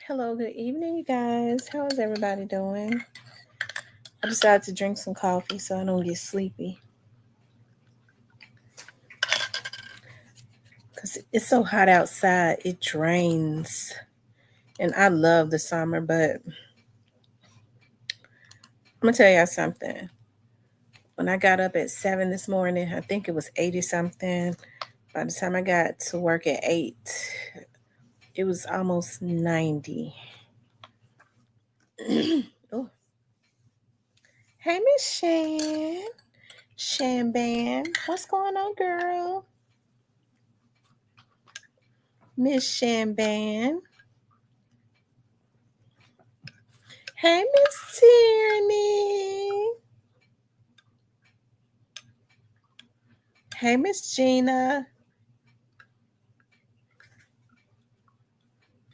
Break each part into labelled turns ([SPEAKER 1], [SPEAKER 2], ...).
[SPEAKER 1] Hello, good evening, you guys. How is everybody doing? I decided to drink some coffee so I don't get sleepy because it's so hot outside. It drains, and I love the summer. But I'm gonna tell y'all something. When I got up at 7 this morning, I think it was 80 something. By the time I got to work at 8, it was almost 90. Oh, hey, Miss Shan what's going on, girl? Miss Shan. Hey, Miss Tierney. Hey, Miss Gina.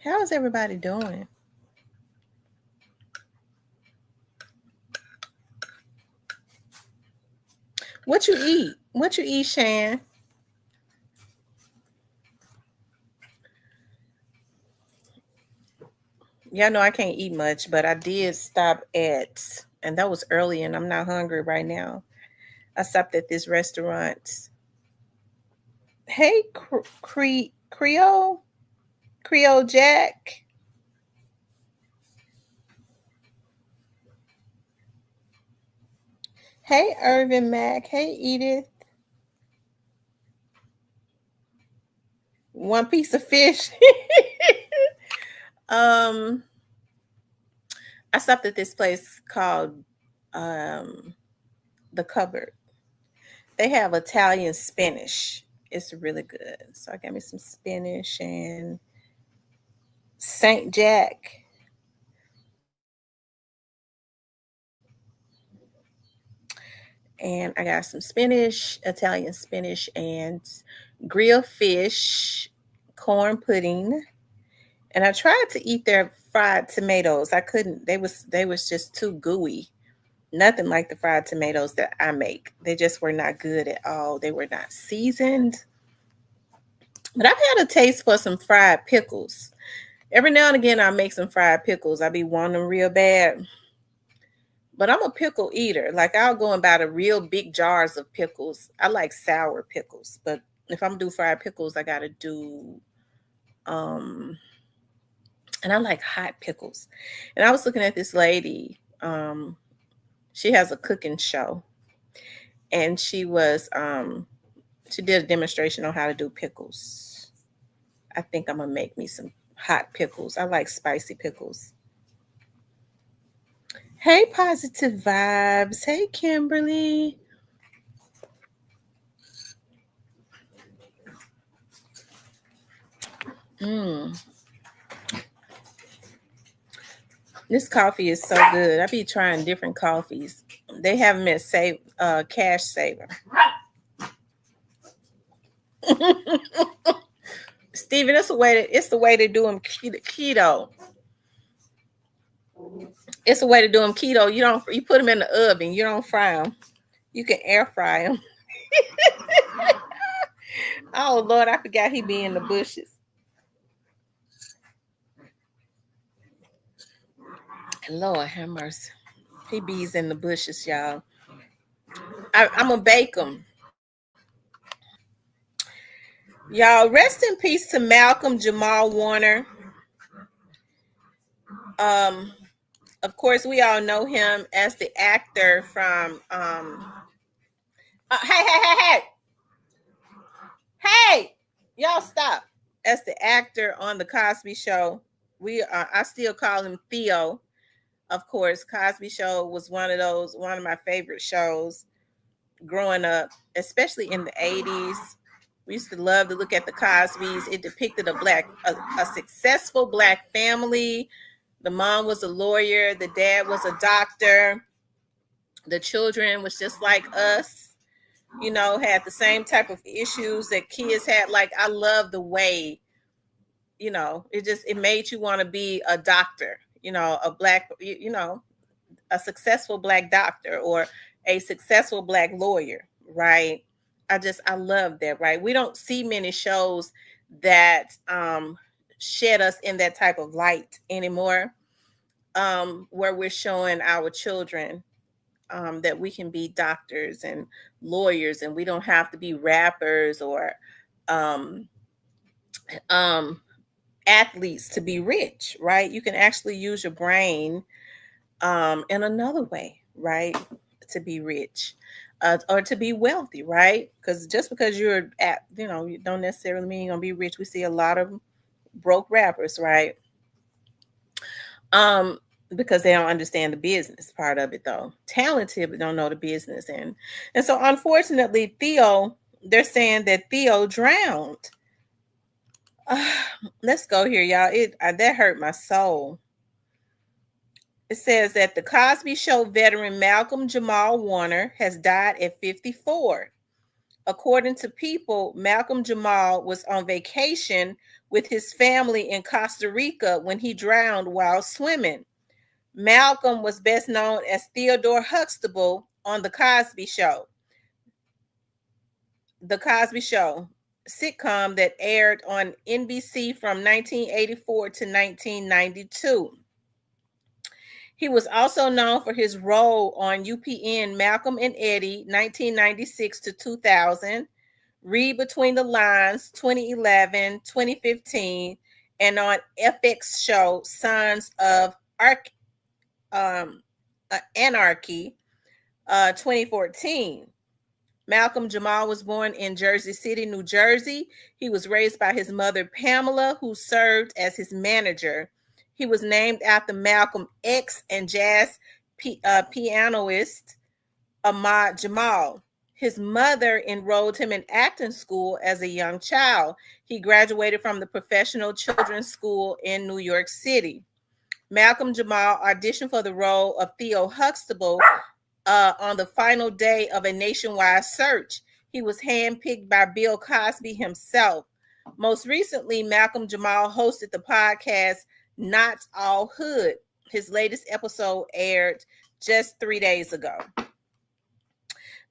[SPEAKER 1] How is everybody doing? What you eat? What you eat, Shan? Y'all know I can't eat much, but I did stop at, and that was early, and I'm not hungry right now. I stopped at this restaurant. Hey, Creole Jack. Hey, Irvin Mac. Hey, Edith. One piece of fish. um, I stopped at this place called The Cupboard. They have Italian spinach. It's really good. So I got me some spinach and Saint Jack. And I got some spinach, Italian spinach, and grilled fish, corn pudding. And I tried to eat their fried tomatoes. I couldn't. They was just too gooey. Nothing like the fried tomatoes that I make. They just were not good at all. They were not seasoned. But I've had a taste for some fried pickles. Every now and again, I make some fried pickles. I be wanting them real bad. But I'm a pickle eater. Like I'll go and buy the real big jars of pickles. I like sour pickles, but if I'm do fried pickles, I gotta do um and I like hot pickles. And I was looking at this lady. She has a cooking show, and she did a demonstration on how to do pickles. I think I'm gonna make me some hot pickles. I like spicy pickles. Hey, positive vibes. Hey, Kimberly. Mm, this coffee is so good. I be trying different coffees. They have them at Cash Saver. Steven, it's the way to do them keto. It's a way to do them keto. You put them in the oven. You don't fry them. You can air fry them. Oh Lord, I forgot he be in the bushes. Lord have mercy. He bees in the bushes, y'all. I'm gonna bake them. Y'all, rest in peace to Malcolm-Jamal Warner. Um, of course, we all know him as the actor from hey, hey, y'all stop. As the actor on the Cosby Show, I still call him Theo. Of course, Cosby Show was one of my favorite shows growing up, especially in the 80s. We used to love to look at the Cosbys. It depicted a successful black family. The mom was a lawyer, the dad was a doctor. The children was just like us, had the same type of issues that kids had. Like I love the way, it made you want to be a doctor, a black, a successful black doctor or a successful black lawyer, right? I love that, right? We don't see many shows that shed us in that type of light anymore, where we're showing our children that we can be doctors and lawyers, and we don't have to be rappers or um, um, athletes to be rich, right? You can actually use your brain in another way, right? To be rich, or to be wealthy, right? Because just because you're at, you don't necessarily mean you're gonna be rich. We see a lot of broke rappers, right? Um, because they don't understand the business part of it, though. Talented, but don't know the business, and so unfortunately, they're saying that Theo drowned. Let's go here, y'all. That hurt my soul. It says that the Cosby Show veteran Malcolm-Jamal Warner has died at 54. According to People, Malcolm-Jamal was on vacation with his family in Costa Rica when he drowned while swimming. Malcolm was best known as Theodore Huxtable on The Cosby Show. The Cosby Show, sitcom that aired on NBC from 1984 to 1992. He was also known for his role on UPN Malcolm and Eddie 1996 to 2000, Read Between the Lines 2011, 2015, and on FX show Sons of Anarchy 2014. Malcolm-Jamal was born in Jersey City, New Jersey. He was raised by his mother, Pamela, who served as his manager. He was named after Malcolm X and jazz pianist Ahmad Jamal. His mother enrolled him in acting school as a young child. He graduated from the Professional Children's School in New York City. Malcolm-Jamal auditioned for the role of Theo Huxtable on the final day of a nationwide search. He was handpicked by Bill Cosby himself. Most recently, Malcolm-Jamal hosted the podcast Not All Hood. His latest episode aired just 3 days ago.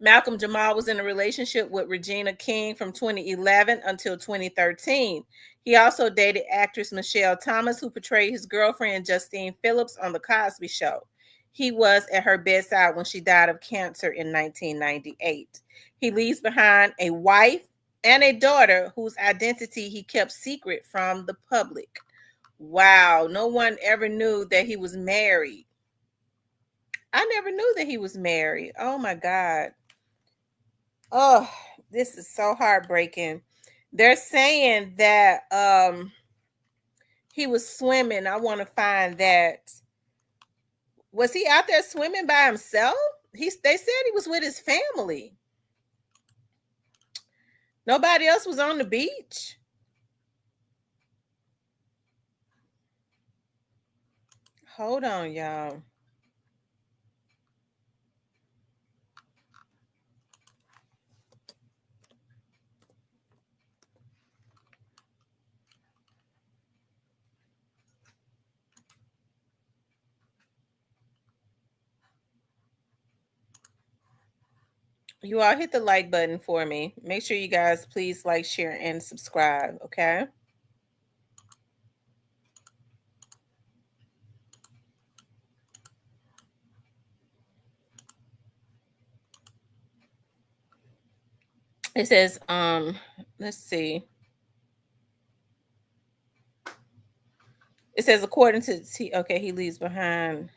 [SPEAKER 1] Malcolm-Jamal was in a relationship with Regina King from 2011 until 2013. He also dated actress Michelle Thomas, who portrayed his girlfriend Justine Phillips on The Cosby Show. He was at her bedside when she died of cancer in 1998. He leaves behind a wife and a daughter whose identity he kept secret from the public. Wow, no one ever knew that he was married. I never knew that he was married. Oh my God. Oh, this is so heartbreaking. They're saying that he was swimming. I want to find that. Was he out there swimming by himself? They said he was with his family. Nobody else was on the beach. Hold on, y'all. You all hit the like button for me. Make sure you guys please like, share, and subscribe, okay? It says, let's see. It says, according to okay, he leaves behind.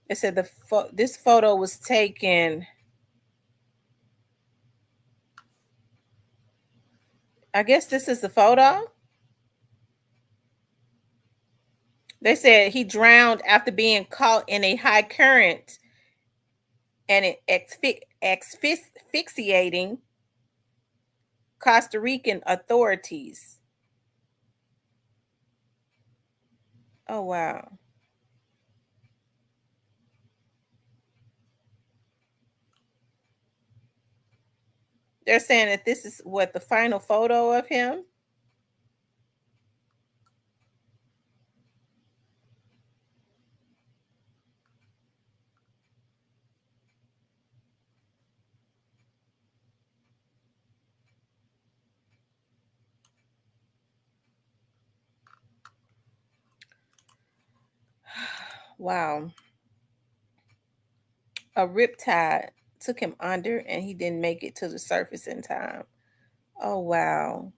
[SPEAKER 1] It said this photo was taken. I guess this is the photo. They said he drowned after being caught in a high current and it asphyxiating Costa Rican authorities. Oh, wow. They're saying that this is what the final photo of him. Wow. A riptide took him under and he didn't make it to the surface in time. Oh, wow.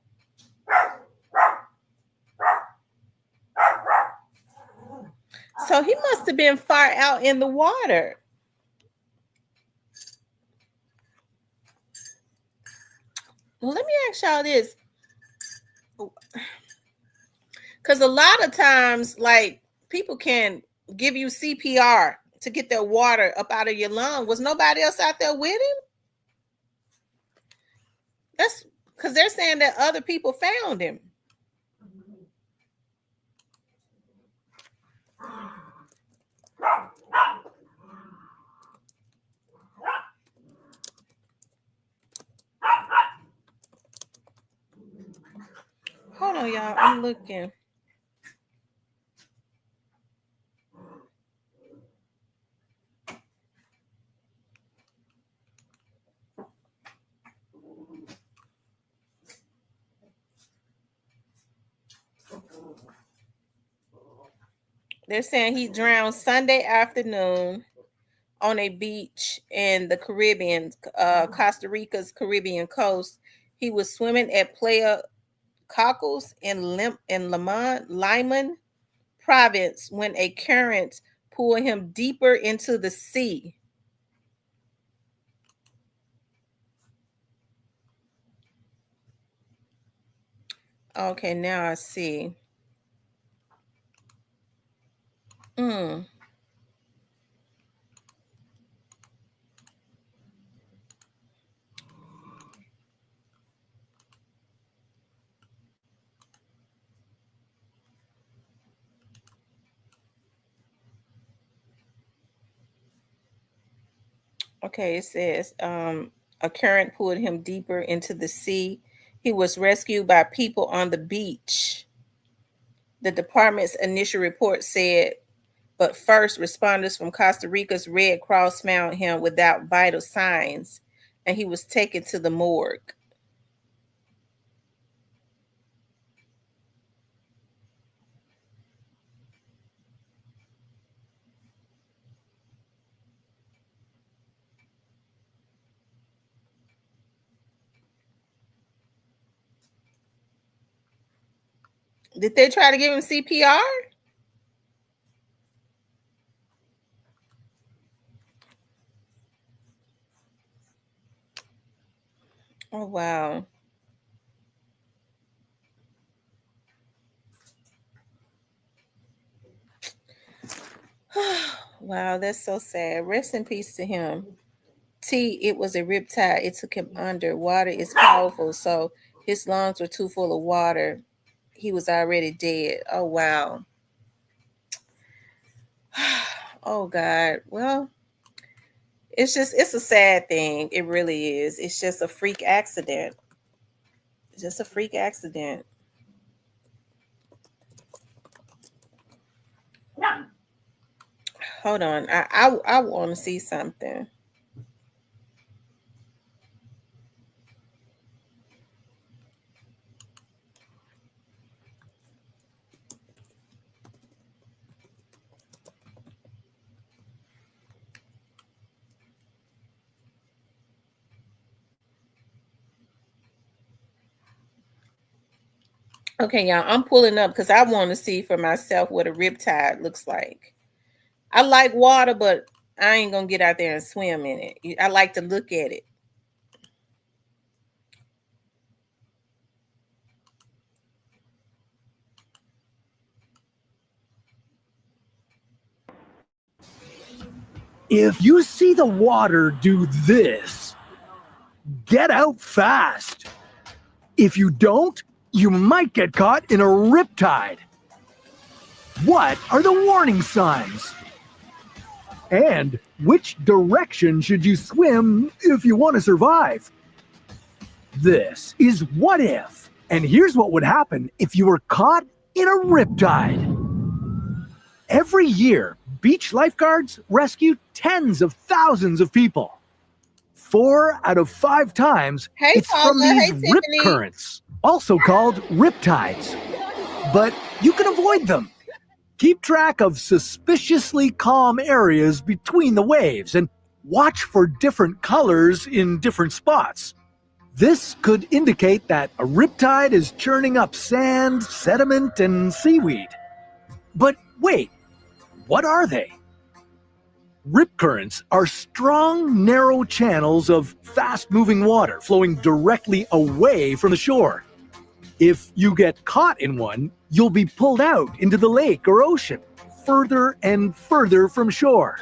[SPEAKER 1] So he must have been far out in the water. Well, let me ask y'all this. Because a lot of times, like, people can give you CPR to get that water up out of your lung. Was nobody else out there with him? That's because they're saying that other people found him. Hold on, y'all. I'm looking. They're saying he drowned Sunday afternoon on a beach in the Caribbean, Costa Rica's Caribbean coast. He was swimming at Playa Cockles in Limon province when a current pulled him deeper into the sea. Okay, now I see. Mm. Okay, it says a current pulled him deeper into the sea. He was rescued by people on the beach. The department's initial report said, but first responders from Costa Rica's Red Cross found him without vital signs, and he was taken to the morgue. Did they try to give him CPR? Oh, wow. Wow, that's so sad. Rest in peace to him. It was a riptide. It took him under. Water is powerful, so his lungs were too full of water. He was already dead. Oh, wow. Oh, God. Well, it's a sad thing. It really is. It's just a freak accident. It's just a freak accident. Hold on. I want to see something. Okay, y'all, I'm pulling up because I want to see for myself what a riptide looks like. I like water, but I ain't gonna get out there and swim in it. I like to look at it.
[SPEAKER 2] If you see the water do this, get out fast. If you don't, you might get caught in a riptide. What are the warning signs? And which direction should you swim if you want to survive? This is What If, and here's what would happen if you were caught in a riptide. Every year, beach lifeguards rescue tens of thousands of people. 4 out of 5 times, it's from these rip currents, also called riptides. But you can avoid them. Keep track of suspiciously calm areas between the waves and watch for different colors in different spots. This could indicate that a riptide is churning up sand, sediment, and seaweed. But wait, what are they? Rip currents are strong, narrow channels of fast-moving water flowing directly away from the shore. If you get caught in one, you'll be pulled out into the lake or ocean, further and further from shore.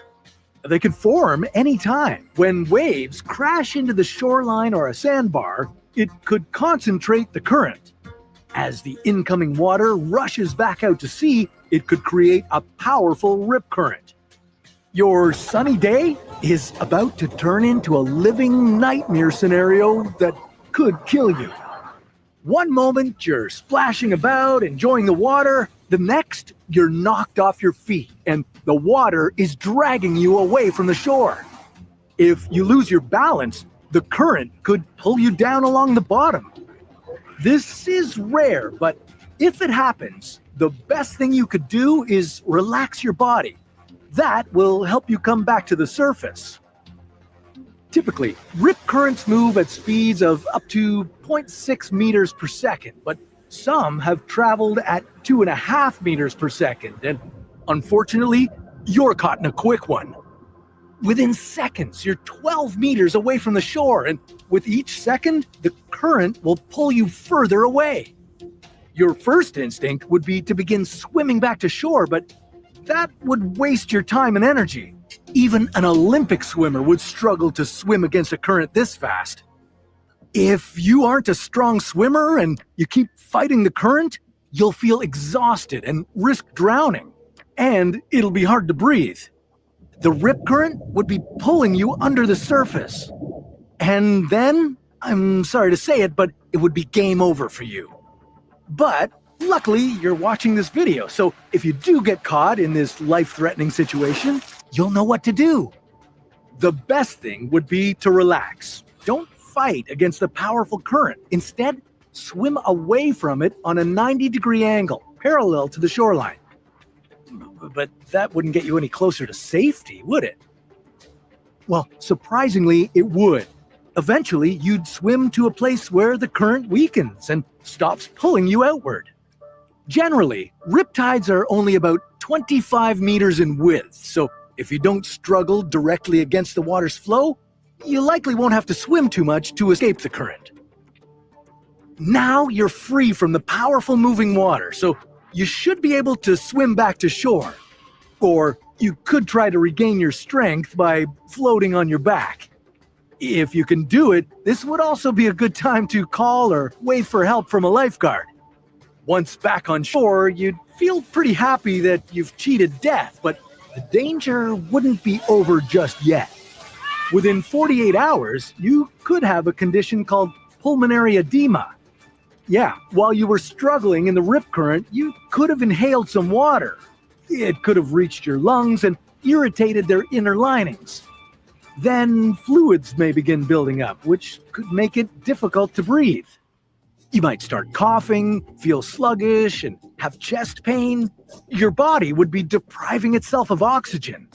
[SPEAKER 2] They can form anytime. When waves crash into the shoreline or a sandbar, it could concentrate the current. As the incoming water rushes back out to sea, it could create a powerful rip current. Your sunny day is about to turn into a living nightmare scenario that could kill you. One moment you're splashing about, enjoying the water. The next, you're knocked off your feet and the water is dragging you away from the shore. If you lose your balance, the current could pull you down along the bottom. This is rare, but if it happens, the best thing you could do is relax your body. That will help you come back to the surface. Typically, rip currents move at speeds of up to 0.6 meters per second, but some have traveled at 2.5 meters per second, and unfortunately, you're caught in a quick one. Within seconds, you're 12 meters away from the shore, and with each second, the current will pull you further away. Your first instinct would be to begin swimming back to shore, but that would waste your time and energy. Even an Olympic swimmer would struggle to swim against a current this fast. If you aren't a strong swimmer and you keep fighting the current, you'll feel exhausted and risk drowning, and it'll be hard to breathe. The rip current would be pulling you under the surface. And then, I'm sorry to say it, but it would be game over for you. But luckily, you're watching this video, so if you do get caught in this life-threatening situation, you'll know what to do. The best thing would be to relax. Don't fight against the powerful current. Instead, swim away from it on a 90-degree angle, parallel to the shoreline. But that wouldn't get you any closer to safety, would it? Well, surprisingly, it would. Eventually, you'd swim to a place where the current weakens and stops pulling you outward. Generally, riptides are only about 25 meters in width, so if you don't struggle directly against the water's flow, you likely won't have to swim too much to escape the current. Now you're free from the powerful moving water, so you should be able to swim back to shore. Or you could try to regain your strength by floating on your back. If you can do it, this would also be a good time to call or wait for help from a lifeguard. Once back on shore, you'd feel pretty happy that you've cheated death, but the danger wouldn't be over just yet. Within 48 hours, you could have a condition called pulmonary edema. Yeah, while you were struggling in the rip current, you could have inhaled some water. It could have reached your lungs and irritated their inner linings. Then fluids may begin building up, which could make it difficult to breathe. You might start coughing, feel sluggish, and have chest pain. Your body would be depriving itself of oxygen.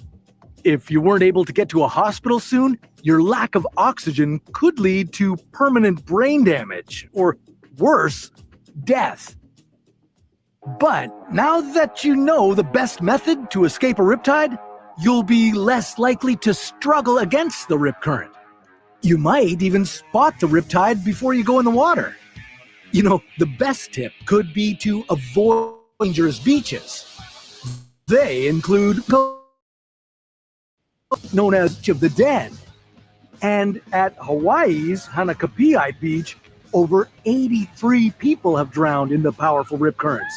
[SPEAKER 2] If you weren't able to get to a hospital soon, your lack of oxygen could lead to permanent brain damage, or worse, death. But now that you know the best method to escape a riptide, you'll be less likely to struggle against the rip current. You might even spot the riptide before you go in the water. You know, the best tip could be to avoid dangerous beaches. They include known as Beach of the Dead. And at Hawaii's Hanakapi'i Beach, over 83 people have drowned in the powerful rip currents.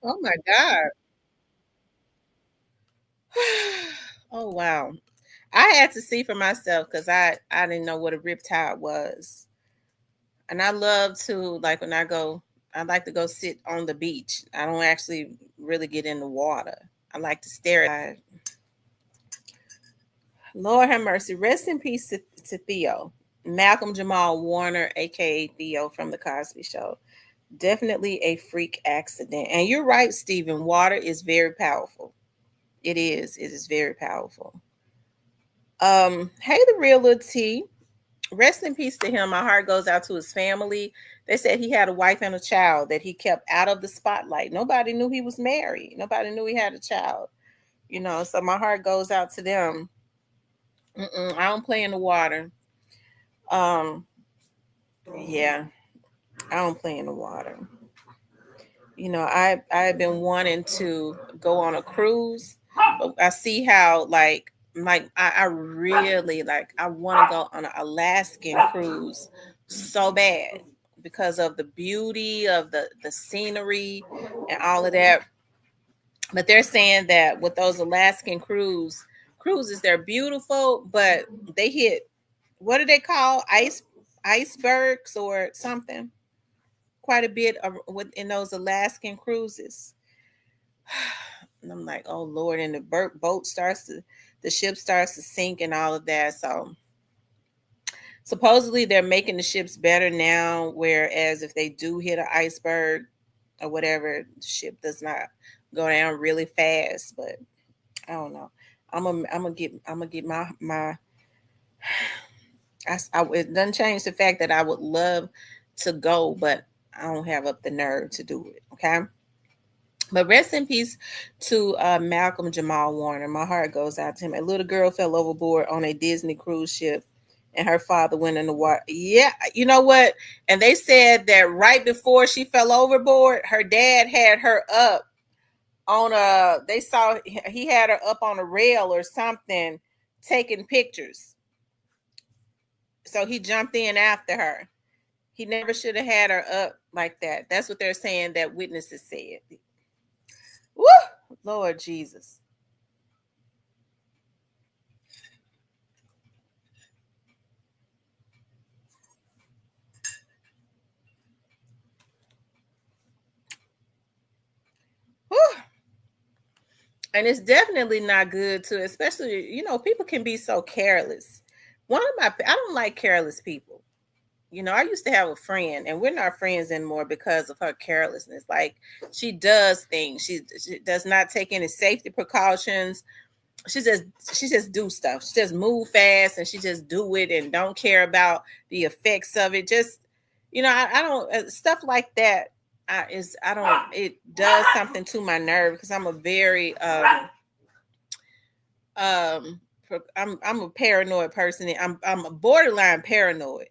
[SPEAKER 1] Oh my God. Oh wow. I had to see for myself because I didn't know what a riptide was. And I love to, like when I like to go sit on the beach. I don't actually really get in the water. I like to stare at it. Lord have mercy. Rest in peace to Theo. Malcolm-Jamal Warner, aka Theo from the Cosby Show. Definitely a freak accident. And you're right, Stephen. Water is very powerful. It is. It is very powerful. Hey, the real little T. Rest in peace to him. My heart goes out to his family. They said he had a wife and a child that he kept out of the spotlight. Nobody knew he was married. Nobody knew he had a child. So my heart goes out to them. I don't play in the water. Um, yeah, I don't play in the water. I've been wanting to go on a cruise, but I see how I really I want to go on an Alaskan cruise so bad because of the beauty of the scenery and all of that. But they're saying that with those Alaskan cruises, they're beautiful, but they hit, what do they call, icebergs or something, quite a bit within those Alaskan cruises. And I'm like, oh Lord, and the ship starts to sink and all of that. So supposedly they're making the ships better now, whereas if they do hit an iceberg or whatever, the ship does not go down really fast. But I don't know. I'm gonna get my it doesn't change the fact that I would love to go, but I don't have up the nerve to do it. Okay. But rest in peace to Malcolm-Jamal Warner. My heart goes out to him. A little girl fell overboard on a Disney cruise ship, and her father went in the water. Yeah, you know what? And they said that right before she fell overboard, her dad had her up on a. They saw he had her up on a rail or something, taking pictures. So he jumped in after her. He never should have had her up like that. That's what they're saying that witnesses said. Woo! Lord Jesus. Woo! And it's definitely not good to, especially, people can be so careless. I don't like careless people. I used to have a friend, and we're not friends anymore because of her carelessness. Like, she does things. She does not take any safety precautions. She just she just do stuff. She just move fast, and she just do it and don't care about the effects of it. Just I don't stuff like that. I don't. It does something to my nerve because I'm a very um I'm a paranoid person. I'm a borderline paranoid,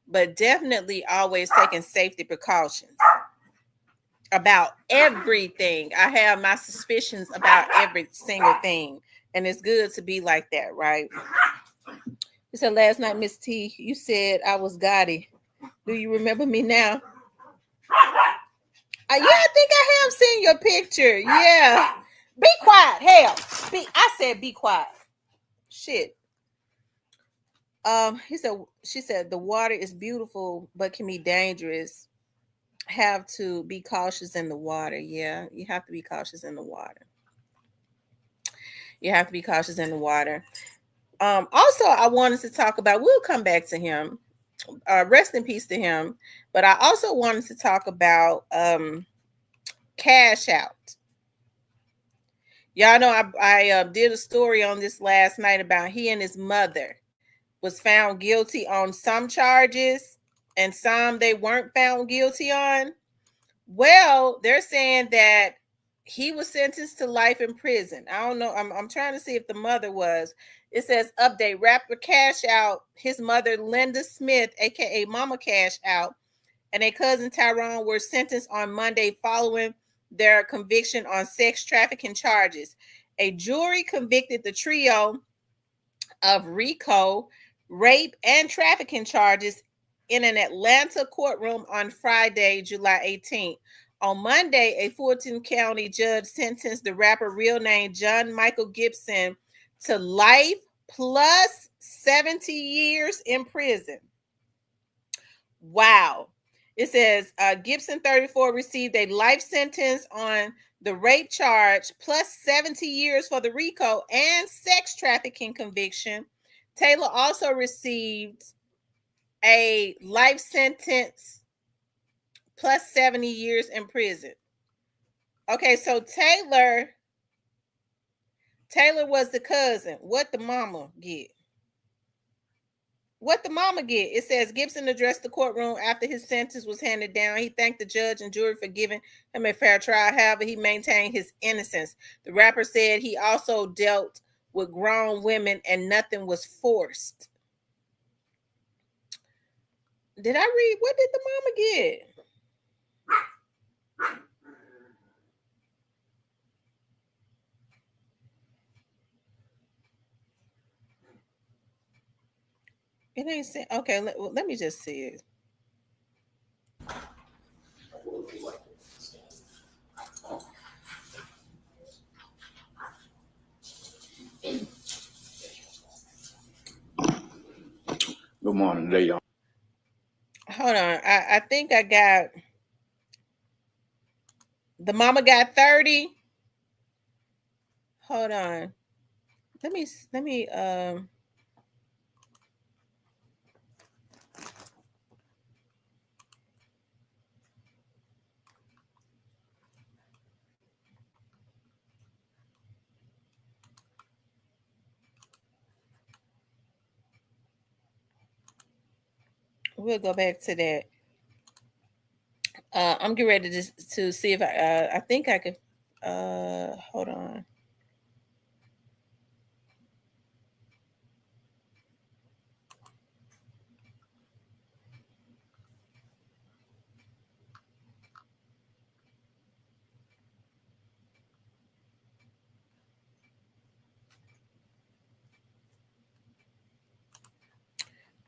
[SPEAKER 1] but definitely always taking safety precautions about everything. I have my suspicions about every single thing, and it's good to be like that, right? You said last night, Miss T, you said I was Gotti. Do you remember me now? Yeah, I think I have seen your picture. Yeah. Be quiet. Hell. I said be quiet. Shit. She said the water is beautiful but can be dangerous. Have to be cautious in the water. Yeah, you have to be cautious in the water. You have to be cautious in the water. Also, I wanted to talk about, we'll come back to him. Rest in peace to him. But I also wanted to talk about Cashout. Y'all know I did a story on this last night about he and his mother was found guilty on some charges and some they weren't found guilty on. Well, they're saying that he was sentenced to life in prison. I don't know. I'm trying to see if the mother was. It says update: rapper Cashout, his mother Linda Smith, aka Mama Cashout, and a cousin Tyrone were sentenced on Monday following their conviction on sex trafficking charges. A jury convicted the trio of RICO, rape, and trafficking charges in an Atlanta courtroom on Friday, July 18th. On Monday, a Fulton County judge sentenced the rapper, real name John Michael Gibson, to life plus 70 years in prison. Wow. It says Gibson, 34, received a life sentence on the rape charge plus 70 years for the RICO and sex trafficking conviction. Taylor also received a life sentence plus 70 years in prison. Okay, so Taylor was the cousin. What the mama get? What the mama get? It says Gibson addressed the courtroom after his sentence was handed down. He thanked the judge and jury for giving him a fair trial. However, he maintained his innocence. The rapper said he also dealt with grown women and nothing was forced. Did I read? What did the mama get? It ain't saying. Okay, let me just see it.
[SPEAKER 3] Good morning, lady.
[SPEAKER 1] Hold on. I think I got the mama got 30. Hold on. Let me we'll go back to that. I'm getting ready to see if I think I could hold on.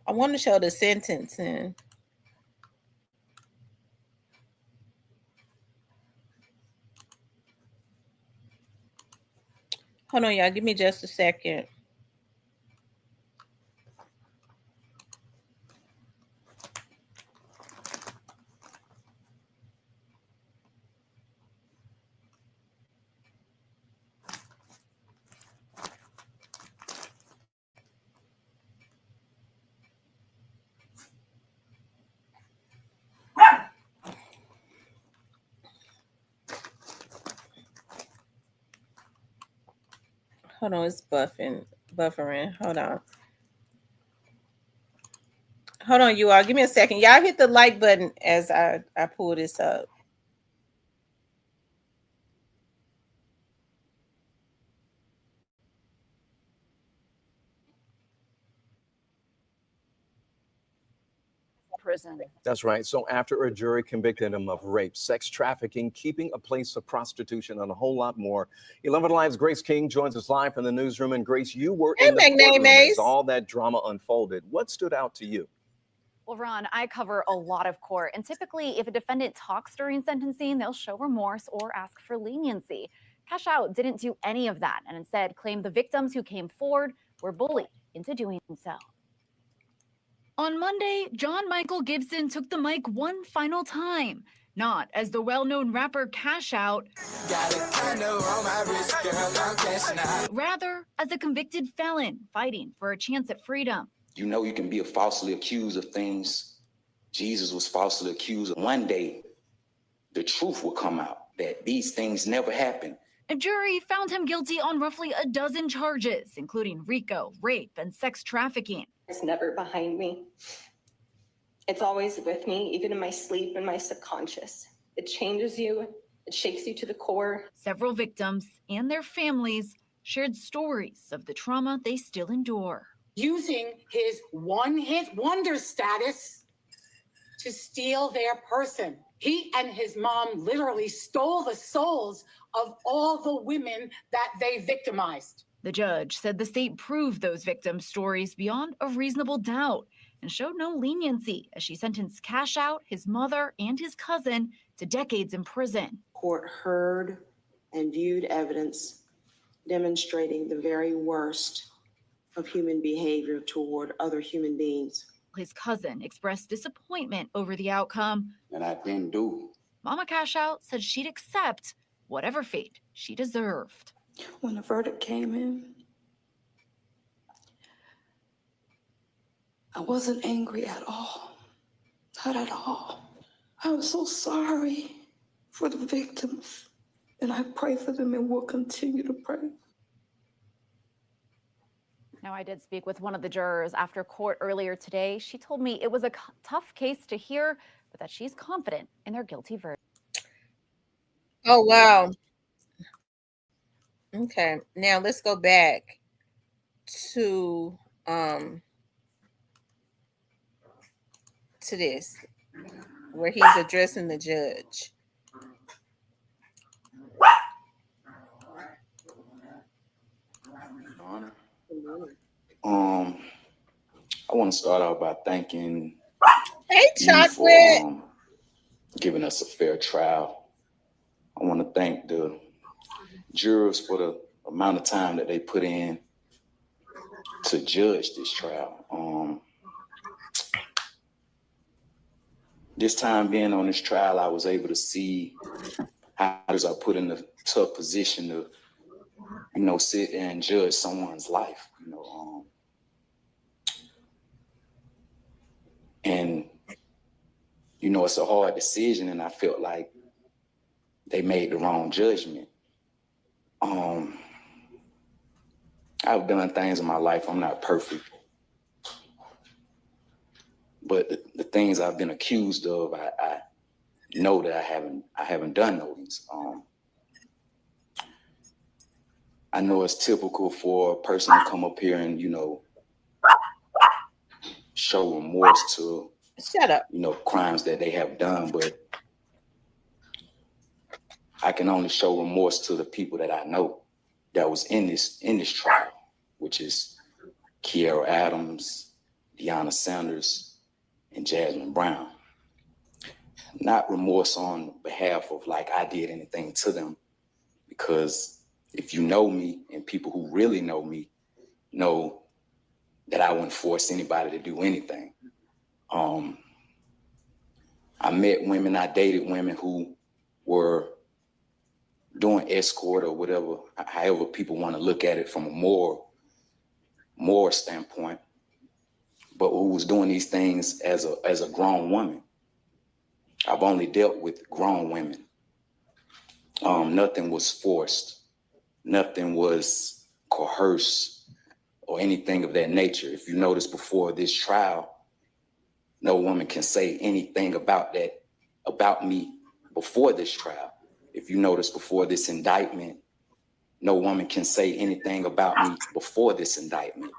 [SPEAKER 1] I want to show the sentencing. Hold on, y'all. Give me just a second. Hold on, it's buffering. Hold on, you all. Give me a second. Y'all hit the like button as I pull this up.
[SPEAKER 4] Prison.
[SPEAKER 5] That's right. So after a jury convicted him of rape, sex trafficking, keeping a place of prostitution, and a whole lot more, 11 Live's Grace King joins us live from the newsroom. And Grace, you were in the courtroom as all that drama unfolded. What stood out to you?
[SPEAKER 4] Well, Ron, I cover a lot of court, and typically if a defendant talks during sentencing, they'll show remorse or ask for leniency. Cashout didn't do any of that and instead claimed the victims who came forward were bullied into doing so.
[SPEAKER 6] On Monday, John Michael Gibson took the mic one final time, not as the well-known rapper Cashout, rather as a convicted felon fighting for a chance at freedom.
[SPEAKER 3] You know you can be falsely accused of things. Jesus was falsely accused. One day, the truth will come out that these things never happened.
[SPEAKER 6] A jury found him guilty on roughly a dozen charges, including RICO, rape, and sex trafficking.
[SPEAKER 7] It's never behind me. It's always with me, even in my sleep and my subconscious. It changes you. It shakes you to the core.
[SPEAKER 6] Several victims and their families shared stories of the trauma they still endure.
[SPEAKER 8] Using his one-hit wonder status to steal their person. He and his mom literally stole the souls of all the women that they victimized.
[SPEAKER 6] The judge said the state proved those victims' stories beyond a reasonable doubt and showed no leniency as she sentenced Cashout, his mother, and his cousin to decades in prison.
[SPEAKER 9] Court heard and viewed evidence demonstrating the very worst of human behavior toward other human beings.
[SPEAKER 6] His cousin expressed disappointment over the outcome.
[SPEAKER 3] And I didn't do.
[SPEAKER 6] Mama Cashout said she'd accept whatever fate she deserved.
[SPEAKER 9] When the verdict came in, I wasn't angry at all. Not at all.
[SPEAKER 3] I'm so sorry for the victims, and I pray for them and will continue to pray.
[SPEAKER 4] Now, I did speak with one of the jurors after court earlier today. She told me it was a tough case to hear, but that she's confident in their guilty verdict.
[SPEAKER 1] Oh, wow. Okay, now let's go back to this, where he's addressing the judge.
[SPEAKER 3] I want to start out by thanking
[SPEAKER 1] you
[SPEAKER 3] for giving us a fair trial. I want to thank the jurors for the amount of time that they put in to judge this trial. This time being on this trial, I was able to see how others are put in a tough position to, sit there and judge someone's life, and, it's a hard decision, and I felt like they made the wrong judgment. I've done things in my life. I'm not perfect. But the things I've been accused of, I know that I haven't done those. I know it's typical for a person to come up here and, show remorse to crimes that they have done, but I can only show remorse to the people that I know that was in this trial, which is Kiara Adams, Deanna Sanders, and Jasmine Brown. Not remorse on behalf of like I did anything to them, because if you know me, and people who really know me know that I wouldn't force anybody to do anything. I met women, I dated women who were doing escort or whatever, however people want to look at it from a moral standpoint, but who was doing these things as a grown woman. I've only dealt with grown women. Nothing was forced. Nothing was coerced or anything of that nature. If you notice, before this trial, no woman can say anything about me before this trial. If you notice, before this indictment, no woman can say anything about me before this indictment.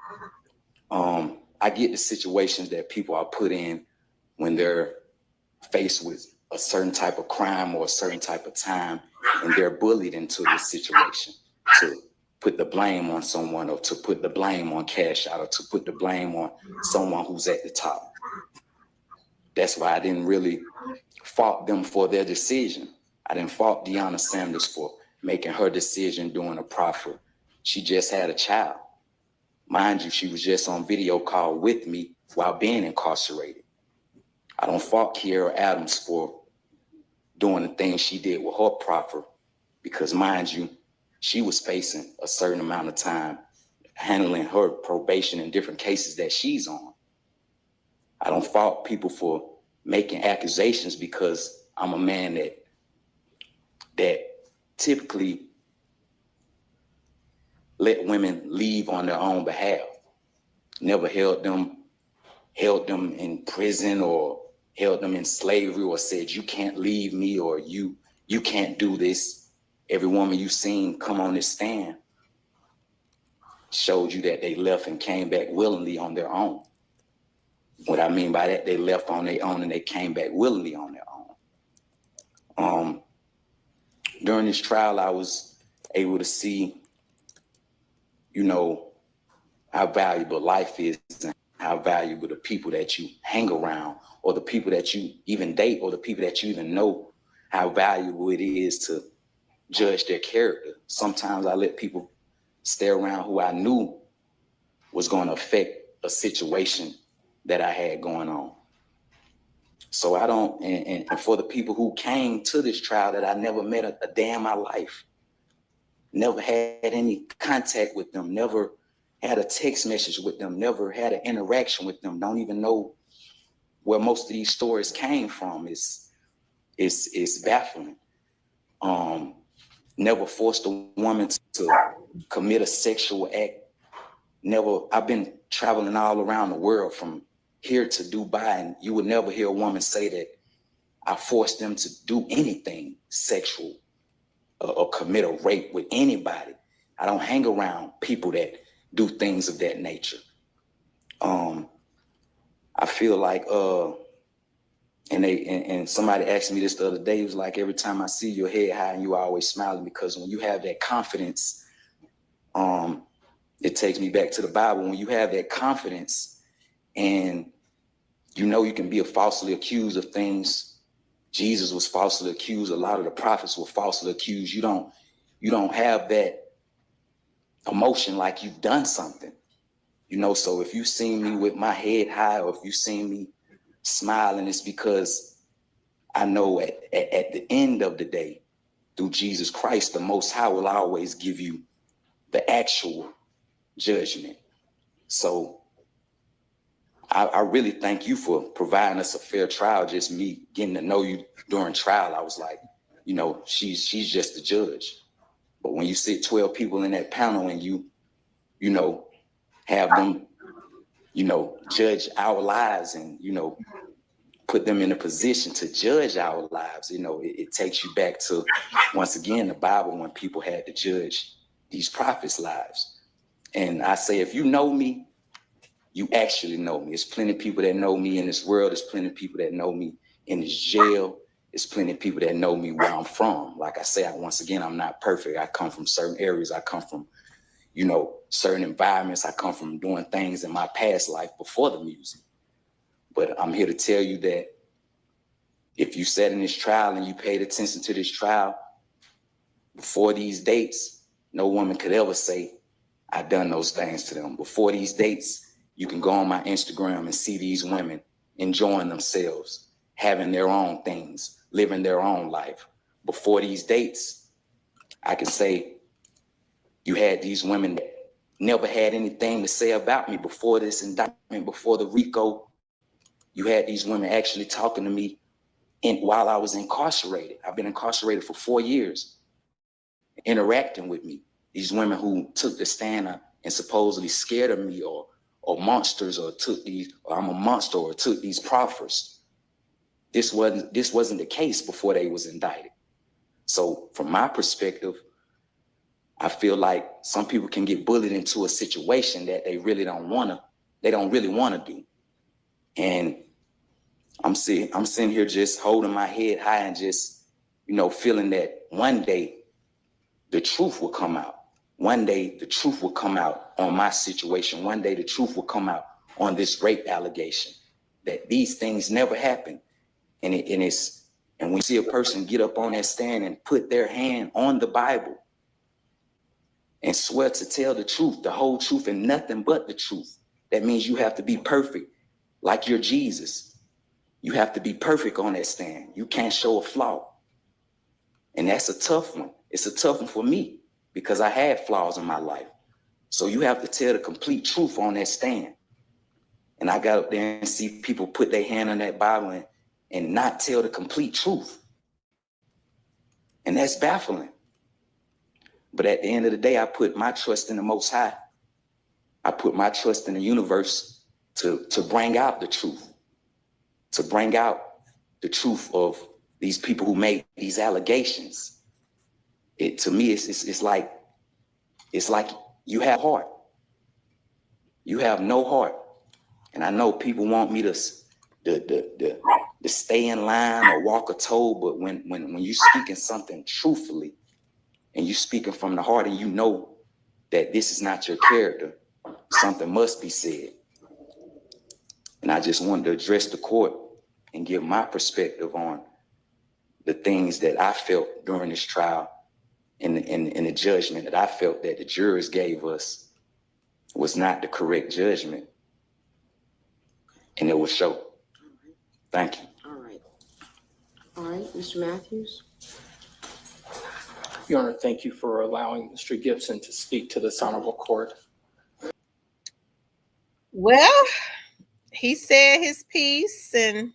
[SPEAKER 3] I get the situations that people are put in when they're faced with a certain type of crime or a certain type of time, and they're bullied into this situation to put the blame on someone, or to put the blame on Cashout, or to put the blame on someone who's at the top. That's why I didn't really fault them for their decision. I didn't fault Deanna Sanders for making her decision during a proffer. She just had a child. Mind you, she was just on video call with me while being incarcerated. I don't fault Kiara Adams for doing the things she did with her proffer, because mind you, she was facing a certain amount of time handling her probation in different cases that she's on. I don't fault people for making accusations, because I'm a man that typically let women leave on their own behalf. Never held them in prison or held them in slavery or said, you can't leave me, or you can't do this. Every woman you've seen come on this stand showed you that they left and came back willingly on their own. What I mean by that, they left on their own and they came back willingly on their own. During this trial, I was able to see, how valuable life is, and how valuable the people that you hang around, or the people that you even date, or the people that you even know, how valuable it is to judge their character. Sometimes I let people stay around who I knew was going to affect a situation that I had going on. So I don't, and for the people who came to this trial that I never met a day in my life, never had any contact with them, never had a text message with them, never had an interaction with them, don't even know where most of these stories came from. It's it's baffling. Never forced a woman to commit a sexual act. Never. I've been traveling all around the world from here to Dubai, and you would never hear a woman say that I forced them to do anything sexual or commit a rape with anybody. I don't hang around people that do things of that nature. I feel like, and somebody asked me this the other day. It was like, every time I see your head high and you always smiling, because when you have that confidence, it takes me back to the Bible. When you have that confidence and you know you can be falsely accused of things. Jesus was falsely accused. A lot of the prophets were falsely accused. You don't have that emotion like you've done something. You know, so if you see me with my head high, or if you see me smiling, it's because I know at the end of the day, through Jesus Christ, the Most High will always give you the actual judgment. So I really thank you for providing us a fair trial. Just me getting to know you during trial, I was like, you know, she's just the judge. But when you sit 12 people in that panel and you know, have them, you know, judge our lives and, you know, put them in a position to judge our lives, you know, it takes you back to, once again, the Bible, when people had to judge these prophets' lives. And I say, if you know me, you actually know me. There's plenty of people that know me in this world. There's plenty of people that know me in this jail. There's plenty of people that know me where I'm from. Like I say, once again, I'm not perfect. I come from certain areas. I come from, you know, certain environments. I come from doing things in my past life before the music. But I'm here to tell you that if you sat in this trial and you paid attention to this trial, before these dates, no woman could ever say, I've done those things to them. Before these dates, you can go on my Instagram and see these women enjoying themselves, having their own things, living their own life. Before these dates, I can say you had these women that never had anything to say about me. Before this indictment, before the RICO, you had these women actually talking to me while I was incarcerated. I've been incarcerated for 4 years, interacting with me. These women who took the stand and supposedly scared of me, or monsters, or I'm a monster, or took these proffers. This wasn't the case before they was indicted. So from my perspective, I feel like some people can get bullied into a situation that they don't really want to do. And I'm sitting here just holding my head high and just, you know, feeling that one day the truth will come out. One day the truth will come out on my situation. One day the truth will come out on this rape allegation, that these things never happened. And when you see a person get up on that stand and put their hand on the Bible and swear to tell the truth, the whole truth, and nothing but the truth, that means you have to be perfect, like you're Jesus. You have to be perfect on that stand. You can't show a flaw. And that's a tough one. It's a tough one for me, because I had flaws in my life. So you have to tell the complete truth on that stand. And I got up there and see people put their hand on that Bible and not tell the complete truth. And that's baffling. But at the end of the day, I put my trust in the Most High. I put my trust in the universe to bring out the truth, to bring out the truth of these people who made these allegations. To me, it's like you have heart. You have no heart. And I know people want me to stay in line or walk a toe, but when you speaking something truthfully and you speaking from the heart, and you know that this is not your character, something must be said. And I just wanted to address the court and give my perspective on the things that I felt during this trial, and the judgment that I felt that the jurors gave us was not the correct judgment. And it will show. Thank you.
[SPEAKER 9] All right, Mr. Matthews.
[SPEAKER 10] Your Honor, thank you for allowing Mr. Gibson to speak to this honorable court.
[SPEAKER 1] Well, he said his piece, and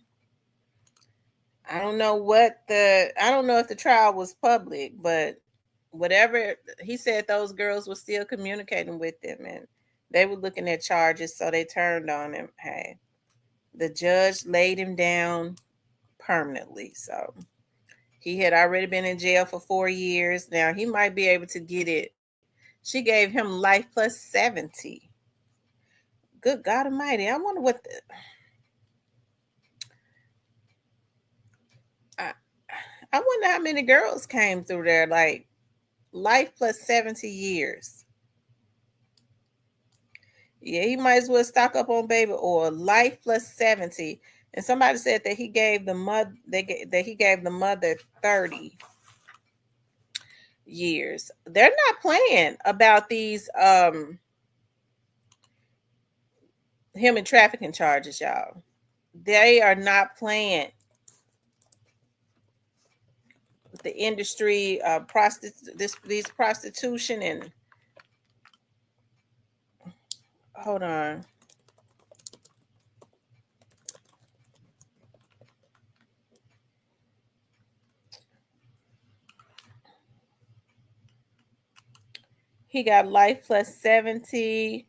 [SPEAKER 1] I don't know if the trial was public, but whatever he said, those girls were still communicating with him and they were looking at charges, so they turned on him. Hey, the judge laid him down permanently. So he had already been in jail for 4 years. Now he might be able to get it. She gave him life plus 70. Good God Almighty. I wonder what I wonder how many girls came through there. Like life plus 70 years. Yeah, he might as well stock up on baby oil. Life plus 70. And somebody said that he gave the mother 30 years. They're not playing about these human trafficking charges, y'all. They are not playing. The industry, these prostitution and hold on. He got life plus 70.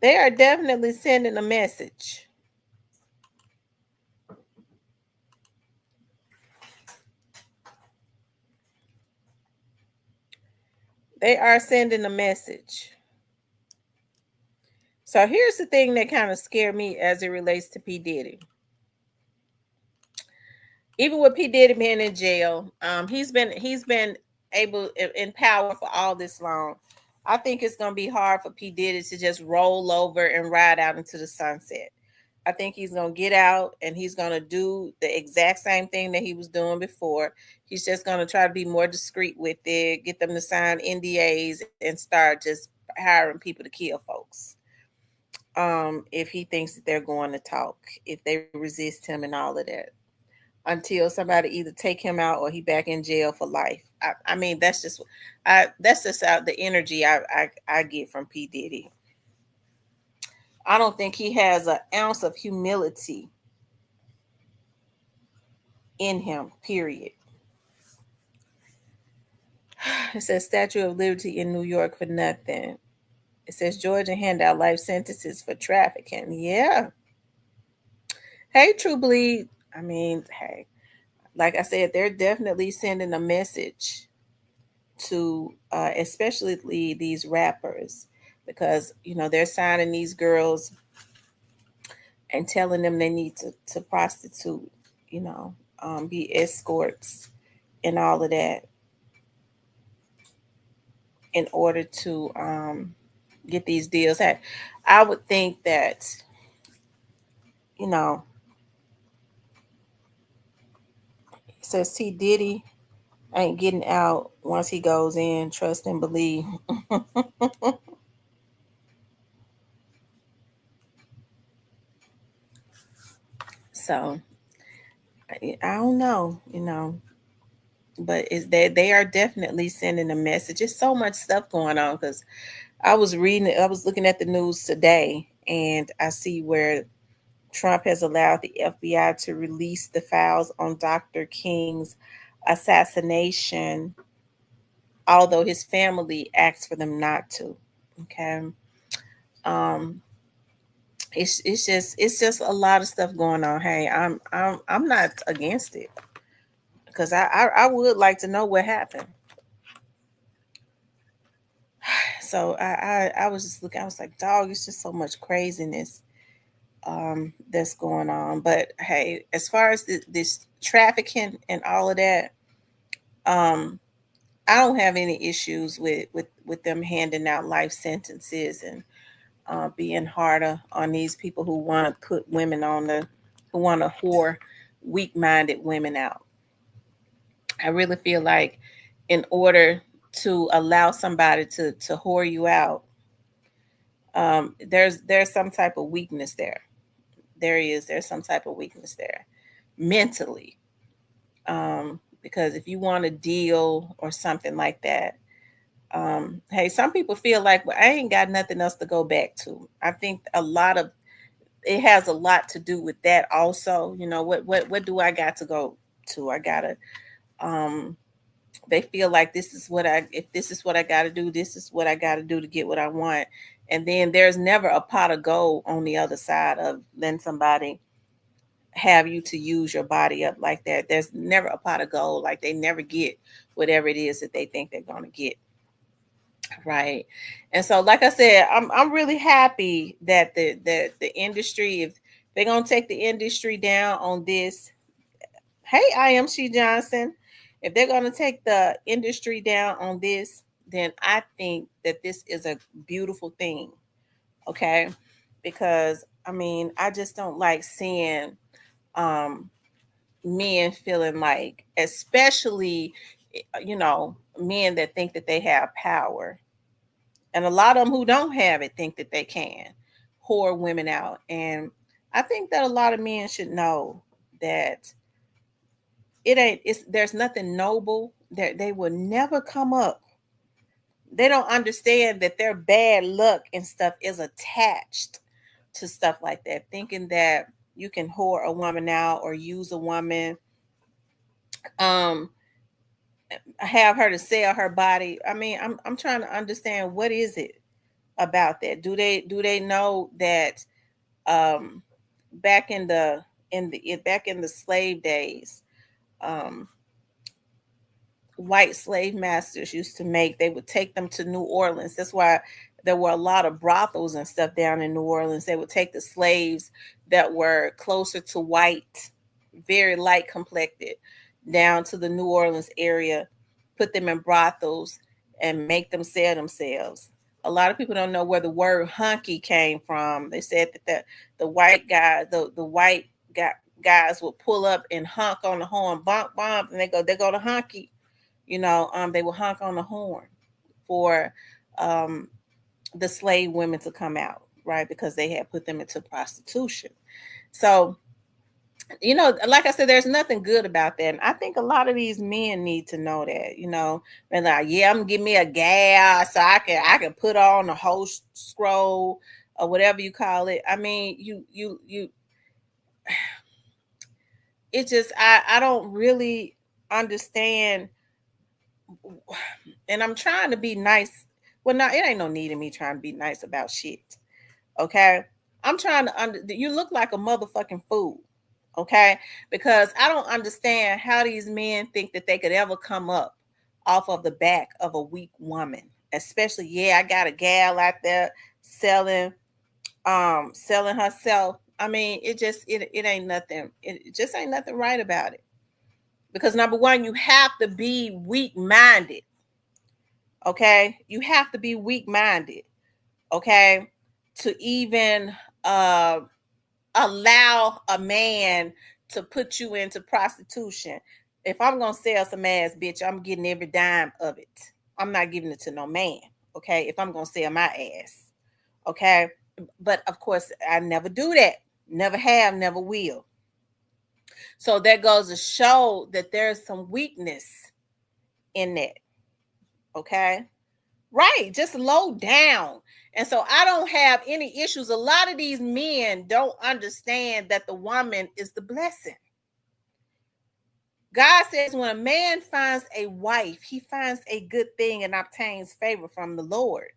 [SPEAKER 1] They are definitely sending a message. They are sending a message. So here's the thing that kind of scared me as it relates to P. Diddy. Even with P. Diddy being in jail, he's been able in power for all this long. I think it's going to be hard for P. Diddy to just roll over and ride out into the sunset. I think he's going to get out and he's going to do the exact same thing that he was doing before. He's just going to try to be more discreet with it, get them to sign NDAs and start just hiring people to kill folks. If he thinks that they're going to talk, if they resist him and all of that, until somebody either take him out or he back in jail for life. I mean, that's just out the energy I get from P. Diddy. I don't think he has an ounce of humility in him, period. It says Statue of Liberty in New York for nothing. It says Georgia hand out life sentences for trafficking. Yeah. Hey, True Bleed. I mean, hey, like I said, they're definitely sending a message to especially these rappers, because they're signing these girls and telling them they need to prostitute, be escorts and all of that in order to get these deals. Hey, I would think that it says T. Diddy ain't getting out once he goes in. Trust and believe. So I don't know, but they are definitely sending a message. There's so much stuff going on, because I was looking at the news today, and I see where Trump has allowed the FBI to release the files on Dr. King's assassination, although his family asked for them not to. Okay. It's just a lot of stuff going on. Hey, I'm not against it, because I would like to know what happened. So I was just looking. I was like, dog, it's just so much craziness that's going on. But hey, as far as this trafficking and all of that, I don't have any issues with them handing out life sentences and being harder on these people who want to put women who want to whore weak-minded women out. I really feel like in order to allow somebody to whore you out, there's some type of weakness there. There's some type of weakness there mentally. Because if you want a deal or something like that, Hey, some people feel like, well, I ain't got nothing else to go back to. I think it has a lot to do with that also. You know, what do I got to go to? I gotta they feel like if this is what I gotta do, this is what I gotta do to get what I want. And then there's never a pot of gold on the other side of letting somebody have you to use your body up like that. There's never a pot of gold. Like, they never get whatever it is that they think they're gonna get. Right. And so, like I said, I'm really happy that the industry, if they're gonna take the industry down on this, hey, I am She Johnson. If they're gonna take the industry down on this, then I think that this is a beautiful thing. Okay. Because I mean, I just don't like seeing men feeling like, especially, men that think that they have power. And a lot of them who don't have it think that they can whore women out. And I think that a lot of men should know that there's nothing noble, that they will never come up. They don't understand that their bad luck and stuff is attached to stuff like that, thinking that you can whore a woman out or use a woman, have her to sell her body. I mean, I'm trying to understand, what is it about that? Do they know that back in the slave days, white slave masters they would take them to New Orleans. That's why there were a lot of brothels and stuff down in New Orleans. They would take the slaves that were closer to white, very light complected, down to the New Orleans area, put them in brothels, and make them sell themselves. A lot of people don't know where the word hunky came from. They said that the white guy, the white guys would pull up and honk on the horn, bump, bump, and they go to hunky. They will honk on the horn for the slave women to come out, right? Because they had put them into prostitution. So, like I said, there's nothing good about that. And I think a lot of these men need to know that, they're like, yeah, I'm gonna give me a gal so I can put on a whole scroll or whatever you call it. I mean, it just, I don't really understand. And I'm trying to be nice. Well, no, it ain't no need in me trying to be nice about shit. Okay. I'm trying to you look like a motherfucking fool. Okay. Because I don't understand how these men think that they could ever come up off of the back of a weak woman. Especially, yeah, I got a gal out there selling herself. I mean, it ain't nothing. It just ain't nothing right about it. Because number one, you have to be weak-minded. Okay, you have to be weak-minded, okay, to even allow a man to put you into prostitution. If I'm gonna sell some ass, bitch, I'm getting every dime of it. I'm not giving it to no man, okay, if I'm gonna sell my ass, okay. But of course, I never do that. Never have, never will. So that goes to show that there's some weakness in that. Okay. Right. Just low down. And so I don't have any issues. A lot of these men don't understand that the woman is the blessing. God says when a man finds a wife, he finds a good thing and obtains favor from the Lord.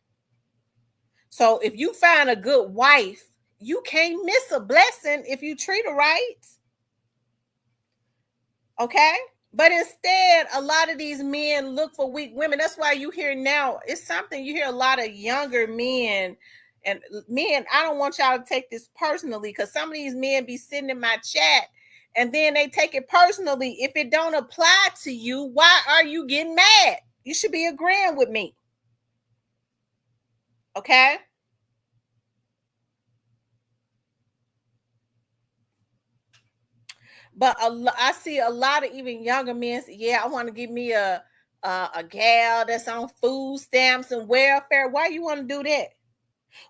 [SPEAKER 1] So if you find a good wife, you can't miss a blessing if you treat her right. Okay. But instead, a lot of these men look for weak women. That's why you hear now, it's something you hear a lot of younger men. And men, I don't want y'all to take this personally, because some of these men be sitting in my chat and then they take it personally. If it don't apply to you, why are you getting mad? You should be agreeing with me. Okay? But I see a lot of even younger men say, yeah, I want to give me a gal that's on food stamps and welfare. Why you want to do that?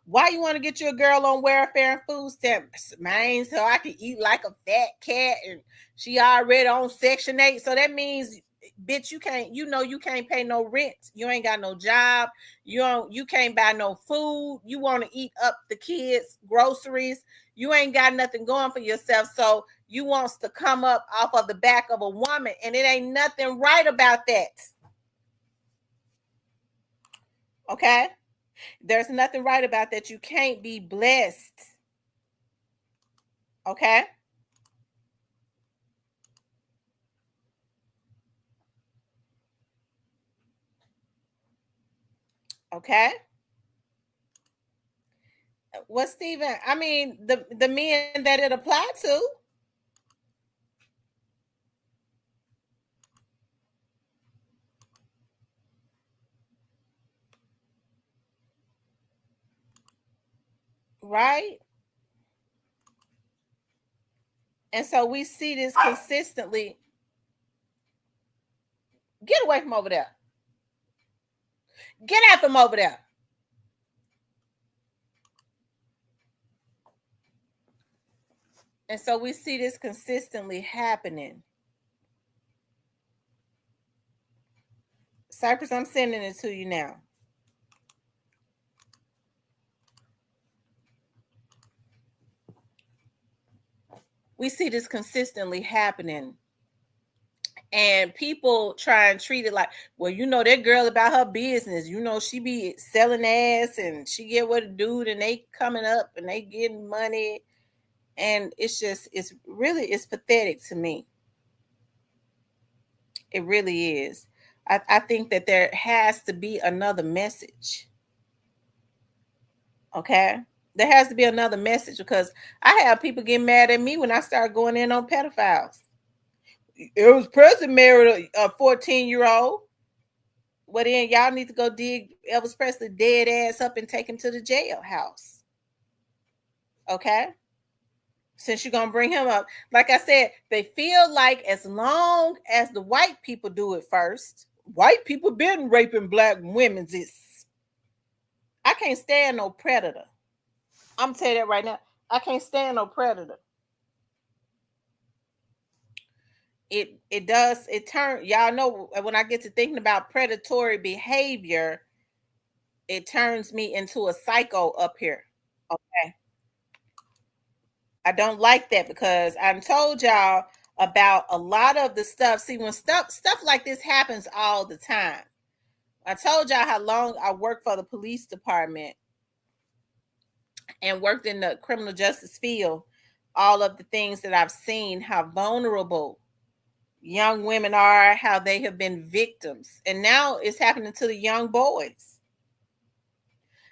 [SPEAKER 1] Why you want to get your girl on welfare and food stamps, so I can eat like a fat cat, and she already on Section 8? So that means bitch, you can't pay no rent. You ain't got no job. You can't buy no food. You want to eat up the kids' groceries. You ain't got nothing going for yourself. So you wants to come up off of the back of a woman, and it ain't nothing right about that. Okay? There's nothing right about that. You can't be blessed. Okay? Okay? Well, Stephen, I mean, the men that it applied to. Right? And so we see this consistently. Get away from over there. Get out from over there. And so we see this consistently happening. Cypress, I'm sending it to you now. We see this consistently happening. And people try and treat it like, well, that girl about her business. She be selling ass and she get with a dude and they coming up and they getting money. And it's pathetic to me. It really is. I think that there has to be another message. Okay? There has to be another message, because I have people get mad at me when I start going in on pedophiles. Elvis Presley married a 14-year-old. Well, then y'all need to go dig Elvis Presley dead ass up and take him to the jailhouse. Okay? Since you're going to bring him up. Like I said, they feel like as long as the white people do it first, white people been raping black women. I can't stand no predator. I'm going to tell you that right now. I can't stand no predator. Y'all know, when I get to thinking about predatory behavior, it turns me into a psycho up here. Okay. I don't like that, because I told y'all about a lot of the stuff. See, when stuff like this happens all the time. I told y'all how long I worked for the police department and worked in the criminal justice field. All of the things that I've seen, how vulnerable young women are, how they have been victims. And now it's happening to the young boys.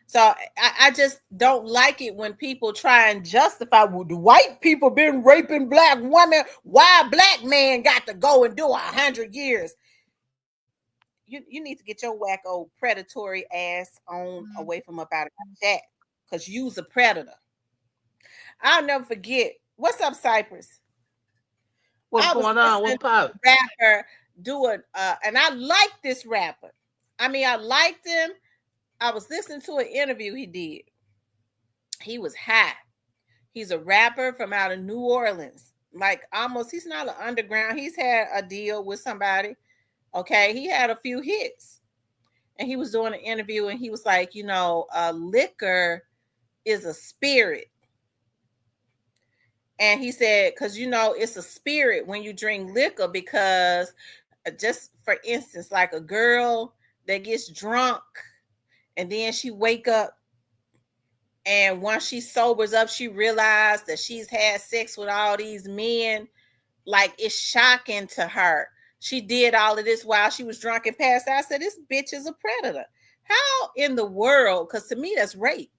[SPEAKER 1] So I just don't like it when people try and justify, well, the white people been raping black women. Why a black man got to go and do 100 years? You need to get your wacko predatory ass on away from up out of that, because you's a predator. I'll never forget. What's up, Cypress?
[SPEAKER 11] What's going on? What's up?
[SPEAKER 1] Rapper doing, and I like this rapper. I mean, I liked him. I was listening to an interview he did. He was high. He's a rapper from out of New Orleans. Like, almost, he's not an underground. He's had a deal with somebody. Okay, he had a few hits. And he was doing an interview, and he was like, liquor is a spirit. And he said, because, it's a spirit when you drink liquor, because just for instance, like a girl that gets drunk and then she wake up, and once she sobers up, she realized that she's had sex with all these men. Like, it's shocking to her. She did all of this while she was drunk and passed out. I said, this bitch is a predator. How in the world? Because to me, that's rape.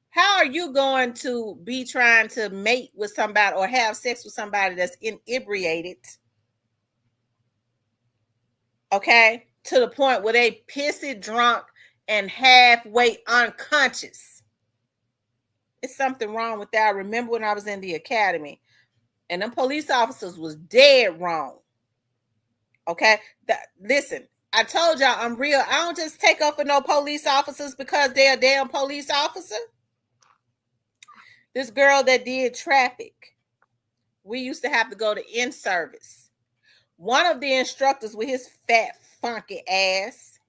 [SPEAKER 1] How are you going to be trying to mate with somebody or have sex with somebody that's inebriated? Okay? To the point where they pissy drunk and halfway unconscious. It's something wrong with that. I remember when I was in the academy, and them police officers was dead wrong. Okay? Listen, I told y'all I'm real. I don't just take up for no police officers because they're a damn police officer. This girl that did traffic, we used to have to go to in-service. one of the instructors with his fat, funky ass,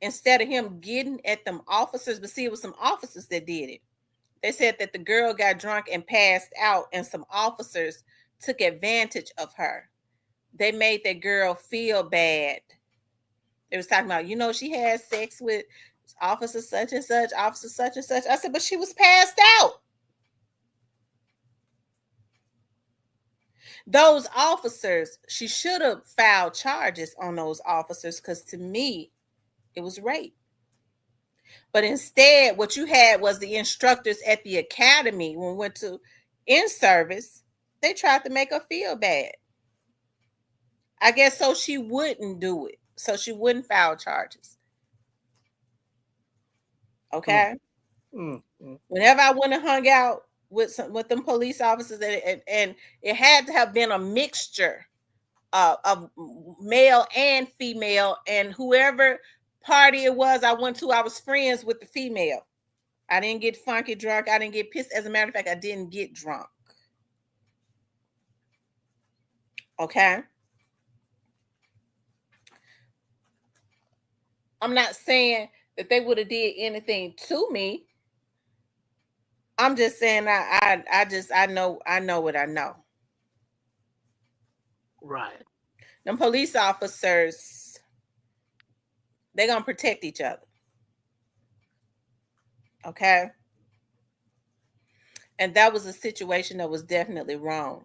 [SPEAKER 1] instead of him getting at them officers, but see, it was some officers that did it. They said that the girl got drunk and passed out, and some officers took advantage of her. They made that girl feel bad. They was talking about, she had sex with officer such and such, officer such and such. I said, but she was passed out. Those officers, she should have filed charges on those officers, because to me, it was rape. But instead, what you had was the instructors at the academy, when we went to in service, they tried to make her feel bad. I guess so she wouldn't do it. So she wouldn't file charges. Okay? Whenever I went and hung out with them police officers, and it had to have been a mixture of male and female, and whoever party it was I went to, I was friends with the female. I didn't get funky drunk. I didn't get pissed. As a matter of fact, I didn't get drunk. Okay? I'm not saying that they would have did anything to me. I'm just saying I know what I know.
[SPEAKER 11] Right.
[SPEAKER 1] Them police officers, they're gonna protect each other. Okay? And that was a situation that was definitely wrong.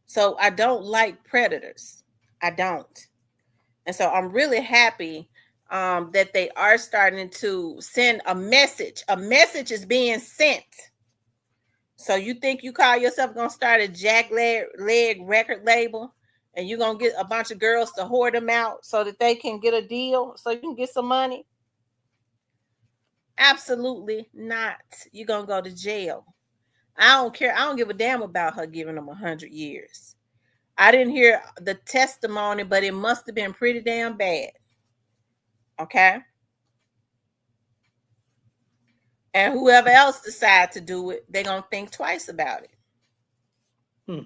[SPEAKER 1] So I don't like predators. I don't. And so I'm really happy that they are starting to send a message. A message is being sent. So you think you call yourself going to start a jack leg record label, and you're going to get a bunch of girls to whore them out so that they can get a deal, so you can get some money? Absolutely not. You're going to go to jail. I don't care. I don't give a damn about her giving them 100 years. I didn't hear the testimony, but it must have been pretty damn bad. Okay? And whoever else decides to do it, they're going to think twice about it.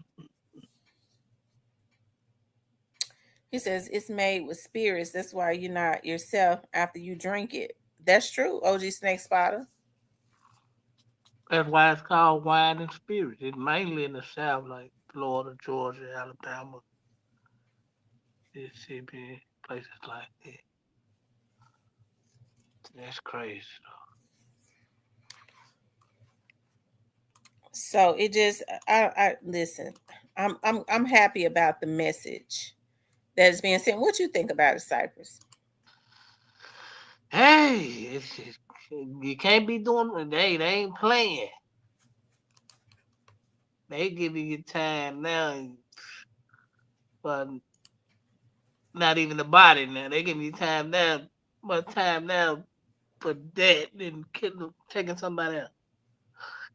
[SPEAKER 1] He says, it's made with spirits. That's why you're not yourself after you drink it. That's true, OG Snake Spotter.
[SPEAKER 11] That's why it's called wine and spirits. It's mainly in the South, like Florida, Georgia, Alabama, Mississippi, places like that. That's crazy.
[SPEAKER 1] So it just, I listen. I'm happy about the message that is being sent. What you think about it, Cypress?
[SPEAKER 11] Hey, you can't be doing. They ain't playing. They giving you time now, but not even the body now. They giving you time now, but time now for that than taking somebody else.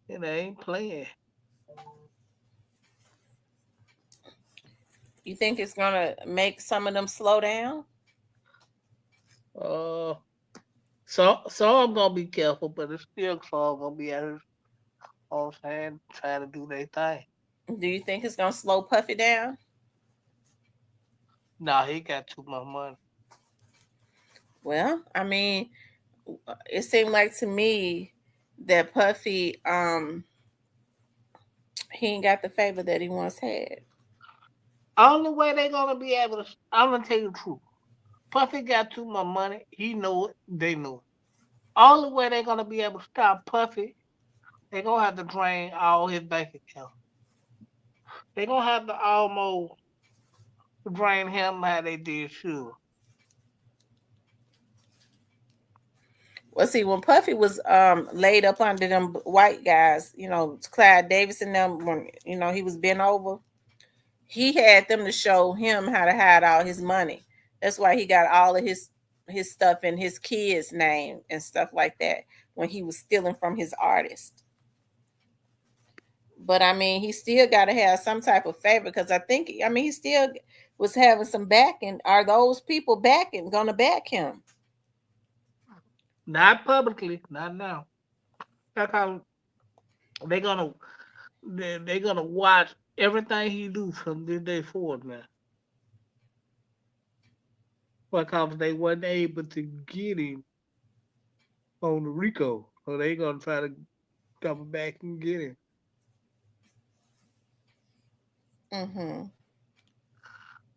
[SPEAKER 11] And they ain't playing.
[SPEAKER 1] You think it's gonna make some of them slow down?
[SPEAKER 11] So I'm gonna be careful, but it's still all gonna be out all saying trying to do their thing.
[SPEAKER 1] Do you think it's gonna slow Puffy down?
[SPEAKER 11] No, he got too much money.
[SPEAKER 1] Well, I mean, it seemed like to me that Puffy, he ain't got the favor that he once had.
[SPEAKER 11] Only way they gonna be able to, I'm gonna tell you the truth. Puffy got too much money. He know it. They know it. Only way they gonna be able to stop Puffy, they gonna have to drain all his bank account. They gonna have to almost drain him how they did Sugar.
[SPEAKER 1] Well, see, when Puffy was laid up under them white guys, Clyde Davis and them, when he was bent over, he had them to show him how to hide all his money. That's why he got all of his stuff in his kid's name and stuff like that when he was stealing from his artist. But I mean, he still got to have some type of favor, because he still was having some backing. Are those people gonna back him?
[SPEAKER 11] Not publicly, not now. That's how they're gonna watch everything he do from this day forward now. Because they wasn't able to get him on the RICO. So they gonna try to come back and get him.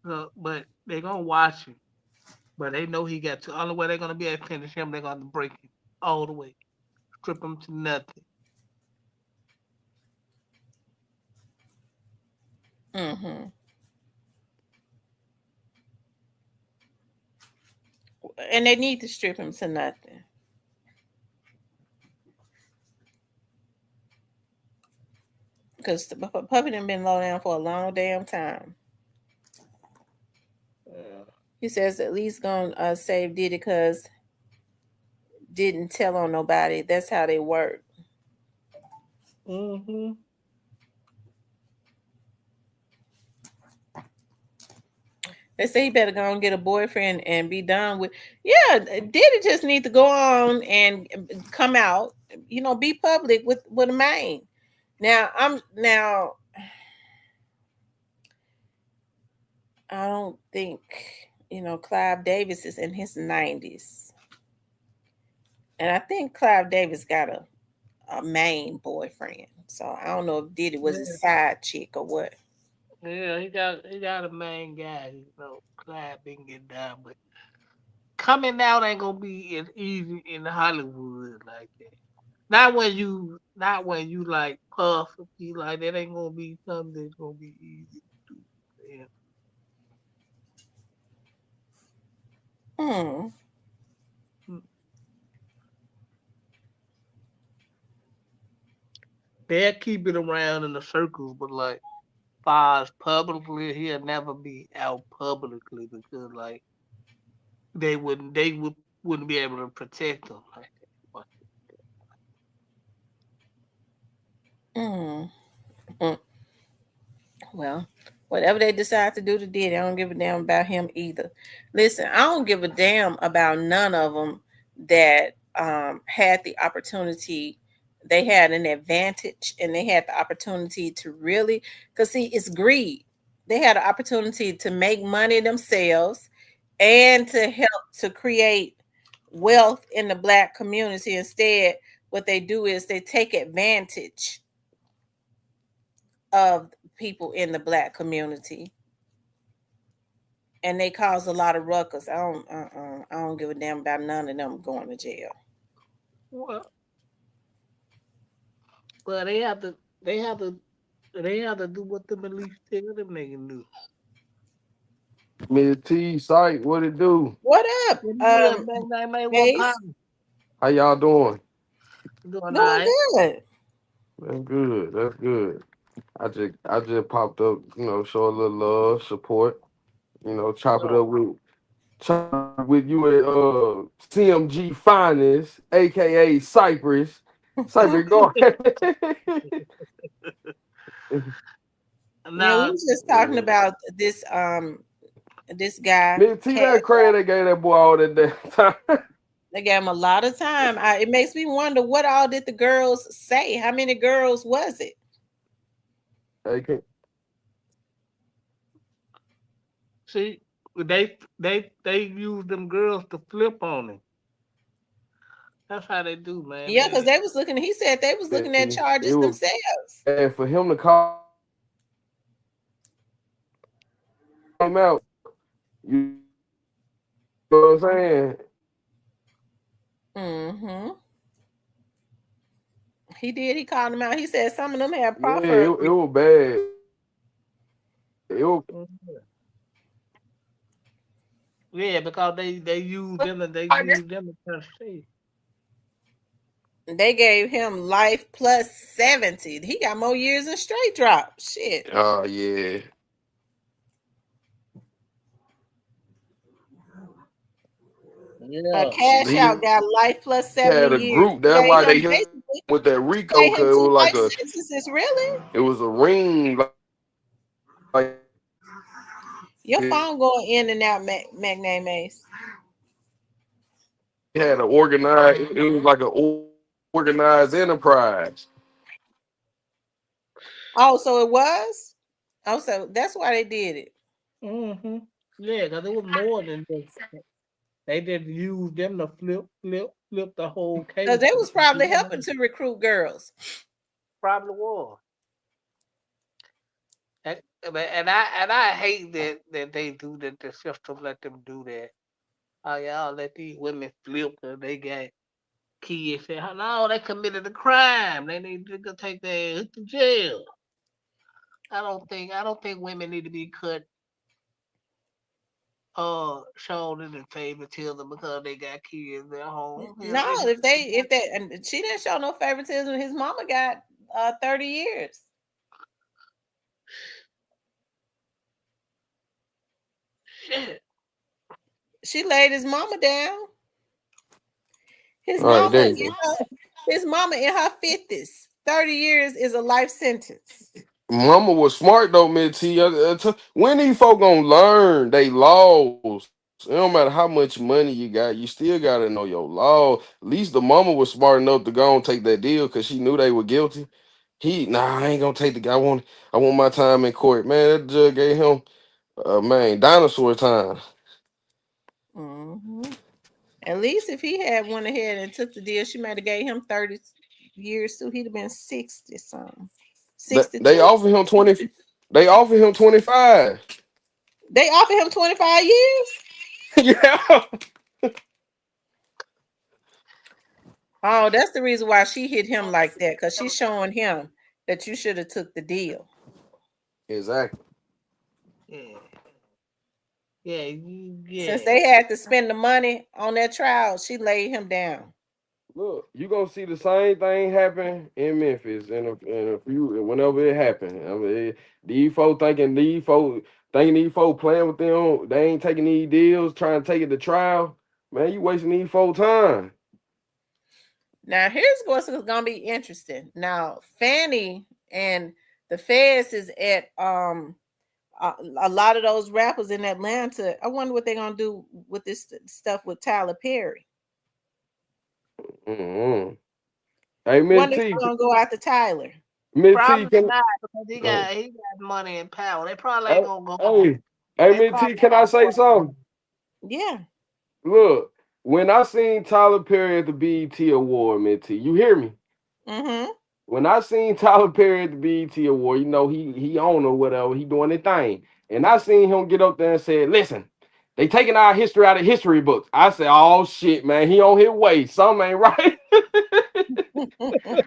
[SPEAKER 11] But they gonna watch him. But they know he got to. Only way they're gonna be able to finish him, they're gonna break him all the way, strip him to nothing.
[SPEAKER 1] And they need to strip him to nothing. Because the puppy done been low down for a long damn time. He says at least gonna save Diddy because didn't tell on nobody. That's how they work. They say he better go and get a boyfriend and be done with. Yeah, Diddy just need to go on and come out. You know, be public with a man. Now I don't think Clive Davis is in his 90s, and I think Clive Davis got a main boyfriend. So I don't know if Diddy was his side chick or what.
[SPEAKER 11] Yeah, he got a main guy. Clive didn't get down, but coming out ain't gonna be as easy in Hollywood like that. Not when you like Puff, like that ain't gonna be something that's gonna be easy to do. Yeah. They'll keep it around in the circles, but like far as publicly, he'll never be out publicly because like they wouldn't be able to protect him like
[SPEAKER 1] that. Well, whatever they decide to do to Diddy, I don't give a damn about him either. Listen, I don't give a damn about none of them that had the opportunity. They had an advantage and they had the opportunity to really, because see, it's greed. They had an opportunity to make money themselves and to help to create wealth in the Black community. Instead, what they do is they take advantage of people in the Black community, and they cause a lot of ruckus. I don't give a damn about none of them going to jail.
[SPEAKER 11] Well, they have to do what the police tell them they can do.
[SPEAKER 12] Miss T site, what it do?
[SPEAKER 1] What up?
[SPEAKER 12] How y'all doing?
[SPEAKER 11] Doing
[SPEAKER 1] good.
[SPEAKER 12] That's good. That's good. I just popped up, show a little love, support, chop it up with you at CMG Finest, aka Cypress. Cypress go.
[SPEAKER 1] Yeah, we was just talking about this guy.
[SPEAKER 12] Miss T, that crazy they gave that boy all that damn time.
[SPEAKER 1] They gave him a lot of time. It makes me wonder what all did the girls say? How many girls was it?
[SPEAKER 11] See, they use them girls to flip on him. That's how they do, man.
[SPEAKER 1] Yeah, because they was looking. He said they was looking at charges themselves.
[SPEAKER 12] And for him to call him out, you know what I'm saying?
[SPEAKER 1] He did. He called him out. He said some of them had proffer.
[SPEAKER 12] Yeah, it was bad.
[SPEAKER 11] Yeah, because they use them and they use them to say.
[SPEAKER 1] They gave him life plus 70. He got more years than straight drop. Shit.
[SPEAKER 12] Oh yeah.
[SPEAKER 1] Cashout got life plus 70
[SPEAKER 12] had a
[SPEAKER 1] years.
[SPEAKER 12] group. That's why they hit with that RICO, because it was like a
[SPEAKER 1] sentences, really?
[SPEAKER 12] It was a ring. Like
[SPEAKER 1] your phone going in and out, Magname Ace.
[SPEAKER 12] It had an organized. It was like an organized enterprise.
[SPEAKER 1] Oh, so it was? Oh, so that's why they did it.
[SPEAKER 11] Mm-hmm. Yeah, because it was more than just. They didn't use them to flip the whole case.
[SPEAKER 1] Because they was probably helping to recruit girls.
[SPEAKER 11] Probably was. And I hate that they do that. The system let them do that. Oh y'all let these women flip because they got kids. Say, no, they committed a crime. They need to take their ass to jail. I don't think women need to be cut shown in favoritism because they got kids at home.
[SPEAKER 1] No, if they and she didn't show no favoritism. His mama got 30 years.
[SPEAKER 11] Shit.
[SPEAKER 1] She laid his mama down. His
[SPEAKER 12] All
[SPEAKER 1] mama,
[SPEAKER 12] right,
[SPEAKER 1] his mama in her 50s. 30 years is a life sentence.
[SPEAKER 12] Mama was smart though, man. When these folk gonna learn they laws? It don't matter how much money you got, you still gotta know your law. At least the mama was smart enough to go and take that deal because she knew they were guilty. I ain't gonna take the guy. I want my time in court, man. That judge gave him, dinosaur time.
[SPEAKER 1] Mm-hmm. At least if he had went ahead and took the deal, she might have gave him 30 years too. He'd have been 60 something. 62.
[SPEAKER 12] They offered him 20. They offered him 25.
[SPEAKER 1] They offered him 25 years?
[SPEAKER 12] Yeah.
[SPEAKER 1] Oh, that's the reason why she hit him like that, because she's showing him that you should have took the deal.
[SPEAKER 12] Exactly.
[SPEAKER 11] Yeah.
[SPEAKER 1] Since they had to spend the money on that trial, she laid him down.
[SPEAKER 12] Look, you gonna see the same thing happen in Memphis in a few whenever it happens. I mean, these folks thinking these folks playing with them, they ain't taking these deals, trying to take it to trial. Man, you wasting these folks time.
[SPEAKER 1] Now, here's what's gonna be interesting. Now, Fannie and the feds is at a lot of those rappers in Atlanta. I wonder what they're gonna do with this stuff with Tyler Perry.
[SPEAKER 12] Mm-hmm. Hey,
[SPEAKER 1] When is gonna go after Tyler?
[SPEAKER 11] Probably not, because he got money and power. They probably ain't gonna go.
[SPEAKER 12] Hey, Miss T, can I say something?
[SPEAKER 1] Yeah.
[SPEAKER 12] Look, when I seen Tyler Perry at the BET Award, Miss T, you hear me?
[SPEAKER 1] Mm-hmm.
[SPEAKER 12] When I seen Tyler Perry at the BET Award, he on or whatever, he doing his thing. And I seen him get up there and say, listen, they taking our history out of history books. I said, oh shit, man, he on his way. Something ain't right.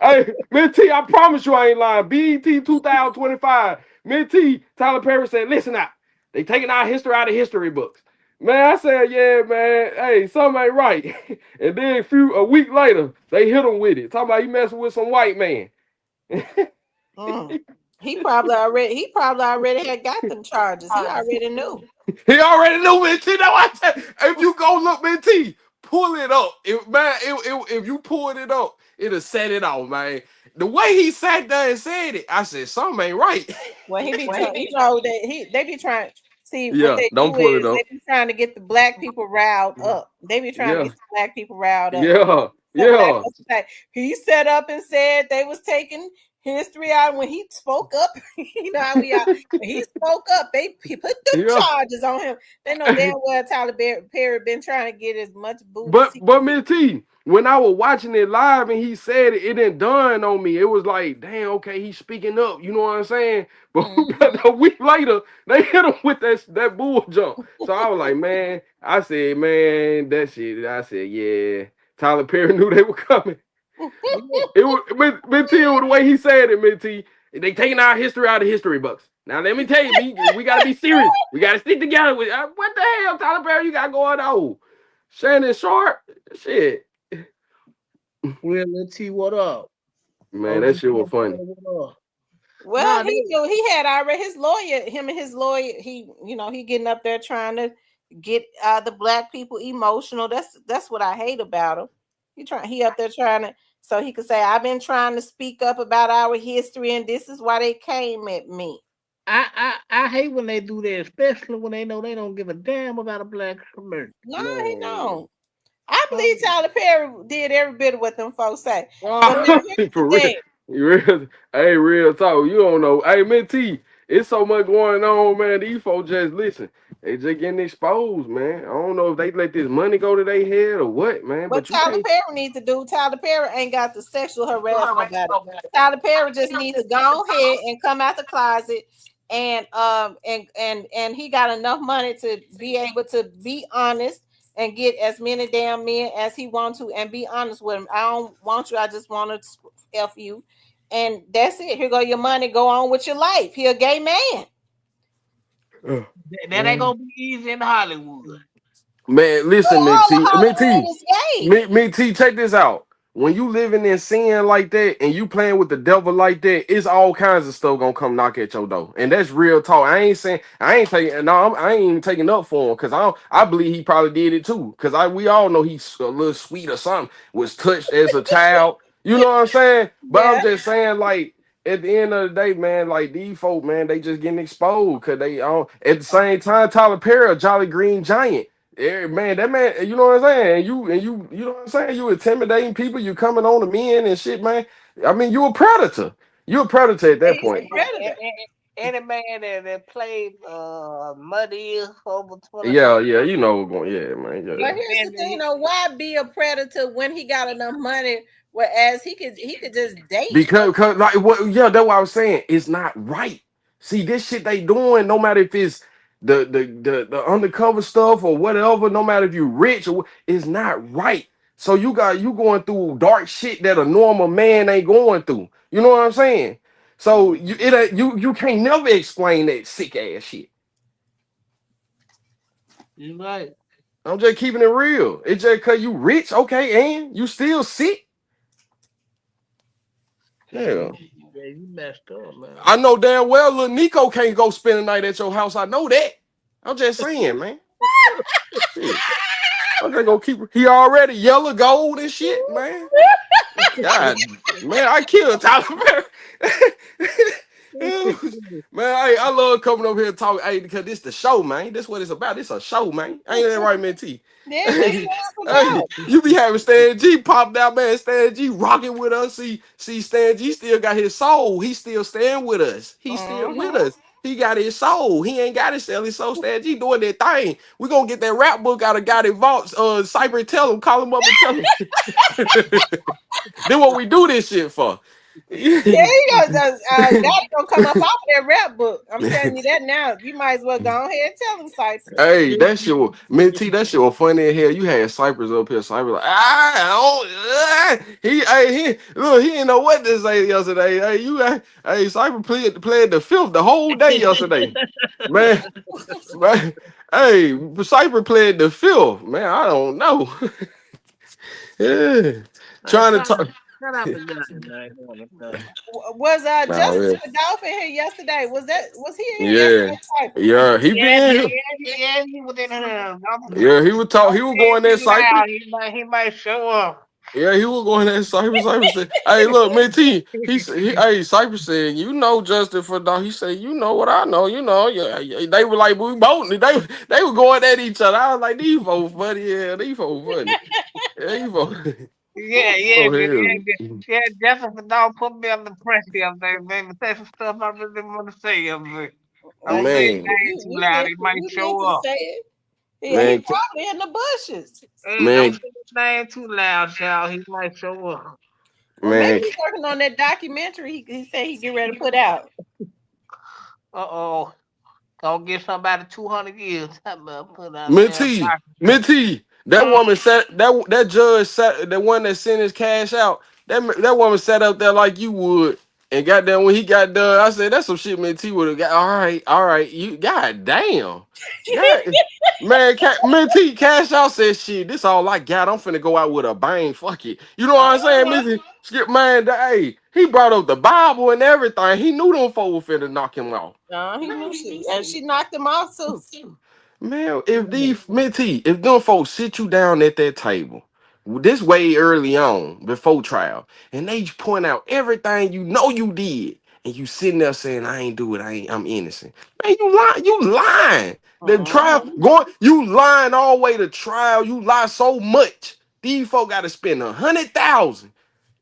[SPEAKER 12] Hey, Miss T, I promise you I ain't lying. BET 2025. Miss T, Tyler Perry said, listen out. They taking our history out of history books. Man, I said, yeah, man. Hey, something ain't right. And then a week later, they hit him with it. Talking about he messing with some white man.
[SPEAKER 1] He probably already had got them charges. He already knew.
[SPEAKER 12] He already knew, Miss T. That's why I said, if you go look, Miss T, pull it up. If you pulled it up, it'll set it off, man. The way he sat there and said it, I said, something ain't right.
[SPEAKER 1] Well, they be trying. See,
[SPEAKER 12] Yeah,
[SPEAKER 1] what they
[SPEAKER 12] don't
[SPEAKER 1] do
[SPEAKER 12] pull
[SPEAKER 1] is
[SPEAKER 12] it up.
[SPEAKER 1] they be trying to get the black people riled up. They be trying to get the black people riled up.
[SPEAKER 12] Yeah.
[SPEAKER 1] He set up and said they was taking history out. When he spoke up, you know how we are. When he spoke up, he put them charges on him. They know damn well Tyler Perry been trying to get as much booty.
[SPEAKER 12] But Miss T, when I was watching it live and he said it, it didn't dawn on me. It was like, damn, okay, he's speaking up. You know what I'm saying? But a week later, they hit him with that bull jump. So I was like, man, that shit. I said, yeah, Tyler Perry knew they were coming. It was Miss T, the way he said it, Miss T. They taking our history out of history books. Now let me tell you, we gotta be serious. We gotta stick together with what the hell, Tyler Perry, you got going on? Shannon Sharp, shit.
[SPEAKER 11] Well, let's see what up.
[SPEAKER 12] Man, that shit was funny.
[SPEAKER 1] Well, he had already his lawyer. He getting up there trying to get the black people emotional. That's what I hate about him. He up there trying to, so he could say, I've been trying to speak up about our history, and this is why they came at me.
[SPEAKER 11] I hate when they do that, especially when they know they don't give a damn about a black community.
[SPEAKER 1] No, he don't. I believe Tyler Perry did every bit of what them folks say.
[SPEAKER 12] For real. Hey, real talk. You don't know. Hey, Miss T, It's so much going on, man. These folks just listen. They just getting exposed, man. I don't know if they let this money go to their head or what, man.
[SPEAKER 1] What
[SPEAKER 12] But you
[SPEAKER 1] Tyler
[SPEAKER 12] can't.
[SPEAKER 1] Perry needs to do, Tyler Perry ain't got the sexual harassment about it. Tyler Perry just needs to go ahead and come out the closet and he got enough money to be able to be honest and get as many damn men as he wants to and be honest with him. I don't want you, I just want to F you. And that's it. Here go your money. Go on with your life. He a gay man.
[SPEAKER 11] That ain't gonna be easy in Hollywood.
[SPEAKER 12] Man, listen, T, check this out. When you living in sin like that and you playing with the devil like that, it's all kinds of stuff gonna come knock at your door, and that's real talk. I ain't ain't even taking up for him because I believe he probably did it too. Because we all know he's a little sweet or something, was touched as a child. You know what I'm saying? But I'm just saying, like, at the end of the day, man, like these folk, man, they just getting exposed because they at the same time, Tyler Perry, a Jolly Green Giant. Yeah, man, that man, you know what I'm saying? You know what I'm saying? You intimidating people, you coming on the men and shit, man. I mean, you a predator. You a predator at that point.
[SPEAKER 11] Any man that played Muddy over 20.
[SPEAKER 12] Yeah, you know what's going. Yeah, man. Yeah.
[SPEAKER 1] But here's the thing, why be a predator when he got enough money? Whereas he could just date.
[SPEAKER 12] Because like what? Yeah, that's what I was saying. It's not right. See, this shit they doing, no matter if it's the undercover stuff or whatever, no matter if you rich or it's not right. So you going through dark shit that a normal man ain't going through. You know what I'm saying? So you can't never explain that sick ass shit.
[SPEAKER 11] You right.
[SPEAKER 12] I'm just keeping it real. It's just cause you rich, okay, and you still sick. Yeah.
[SPEAKER 11] Yeah, you messed up, man.
[SPEAKER 12] I know damn well little Nico can't go spend a night at your house. I know that. I'm just saying, man. Shit. I'm just gonna keep. He already yellow gold and shit, man. God, man, I killed Tyler Perry. Man, I love coming over here and talking, hey, because this the show, man. This what it's about. This a show, man. Ain't that right, man, T? Hey, you be having Stan G popped out, man. Stan G rocking with us. See, Stan G still got his soul. He still staying with us. He's still with us. He got his soul. He ain't got to sell his soul. Stan G doing that thing. We gonna get that rap book out of God Vaults. Cyber tell him, call him up and tell him. Then what we do this shit for?
[SPEAKER 1] Yeah, he goes. Daddy gonna come up off of that rap book. I'm telling you that now. You might as well go ahead and tell him, Cypress.
[SPEAKER 12] Hey, that shit was that shit was funny as hell. You had Cypress up here. Cypress like, he look, he didn't know what to say yesterday. Hey, Cypress played the fifth the whole day yesterday. man. Hey, Cypress played the fifth. Man, I don't know. Yeah. Trying to talk.
[SPEAKER 1] Was Justice for Dolphin here yesterday? Was he in
[SPEAKER 12] here? Yeah, he been here.
[SPEAKER 11] Yeah, he was in here.
[SPEAKER 12] Yeah, he would talk. He was going there, Cypress.
[SPEAKER 11] He might show up.
[SPEAKER 12] Yeah, he was going there. Cypress said, "Hey, look, man, T. Hey, Cypress said, you know, Justin for Dolphin. He said, you know what I know. You know, yeah. They were like, we both. They were going at each other. I was like, these folks funny. Yeah, these folks funny. Yeah, these folks."
[SPEAKER 11] Yeah. Justin don't put me on the press the other day, man. Say some stuff I really want to say of it. Don't say it too loud. He might show up.
[SPEAKER 1] Yeah, he's probably in the bushes.
[SPEAKER 11] Don't say his name too loud, child. He might show up.
[SPEAKER 1] Well, maybe he's working on that documentary. He said he get ready to put out.
[SPEAKER 11] Gonna give somebody 200 years.
[SPEAKER 12] Minty. That woman sat that judge sat the one that sent his cash out. That woman sat up there like you would, and got done when he got done. I said that's some shit Minty would have got. All right. You god damn. Man, Minty cash out said shit. This all I got. I'm finna go out with a bang. Fuck it. You know what I'm saying, Minty? Man, hey, he brought up the Bible and everything. He knew them folks were finna knock him off.
[SPEAKER 1] He knew she knocked him off too.
[SPEAKER 12] Man, if them folks sit you down at that table, this way early on before trial, and they point out everything you know you did, and you sitting there saying, I ain't do it, I'm innocent. Man, you lying. The trial you lying all the way to trial. You lie so much. These folks gotta spend $100,000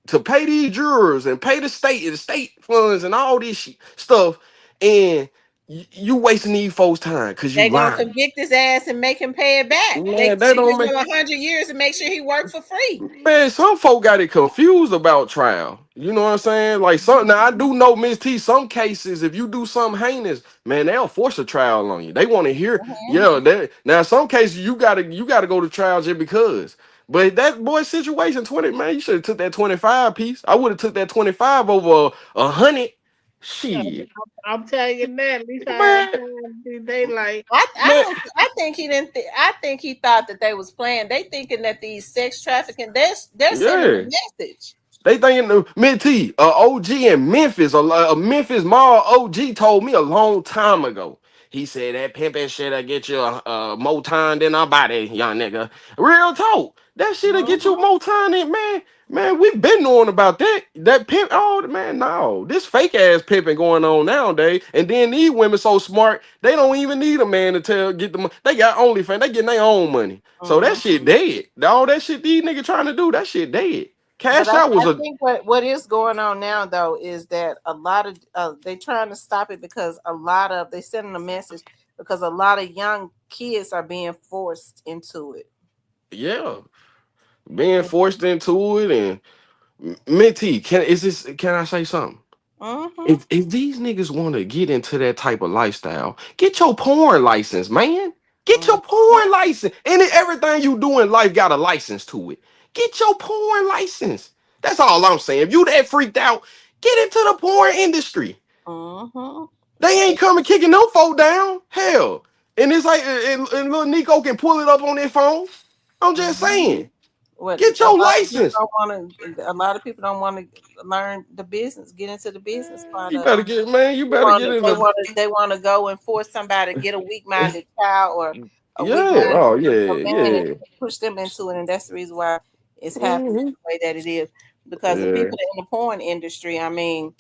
[SPEAKER 12] to pay these jurors and pay the state funds and all this stuff. and you wasting these folks' time because you
[SPEAKER 1] They gonna
[SPEAKER 12] lying.
[SPEAKER 1] convict his ass and make him pay it back. They
[SPEAKER 12] Man, that
[SPEAKER 1] give
[SPEAKER 12] don't
[SPEAKER 1] him
[SPEAKER 12] make
[SPEAKER 1] 100 years and make sure he worked for free.
[SPEAKER 12] man. Some folk got it confused about trial. You know what I'm saying? Like now I do know, Miss T. Some cases, if you do something heinous, man, they'll force a trial on you. They want to hear, yeah. Now some cases you gotta go to trial just because. But that boy situation 20, man, you should have took that 25 piece. I would have took that 25 over 100. Shit,
[SPEAKER 11] I'm telling you that. At least I had
[SPEAKER 12] man,
[SPEAKER 11] time to they like.
[SPEAKER 12] man.
[SPEAKER 1] I think he didn't. I think he thought that they was playing. They thinking that these sex trafficking. They're sending
[SPEAKER 12] Yeah.
[SPEAKER 1] a message.
[SPEAKER 12] They thinking the Mid T, OG in Memphis, a Memphis Mall OG told me a long time ago. He said that pimping shit'll get you more time than a body, young nigga. Real talk. That shit'll get you more time than man. Man, we been knowing about that. That pimp, oh man, no. This fake ass pimping going on nowadays. And then these women so smart, they don't even need a man to get them. They got OnlyFans, they getting their own money. So that shit dead. All that shit these niggas trying to do, that shit dead.
[SPEAKER 1] But
[SPEAKER 12] Cashout was
[SPEAKER 1] I think what is going on now though is that a lot of they trying to stop it because they sending a message because a lot of young kids are being forced into it.
[SPEAKER 12] yeah, being forced into it. And Minty, can I say something? If these niggas want to get into that type of lifestyle, get your porn license, man. Get your porn license. And everything you do in life got a license to it. Get your porn license. That's all I'm saying. If you that freaked out, get into the porn industry. They ain't coming kicking no folk down. Hell. And it's like, and little Nico can pull it up on their phone. I'm just saying. Get your license.
[SPEAKER 1] A lot of people don't want to learn the business, get into the business part
[SPEAKER 12] You
[SPEAKER 1] of
[SPEAKER 12] better
[SPEAKER 1] it.
[SPEAKER 12] get, man. You better get in the.
[SPEAKER 1] They want to go and force somebody to get a weak-minded child or a
[SPEAKER 12] Yeah.
[SPEAKER 1] weak-minded
[SPEAKER 12] Oh
[SPEAKER 1] man
[SPEAKER 12] yeah.
[SPEAKER 1] and push them into it, and that's the reason why it's happening the way that it is. Because the
[SPEAKER 12] Yeah.
[SPEAKER 1] people in the porn industry, I mean,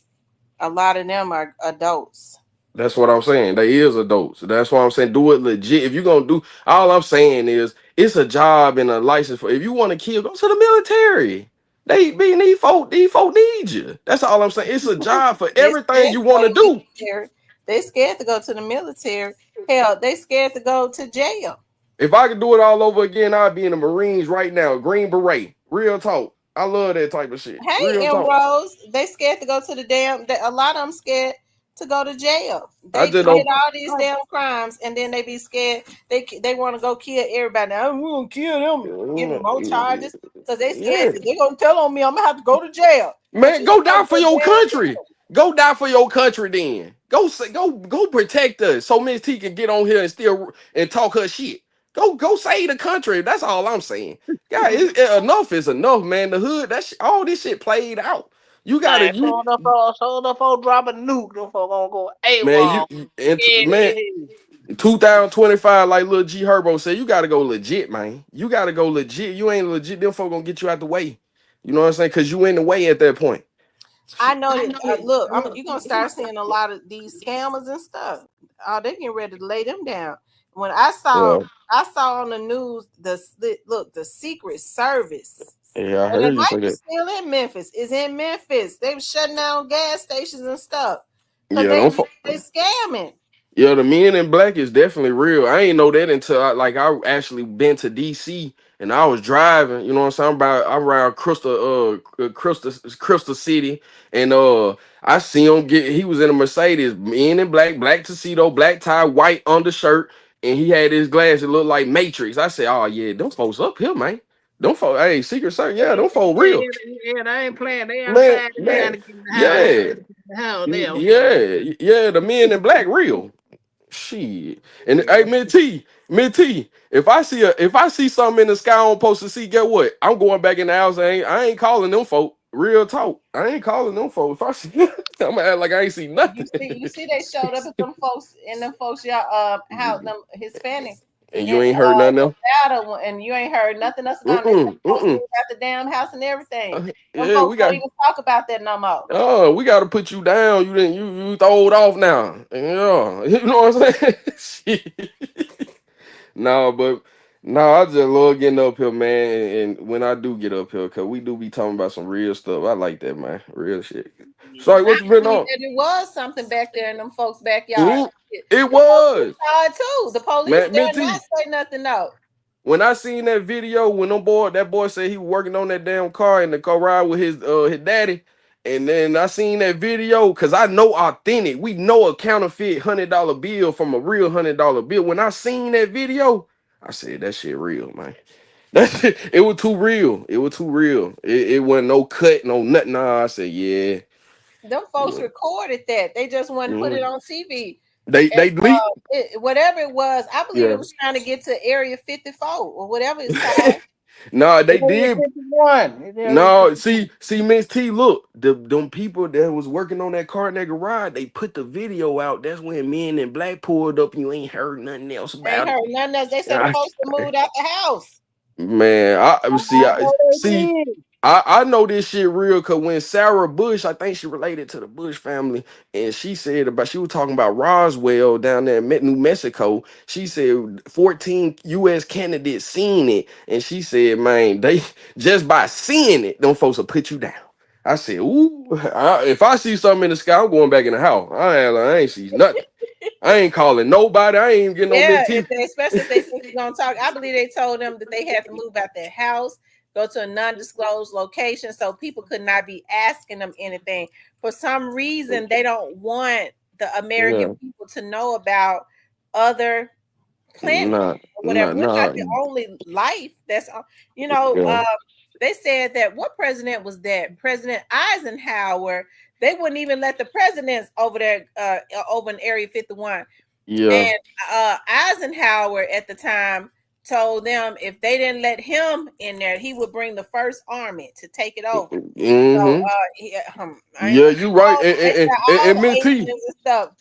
[SPEAKER 1] a lot of them are adults.
[SPEAKER 12] That's what I'm saying. They is adults. That's why I'm saying do it legit. If you're gonna do, all I'm saying is it's a job and a license for. If you want to kill, go to the military. These folk need you. That's all I'm saying. It's a job for everything you want to do.
[SPEAKER 1] They scared to go to the military. Hell, they scared to go to jail.
[SPEAKER 12] If I could do it all over again, I'd be in the Marines right now. Green Beret. Real talk. I love that type of shit.
[SPEAKER 1] Hey,
[SPEAKER 12] Real
[SPEAKER 1] and
[SPEAKER 12] talk.
[SPEAKER 1] Rose, they scared to go to the a lot of them scared to go to jail. They
[SPEAKER 12] I just
[SPEAKER 1] commit
[SPEAKER 12] don't.
[SPEAKER 1] all these damn crimes, and then they be scared. They want to go kill everybody. I'm gonna kill them, give them more charges because they scared.
[SPEAKER 12] Yeah.
[SPEAKER 1] They're gonna tell on me. I'm gonna have to go to jail.
[SPEAKER 12] Man, go die for your country. Go die for your country then. Go protect us so Miss T can get on here and still and talk her shit. Go save the country. That's all I'm saying. God, enough is enough, man. The hood, all this shit played out. You gotta
[SPEAKER 11] So the folks drop a nuke, the folks gonna go
[SPEAKER 12] man,
[SPEAKER 11] AWOL.
[SPEAKER 12] man, 2025, like Lil G Herbo said, you gotta go legit, man. You gotta go legit. You ain't legit, them folk gonna get you out the way. You know what I'm saying? Cause you in the way at that point.
[SPEAKER 1] I know that. Look, you're gonna start seeing a lot of these scammers and stuff. Oh, they getting ready to lay them down. When I saw on the news the Secret Service.
[SPEAKER 12] Yeah, I
[SPEAKER 1] And
[SPEAKER 12] heard
[SPEAKER 1] it
[SPEAKER 12] you
[SPEAKER 1] might
[SPEAKER 12] say
[SPEAKER 1] be
[SPEAKER 12] that.
[SPEAKER 1] still in Memphis. It's in Memphis. They were shutting down gas stations and stuff
[SPEAKER 12] Yeah,
[SPEAKER 1] because they scamming.
[SPEAKER 12] Yeah, the Men in Black is definitely real. I ain't know that until I actually been to DC and I was driving. You know what I'm saying? I'm around Crystal City, and I see him he was in a Mercedes, Men in Black, black tuxedo, black tie, white undershirt, and he had his glass. It looked like Matrix. I said, "Oh yeah, them folks up here, man. Them folks, hey, Secret Service, yeah, them folks real."
[SPEAKER 11] Yeah, they ain't playing. They
[SPEAKER 12] Man,
[SPEAKER 11] outside trying to get in the house.
[SPEAKER 12] yeah, the Men in Black real. Shit. And hey, Mint T, if I see something in the sky I'm supposed to see, get what? I'm going back in the house. I ain't calling them folk. Real talk. I ain't calling them folk. If I see I'm gonna act like I ain't see nothing.
[SPEAKER 1] You see they showed up at them folks house, them Hispanics.
[SPEAKER 12] And you ain't heard nothing else?
[SPEAKER 1] And you ain't heard nothing else about it. About the damn house and everything.
[SPEAKER 12] Yeah, we got
[SPEAKER 1] don't even talk about that no more.
[SPEAKER 12] Oh, we gotta put you down. You throw it off now. Yeah, you know what I'm saying? I just love getting up here, man. And when I do get up here, cause we do be talking about some real stuff. I like that, man. Real shit. Sorry, what you been
[SPEAKER 1] believe
[SPEAKER 12] on?
[SPEAKER 1] that it was something back there in them folks' backyard.
[SPEAKER 12] It was.
[SPEAKER 1] Saw it too. The police
[SPEAKER 12] Man,
[SPEAKER 1] dare not
[SPEAKER 12] Minty,
[SPEAKER 1] say nothing though.
[SPEAKER 12] when I seen that video, when that boy said he was working on that damn car in the car ride with his daddy, and then I seen that video because I know authentic. We know a counterfeit $100 bill from a real $100 bill. When I seen that video, I said that shit real, man. That shit, it was too real. It was too real. It wasn't no cut, no nothing. Nah, I said yeah.
[SPEAKER 1] Them folks recorded that. They just wouldn't put it on TV.
[SPEAKER 12] They leaked.
[SPEAKER 1] Whatever it was, I believe
[SPEAKER 12] Yeah.
[SPEAKER 1] it was trying to get to Area 54 or whatever it's called.
[SPEAKER 12] Nah, they did.
[SPEAKER 11] 51.
[SPEAKER 12] No, see, Miss T, look, them people that was working on that car in that garage, they put the video out. That's when men in black pulled up. You ain't heard nothing else
[SPEAKER 1] They ain't
[SPEAKER 12] about
[SPEAKER 1] heard nothing else. They said the folks moved out the house.
[SPEAKER 12] Man, I know this shit real because when Sarah Bush, I think she related to the Bush family, and she was talking about Roswell down there in New Mexico. She said 14 U.S. candidates seen it, and she said, man, they just by seeing it, them folks will put you down. I said, ooh, if I see something in the sky, I'm going back in the house. I ain't see nothing. I ain't calling nobody. I ain't even getting no
[SPEAKER 1] especially if they think you're gonna talk. I believe they told them that they had to move out their house, go to a non-disclosed location, so people could not be asking them anything. For some reason, they don't want the American people to know about other planets or whatever. We're not the only life that's they said that what president was that? President Eisenhower. They wouldn't even let the presidents over there over in Area 51.
[SPEAKER 12] Yeah.
[SPEAKER 1] And Eisenhower at the time told them if they didn't let him in there, he would bring the first army to take it over.
[SPEAKER 12] Mm-hmm.
[SPEAKER 1] So
[SPEAKER 12] you're right. And Miss T,
[SPEAKER 1] stuff.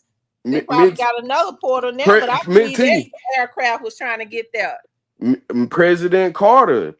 [SPEAKER 1] They probably got another portal now, but I believe their aircraft was trying to get there.
[SPEAKER 12] President Carter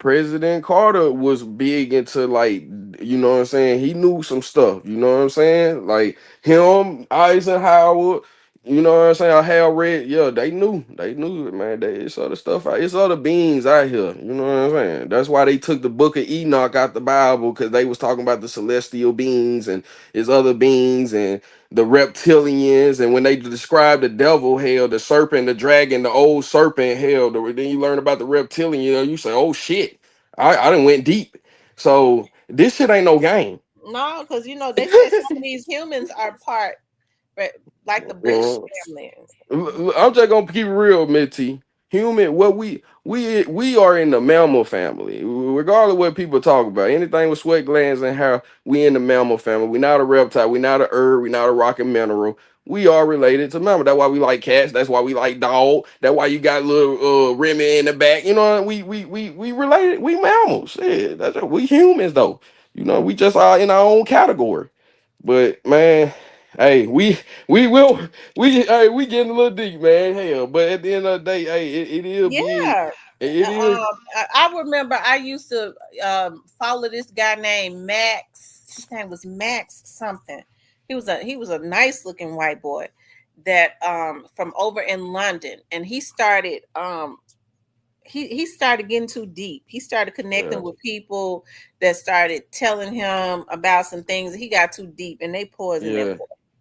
[SPEAKER 12] was big into, like, you know what I'm saying, he knew some stuff, you know what I'm saying, like him, Eisenhower, you know what I'm saying, Hal Red, yeah, they knew it, man. It's other stuff out, it's other beings out here, you know what I'm saying. That's why they took the book of Enoch out the Bible, because they was talking about the celestial beings and his other beings and the reptilians, and when they describe the devil, hell, the serpent, the dragon, the old serpent, hell, then you learn about the reptilian, you say, oh shit, I done went deep. So this shit ain't no game.
[SPEAKER 1] No, because they said some of these humans are part, like the Bush family.
[SPEAKER 12] I'm just gonna keep it real, Mitty. Human, what we are in the mammal family, regardless of what people talk about. Anything with sweat glands and hair, we in the mammal family. We're not a reptile. We're not a herb. We're not a rock and mineral. We are related to mammal. That's why we like cats. That's why we like dog. That's why you got little Remy in the back. We related. We mammals. Yeah, we humans though. We just are in our own category. But man, hey, we getting a little deep, man. Hell, but at the end of the day, hey, it is big. It is.
[SPEAKER 1] I remember I used to follow this guy named Max. His name was Max something. He was a nice looking white boy that from over in London, and he started he started getting too deep. He started connecting with people that started telling him about some things. He got too deep, and they poisoned him.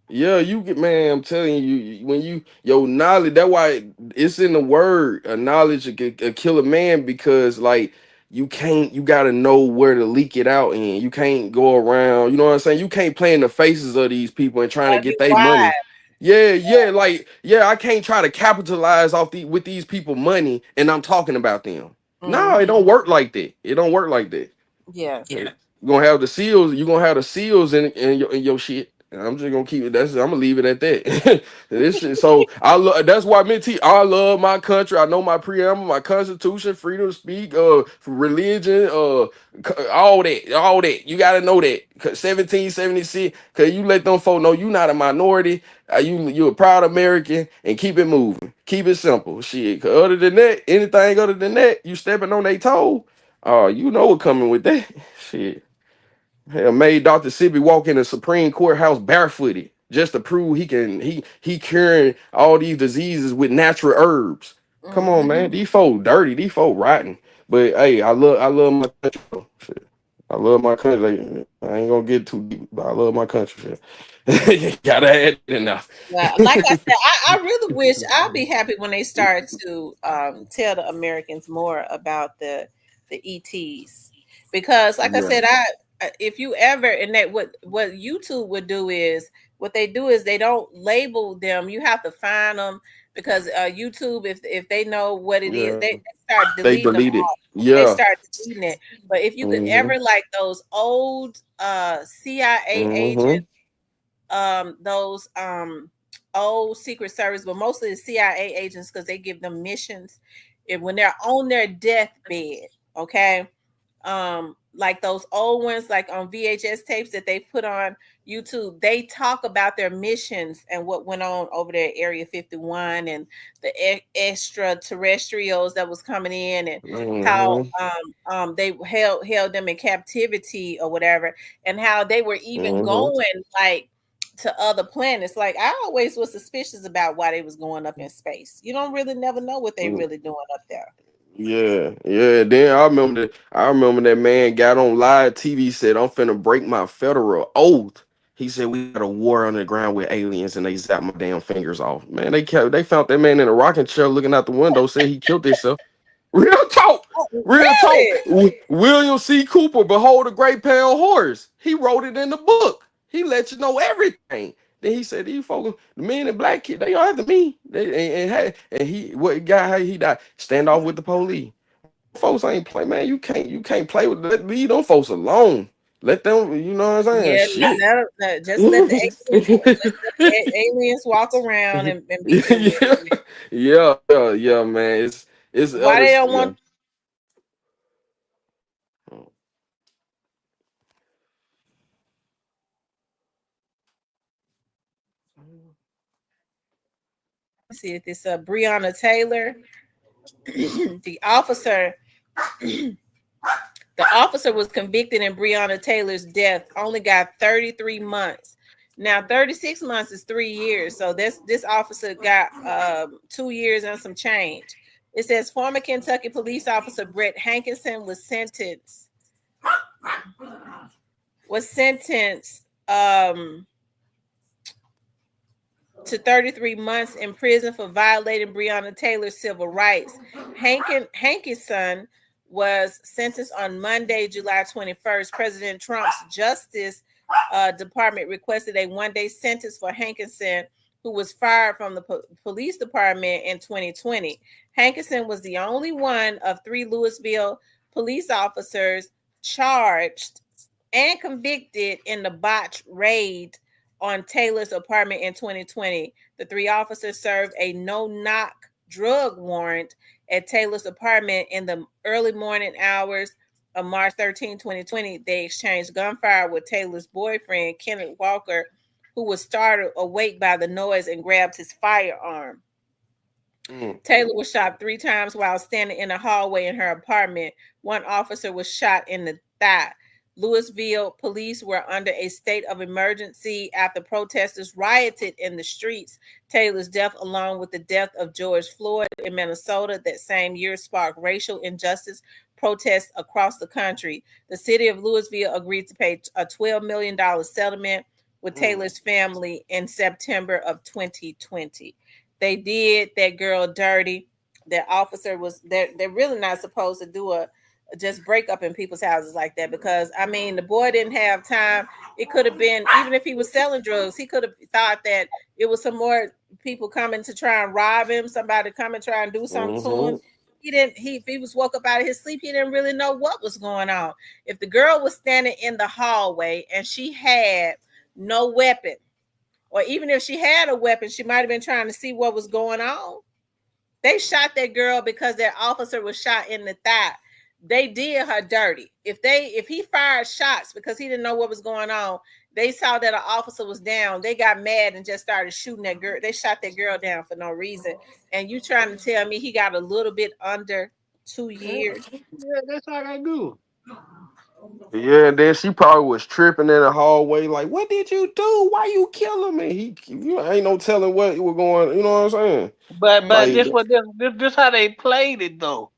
[SPEAKER 12] Yeah, man, I'm telling you, when your knowledge, that's why it's in the word, a knowledge will kill a man, because like you gotta know where to leak it out in. You can't go around, you know what I'm saying? You can't play in the faces of these people and trying to get their money. I can't try to capitalize with these people money and I'm talking about them. No, it don't work like that. It don't work like that.
[SPEAKER 1] Yeah.
[SPEAKER 12] You're gonna have the seals, in your shit. I'm just gonna keep it. I'm gonna leave it at that. This shit. So that's why I love my country. I know my preamble, my constitution, freedom to speak, religion, all that. You gotta know that. 1776. Cause you let them folk know you not a minority. You a proud American, and keep it moving. Keep it simple. Shit. Cause other than that, anything other than that, you stepping on their toe. You know what coming with that. Shit. Hell, made Dr. Sebi walk in the Supreme Court house barefooted just to prove he curing all these diseases with natural herbs. Come on, man. These folk dirty. These folk rotten. But hey, I love my country. Shit. I love my country. I ain't gonna get too deep, but I love my country. Gotta add it enough.
[SPEAKER 1] Well, like I said, I really wish I'll be happy when they start to tell the Americans more about the ETs, because, like I
[SPEAKER 12] Yeah.
[SPEAKER 1] said, if you ever, and that what YouTube would do is, what they do is they don't label them. You have to find them, because YouTube, if they know what it is,
[SPEAKER 12] Yeah.
[SPEAKER 1] they start
[SPEAKER 12] They
[SPEAKER 1] deleting them
[SPEAKER 12] delete it.
[SPEAKER 1] off. They
[SPEAKER 12] Yeah.
[SPEAKER 1] start deleting it. But if you could
[SPEAKER 12] Mm-hmm.
[SPEAKER 1] ever, like those old CIA agents, those old Secret Service, but mostly the CIA agents, because they give them missions when they're on their deathbed. Okay, like those old ones, like on VHS tapes that they put on YouTube, they talk about their missions and what went on over there at Area 51, and the extraterrestrials that was coming in, and how they held them in captivity or whatever, and how they were even going like to other planets. Like, I always was suspicious about why they was going up in space. You don't really never know what they really doing up there.
[SPEAKER 12] Yeah, yeah. Then I remember that man got on live TV, said, "I'm finna break my federal oath." He said we got a war on the ground with aliens, and they zapped my damn fingers off. Man, they found that man in a rocking chair looking out the window, said he killed himself. Real talk.
[SPEAKER 1] Oh,
[SPEAKER 12] Real talk.
[SPEAKER 1] really?
[SPEAKER 12] William C. Cooper, Behold a Great Pale Horse. He wrote it in the book. He let you know everything. Then he said, these folks, the men and black kids, they are after me. And he, what guy, how he died? Stand off with the police. Folks ain't play, man. You can't play with that. Leave them folks alone. Let them, you know what I'm saying?
[SPEAKER 1] Yeah,
[SPEAKER 12] Shit.
[SPEAKER 1] just let the aliens walk around and be through with it.
[SPEAKER 12] Yeah, man. It's
[SPEAKER 1] Why they don't want? See if it's Breonna Taylor. The officer was convicted in Breonna Taylor's death, only got 33 months. Now 36 months is 3 years, so this officer got 2 years and some change. It says former Kentucky police officer Brett Hankinson was sentenced to 33 months in prison for violating Breonna Taylor's civil rights. Hankinson was sentenced on Monday, July 21st. President Trump's Justice Department requested a one-day sentence for Hankinson, who was fired from the police department in 2020. Hankinson was the only one of 3 Louisville police officers charged and convicted in the botched raid on Taylor's apartment in 2020. The 3 officers served a no-knock drug warrant at Taylor's apartment in the early morning hours of March 13, 2020. They exchanged gunfire with Taylor's boyfriend, Kenneth Walker, who was startled awake by the noise and grabbed his firearm. Taylor was shot 3 times while standing in a hallway in her apartment. One officer was shot in the thigh. Louisville police were under a state of emergency after protesters rioted in the streets. Taylor's death, along with the death of George Floyd in Minnesota that same year, sparked racial injustice protests across the country. The city of Louisville agreed to pay a $12 million settlement with Taylor's family in September of 2020. They did that girl dirty. That officer was, they're really not supposed to do just break up in people's houses like that, because I mean, the boy didn't have time. It could have been, even if he was selling drugs, he could have thought that it was some more people coming to try and rob him, somebody come and try and do something to him. If he was woke up out of his sleep, he didn't really know what was going on. If the girl was standing in the hallway and she had no weapon, or even if she had a weapon, she might have been trying to see what was going on. They shot that girl because that officer was shot in the thigh. They did her dirty. If he fired shots because he didn't know what was going on, they saw that an officer was down, they got mad and just started shooting that girl. They shot that girl down for no reason. And you trying to tell me he got a little bit under 2 years?
[SPEAKER 11] Yeah, that's how I do.
[SPEAKER 12] Yeah, and then she probably was tripping in the hallway, like, "What did you do? Why you killing me?" You ain't no telling what was going. You know what I'm saying?
[SPEAKER 11] But
[SPEAKER 12] Like,
[SPEAKER 11] this how they played it though.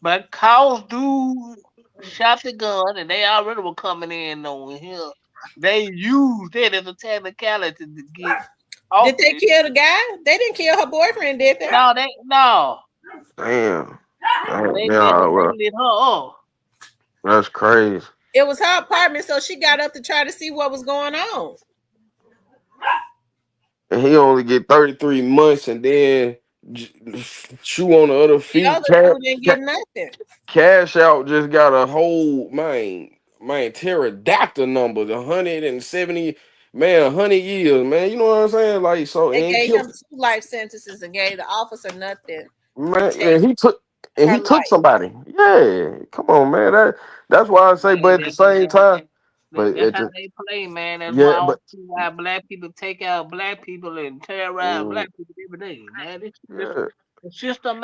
[SPEAKER 11] But cows do shot the gun, and they already were coming in on him. They used it as a technicality to get off
[SPEAKER 1] Did they
[SPEAKER 11] it.
[SPEAKER 1] kill the guy? They didn't kill her boyfriend, did they?
[SPEAKER 11] No.
[SPEAKER 12] Damn.
[SPEAKER 11] They
[SPEAKER 12] Yeah, well,
[SPEAKER 11] lit her up.
[SPEAKER 12] that's crazy.
[SPEAKER 1] It was her apartment, so she got up to try to see what was going on.
[SPEAKER 12] And he only get 33 months, and then shoe on the other
[SPEAKER 1] The
[SPEAKER 12] feet.
[SPEAKER 1] other two didn't get nothing.
[SPEAKER 12] Cash Out just got a whole pterodactyl number, the 170 100 years, man. You know what I'm saying? Like, so
[SPEAKER 1] They
[SPEAKER 12] and
[SPEAKER 1] gave
[SPEAKER 12] killed
[SPEAKER 1] him 2 life sentences and gave the officer nothing to
[SPEAKER 12] man,
[SPEAKER 1] protect
[SPEAKER 12] and
[SPEAKER 1] her
[SPEAKER 12] he took
[SPEAKER 1] life.
[SPEAKER 12] somebody. Yeah, come on, man. That's why I say, but at the same time, but
[SPEAKER 11] That's
[SPEAKER 12] it
[SPEAKER 11] how
[SPEAKER 12] just
[SPEAKER 11] they play, man. That's why
[SPEAKER 12] yeah,
[SPEAKER 11] I don't
[SPEAKER 12] but
[SPEAKER 11] see why black people take out black people and terrorize
[SPEAKER 12] mm,
[SPEAKER 11] black people every day, man.
[SPEAKER 12] yeah.
[SPEAKER 11] The system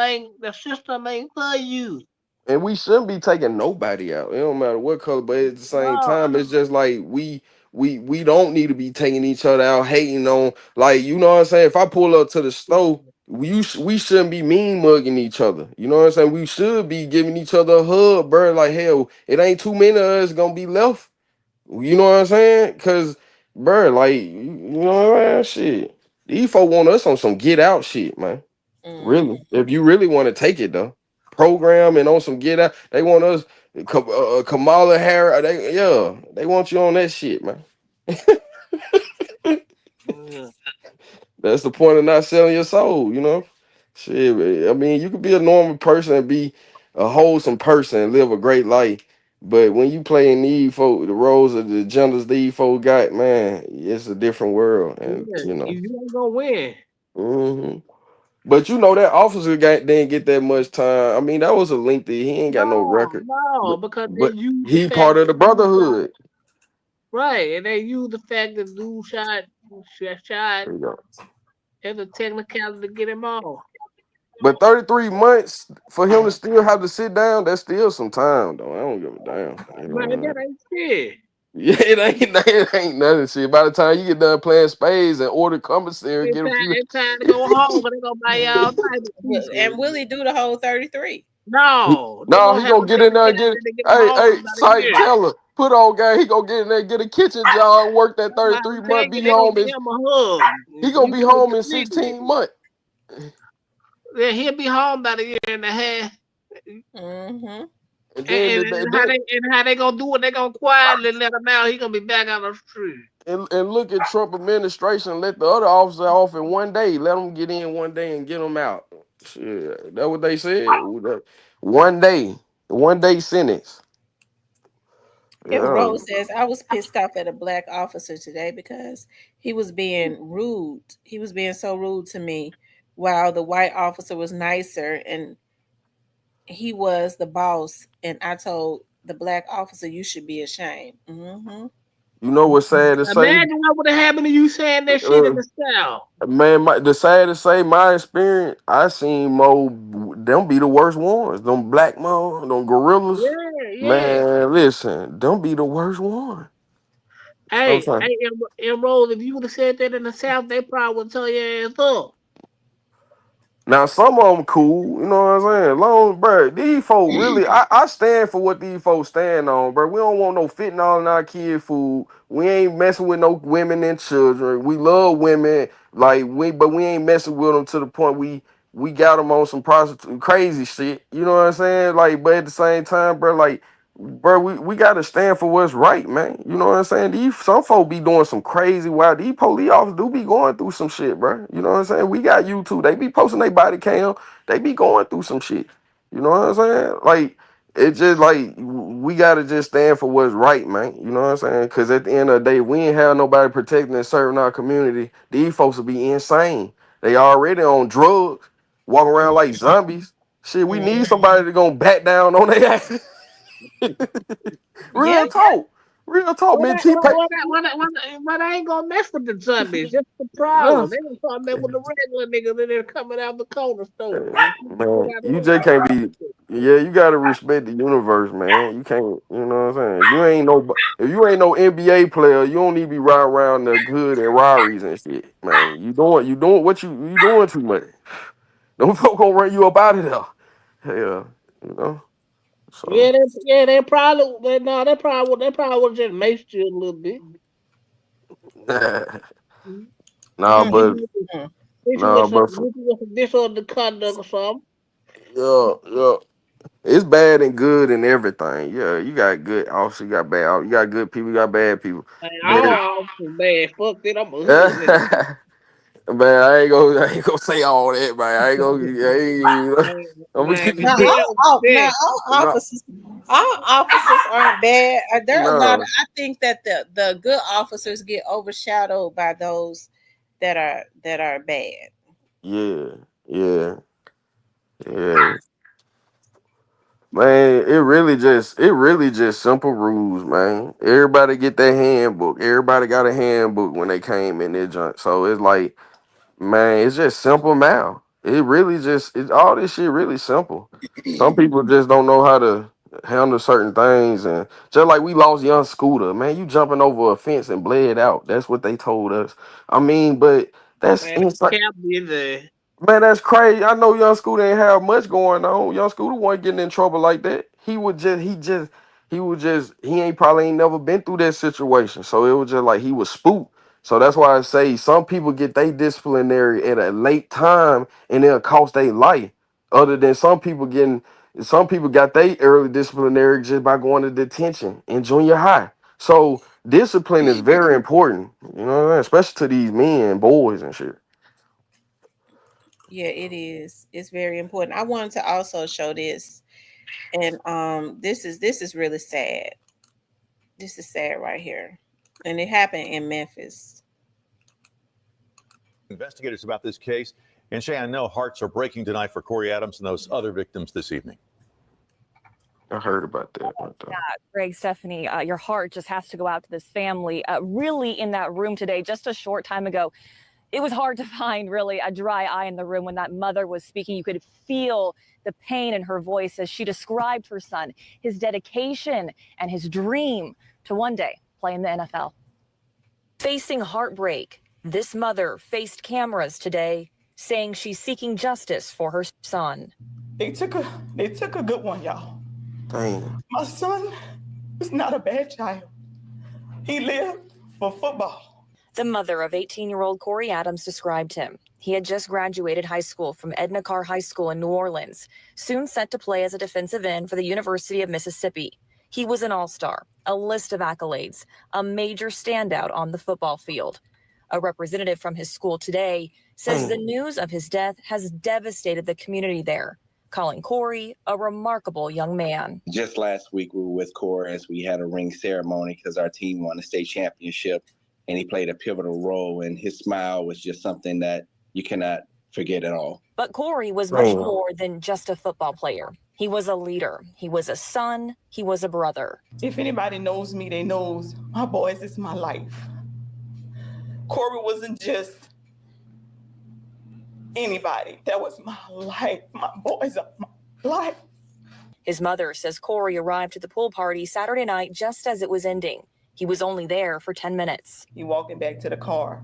[SPEAKER 11] ain't for you.
[SPEAKER 12] And we shouldn't be taking nobody out. It don't matter what color, but at the same
[SPEAKER 11] No.
[SPEAKER 12] time, it's just like we don't need to be taking each other out, hating on, like, you know what I'm saying. If I pull up to the store, we shouldn't be mean mugging each other. You know what I'm saying. We should be giving each other a hug, bro. Like, hell, it ain't too many of us gonna be left. You know what I'm saying? Cause, bro, like, you know what I'm saying. Shit, these folk want us on some get out shit, man. Really, if you really want to take it though, program and on some get out, they want us. Kamala Harris, they want you on that shit, man.
[SPEAKER 11] Yeah.
[SPEAKER 12] That's the point of not selling your soul, you know. Shit, I mean, you could be a normal person and be a wholesome person and live a great life, but when you play in these folk, the roles of the genders these folk got, man, it's a different world, and
[SPEAKER 11] Yeah,
[SPEAKER 12] you know.
[SPEAKER 11] you ain't gonna win.
[SPEAKER 12] hmm But you know that officer didn't get that much time. I mean, that was a lengthy. He ain't got no record,
[SPEAKER 11] No,
[SPEAKER 12] but
[SPEAKER 11] because they
[SPEAKER 12] but
[SPEAKER 11] use the
[SPEAKER 12] he
[SPEAKER 11] fact
[SPEAKER 12] part of
[SPEAKER 11] that
[SPEAKER 12] the
[SPEAKER 11] dude shot,
[SPEAKER 12] brotherhood.
[SPEAKER 11] right, and they use the fact that dude shot
[SPEAKER 12] There you go.
[SPEAKER 11] as a technicality to get him off.
[SPEAKER 12] But 33 months for him to still have to sit down, that's still some time, though. I don't give a damn. You know
[SPEAKER 11] Man,
[SPEAKER 12] what I
[SPEAKER 11] that
[SPEAKER 12] mean?
[SPEAKER 11] ain't shit.
[SPEAKER 12] Yeah, it ain't nothing. Shit. By the time you get done playing spades and order commissary, get a few.
[SPEAKER 11] It's time to go home, but they gonna buy you all type of
[SPEAKER 1] And
[SPEAKER 11] pieces.
[SPEAKER 1] will he do the whole 33?
[SPEAKER 11] No, they
[SPEAKER 12] No,
[SPEAKER 11] gonna
[SPEAKER 12] he
[SPEAKER 11] have
[SPEAKER 12] gonna
[SPEAKER 11] to
[SPEAKER 12] get
[SPEAKER 11] make
[SPEAKER 12] in
[SPEAKER 11] it
[SPEAKER 12] there and
[SPEAKER 11] count
[SPEAKER 12] get.
[SPEAKER 11] and they get him
[SPEAKER 12] Hey,
[SPEAKER 11] home about a
[SPEAKER 12] Sight,
[SPEAKER 11] year.
[SPEAKER 12] tell her, put on game. He gonna get in there, get a kitchen job, work that
[SPEAKER 11] I'm about
[SPEAKER 12] 33
[SPEAKER 11] to tell
[SPEAKER 12] month,
[SPEAKER 11] you,
[SPEAKER 12] be
[SPEAKER 11] they gonna
[SPEAKER 12] home.
[SPEAKER 11] give him a hug.
[SPEAKER 12] He gonna
[SPEAKER 11] You
[SPEAKER 12] be
[SPEAKER 11] better
[SPEAKER 12] home in
[SPEAKER 11] believe it.
[SPEAKER 12] 16 months.
[SPEAKER 11] Yeah, he'll be home about a year and a half.
[SPEAKER 1] Mm-hmm.
[SPEAKER 12] And then,
[SPEAKER 11] And how they gonna do it? They gonna quietly let him out. He gonna be back on the street.
[SPEAKER 12] and look at Trump administration. Let the other officer off in one day. Let them get in one day and get them out. Shit, that what they said. One day sentence.
[SPEAKER 1] Here,
[SPEAKER 12] Yeah,
[SPEAKER 1] Rose says, I was pissed off at a black officer today because he was being rude. He was being so rude to me while the white officer was nicer and he was the boss. And I told the black officer, you should be ashamed. Mm-hmm.
[SPEAKER 12] you know what's sad to say?
[SPEAKER 11] Imagine what would have happened to you saying that shit in
[SPEAKER 12] Uh,
[SPEAKER 11] the South.
[SPEAKER 12] Man, the sad to say, my experience, I seen more. Them be the worst ones. Them black mo, them gorillas.
[SPEAKER 11] Yeah.
[SPEAKER 12] Man, listen, them be the worst one. Sometimes.
[SPEAKER 11] Rose, if you would have said that in the South, they probably would tell your ass up.
[SPEAKER 12] Now some of them cool, you know what I'm saying? Long, bro. These folks really, I stand for what these folks stand on, bro. We don't want no fentanyl in our kid food. We ain't messing with no women and children. We love women, but we ain't messing with them to the point we got them on some prostitute crazy shit. You know what I'm saying? Like, but at the same time, bro, like, bro, we gotta stand for what's right, man. You know what I'm saying? These some folk be doing some crazy wild. These police officers do be going through some shit, bro. You know what I'm saying? We got YouTube. They be posting their body cam. They be going through some shit. You know what I'm saying? Like, it's just like we gotta just stand for what's right, man. You know what I'm saying? Because at the end of the day, we ain't have nobody protecting and serving our community. These folks will be insane. They already on drugs, walking around like zombies. Shit, we need somebody to go back down on their ass.
[SPEAKER 1] Yeah.
[SPEAKER 12] Real talk. Real talk, man. T-Pain.
[SPEAKER 11] I ain't gonna mess with the zombies. That's the
[SPEAKER 12] Yeah.
[SPEAKER 11] problem. They gonna start messing with the regular niggas and they're coming out the corner store.
[SPEAKER 12] Man, you just can't be. Yeah, you gotta respect the universe, man. You can't. You know what I'm saying? You ain't no. If you ain't no NBA player, you don't need to be riding around the hood and Rarries and shit, man. You doing what you doing too much. Them folk gonna run you up out of there. Hell, you know. So
[SPEAKER 11] they probably they probably would just maced you a little bit.
[SPEAKER 12] nah, but
[SPEAKER 11] Hit you with some disorder conduct or something.
[SPEAKER 12] yeah. It's bad and good and everything. Yeah, you got good officers, you got bad. You got good people, you got bad people.
[SPEAKER 11] Man,
[SPEAKER 12] But
[SPEAKER 11] all officers bad. Fuck it, I'm a hood nigga.
[SPEAKER 12] man, I ain't gonna say all that, man. I ain't gonna. I'm gonna keep
[SPEAKER 11] Man,
[SPEAKER 1] Now, all officers aren't bad. There are a lot
[SPEAKER 12] no.
[SPEAKER 1] of, I think that the good officers get overshadowed by those that are bad.
[SPEAKER 12] Yeah. Man, it really just simple rules, man. Everybody get their handbook. Everybody got a handbook when they came in their junk. So it's like, man, it's just simple now. It really just all this shit really simple. Some people just don't know how to handle certain things, and just like we lost young Scooter, man, you jumping over a fence and bled out. That's what they told us. I mean, but that's
[SPEAKER 11] man,
[SPEAKER 12] it's like,
[SPEAKER 11] cap me there.
[SPEAKER 12] man, that's crazy. I know young Scooter ain't have much going on. Young Scooter wasn't getting in trouble like that. He ain't probably ain't never been through that situation. So it was just like he was spooked. So that's why I say some people get their disciplinary at a late time and it'll cost their life. Other than some people got their early disciplinary just by going to detention in junior high. So discipline is very important, you know what I mean? Especially to these men, boys and shit.
[SPEAKER 1] Yeah, it is. It's very important. I wanted to also show this, and this is really sad. This is sad right here, and it happened in Memphis.
[SPEAKER 13] Investigators about this case, and Shay, I know hearts are breaking tonight for Corey Adams and those other victims this evening.
[SPEAKER 12] I heard about that.
[SPEAKER 14] Yeah, Greg, Stephanie, your heart just has to go out to this family. Really, in that room today, just a short time ago, it was hard to find really a dry eye in the room when that mother was speaking. You could feel the pain in her voice as she described her son, his dedication, and his dream to one day play in the NFL. Facing heartbreak, this mother faced cameras today, saying she's seeking justice for her son.
[SPEAKER 15] They took a good one, y'all.
[SPEAKER 12] Damn.
[SPEAKER 15] My son was not a bad child. He lived for football.
[SPEAKER 14] The mother of 18-year-old Corey Adams described him. He had just graduated high school from Edna Carr High School in New Orleans, soon set to play as a defensive end for the University of Mississippi. He was an all-star, a list of accolades, a major standout on the football field. A representative from his school today says the news of his death has devastated the community there, calling Corey a remarkable young man.
[SPEAKER 16] Just last week, we were with Corey as we had a ring ceremony because our team won the state championship, and he played a pivotal role, and his smile was just something that you cannot forget at all.
[SPEAKER 14] But Corey was much more than just a football player. He was a leader. He was a son. He was a brother.
[SPEAKER 15] If anybody knows me, they knows my boys is my life. Corey wasn't just anybody. That was my life. My boys are my life.
[SPEAKER 14] His mother says Corey arrived at the pool party Saturday night just as it was ending. He was only there for 10 minutes.
[SPEAKER 15] He walked back to the car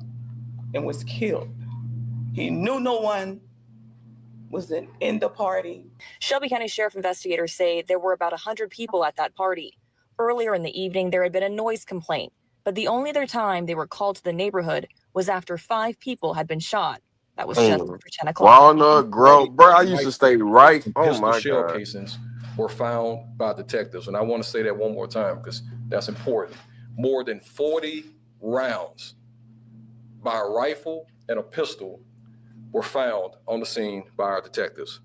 [SPEAKER 15] and was killed. He knew no one was in the party.
[SPEAKER 14] Shelby County Sheriff investigators say there were about 100 people at that party. Earlier in the evening, there had been a noise complaint, but the only other time they were called to the neighborhood was after 5 people had been shot. That was just after 10 o'clock.
[SPEAKER 12] Walnut Grove, bro. I used to stay right. Oh my
[SPEAKER 17] shell
[SPEAKER 12] God.
[SPEAKER 17] casings were found by detectives, and I want to say that one more time because that's important. More than 40 rounds by a rifle and a pistol were found on the scene by our detectives.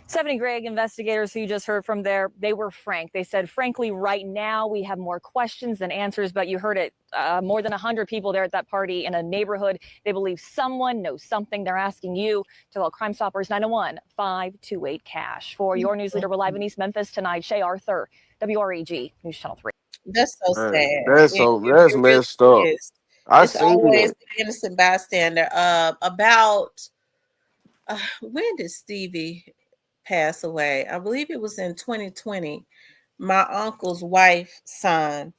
[SPEAKER 14] Stephanie, Greg, investigators who you just heard from there, they were frank. They said, frankly, right now we have more questions than answers, but you heard it. More than 100 people there at that party in a neighborhood. They believe someone knows something. They're asking you to call Crime Stoppers 901-528-CASH. For your news leader, we're live in East Memphis tonight. Shay Arthur, WREG, News Channel 3.
[SPEAKER 1] That's so sad.
[SPEAKER 12] That's messed up. I
[SPEAKER 1] It's
[SPEAKER 12] seen
[SPEAKER 1] always
[SPEAKER 12] it.
[SPEAKER 1] the innocent bystander. When did Stevie pass away? I believe it was in 2020. My uncle's wife's son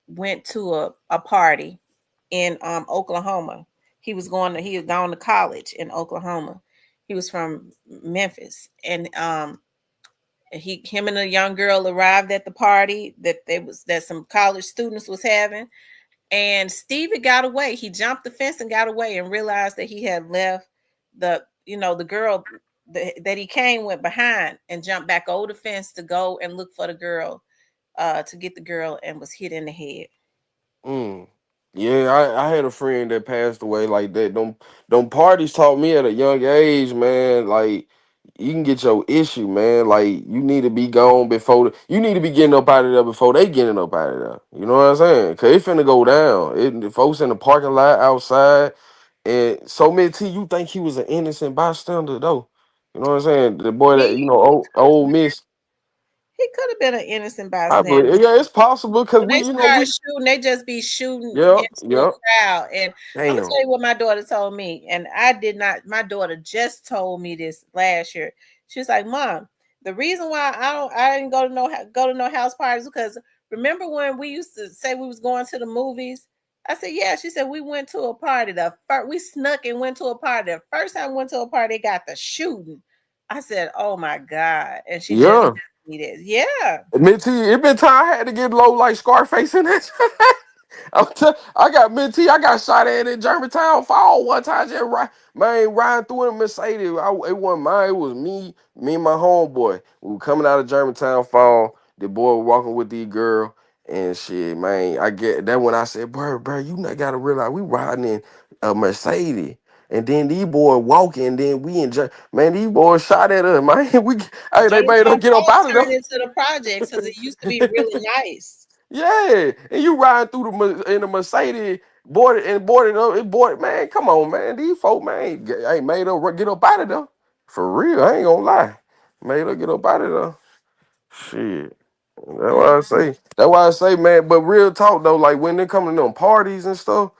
[SPEAKER 1] went to a party in Oklahoma. He had gone to college in Oklahoma. He was from Memphis, and him and a young girl arrived at the party that some college students was having, and Stevie got away. He jumped the fence and got away, and realized that he had left the girl that he came with behind, and jumped back over the fence to go and look for the girl, to get the girl, and was hit in the head.
[SPEAKER 12] Mm. Yeah, I had a friend that passed away like that. Them parties taught me at a young age, man. Like you can get your issue, man. Like you need to be gone before you need to be getting up out of there before they getting up out of there. You know what I'm saying? Cause it finna go down. The folks in the parking lot outside, and so many T, you think he was an innocent bystander though? You know what I'm saying? The boy that old Miss.
[SPEAKER 1] He could have been an innocent
[SPEAKER 12] I
[SPEAKER 1] bystander.
[SPEAKER 12] believe, yeah, it's possible because
[SPEAKER 1] When they
[SPEAKER 12] we
[SPEAKER 1] start shooting, they just be shooting
[SPEAKER 12] Yep,
[SPEAKER 1] into a
[SPEAKER 12] yep.
[SPEAKER 1] crowd. And I'm gonna
[SPEAKER 12] Damn.
[SPEAKER 1] tell you what my daughter told me, and I did not. My daughter just told me this last year. She was like, "Mom, the reason why I didn't go to no house parties because remember when we used to say we was going to the movies." I said, "Yeah." She said, "We went to a party. We snuck and went to a party. The first time we went to a party, they got the shooting." I said, "Oh my God!" And she just
[SPEAKER 12] Yeah.
[SPEAKER 1] told me this. Yeah.
[SPEAKER 12] Admit to you, it been time I had to get low like Scarface in that. I got Minty. I got shot at in Germantown Fall one time. Just riding through in a Mercedes. It wasn't mine. It was me and my homeboy. We were coming out of Germantown Fall. The boy was walking with the girl and shit, man. I get that when I said, bro, you not gotta realize we riding in a Mercedes. And then these boys walking, and then we enjoy. Man, these boys shot at us, man. They made us
[SPEAKER 1] Germantown
[SPEAKER 12] get up
[SPEAKER 1] Falls
[SPEAKER 12] out of
[SPEAKER 1] turned
[SPEAKER 12] there.
[SPEAKER 1] into the projects because it used to be really nice.
[SPEAKER 12] Yeah, and you riding through in the Mercedes, boarded up, man. Come on, man. These folk, man, ain't made up get up out of there. For real, I ain't gonna lie. Made her get up out of there. Shit. That's why I say. That's why I say, man. But real talk though, like when they come to them parties and stuff,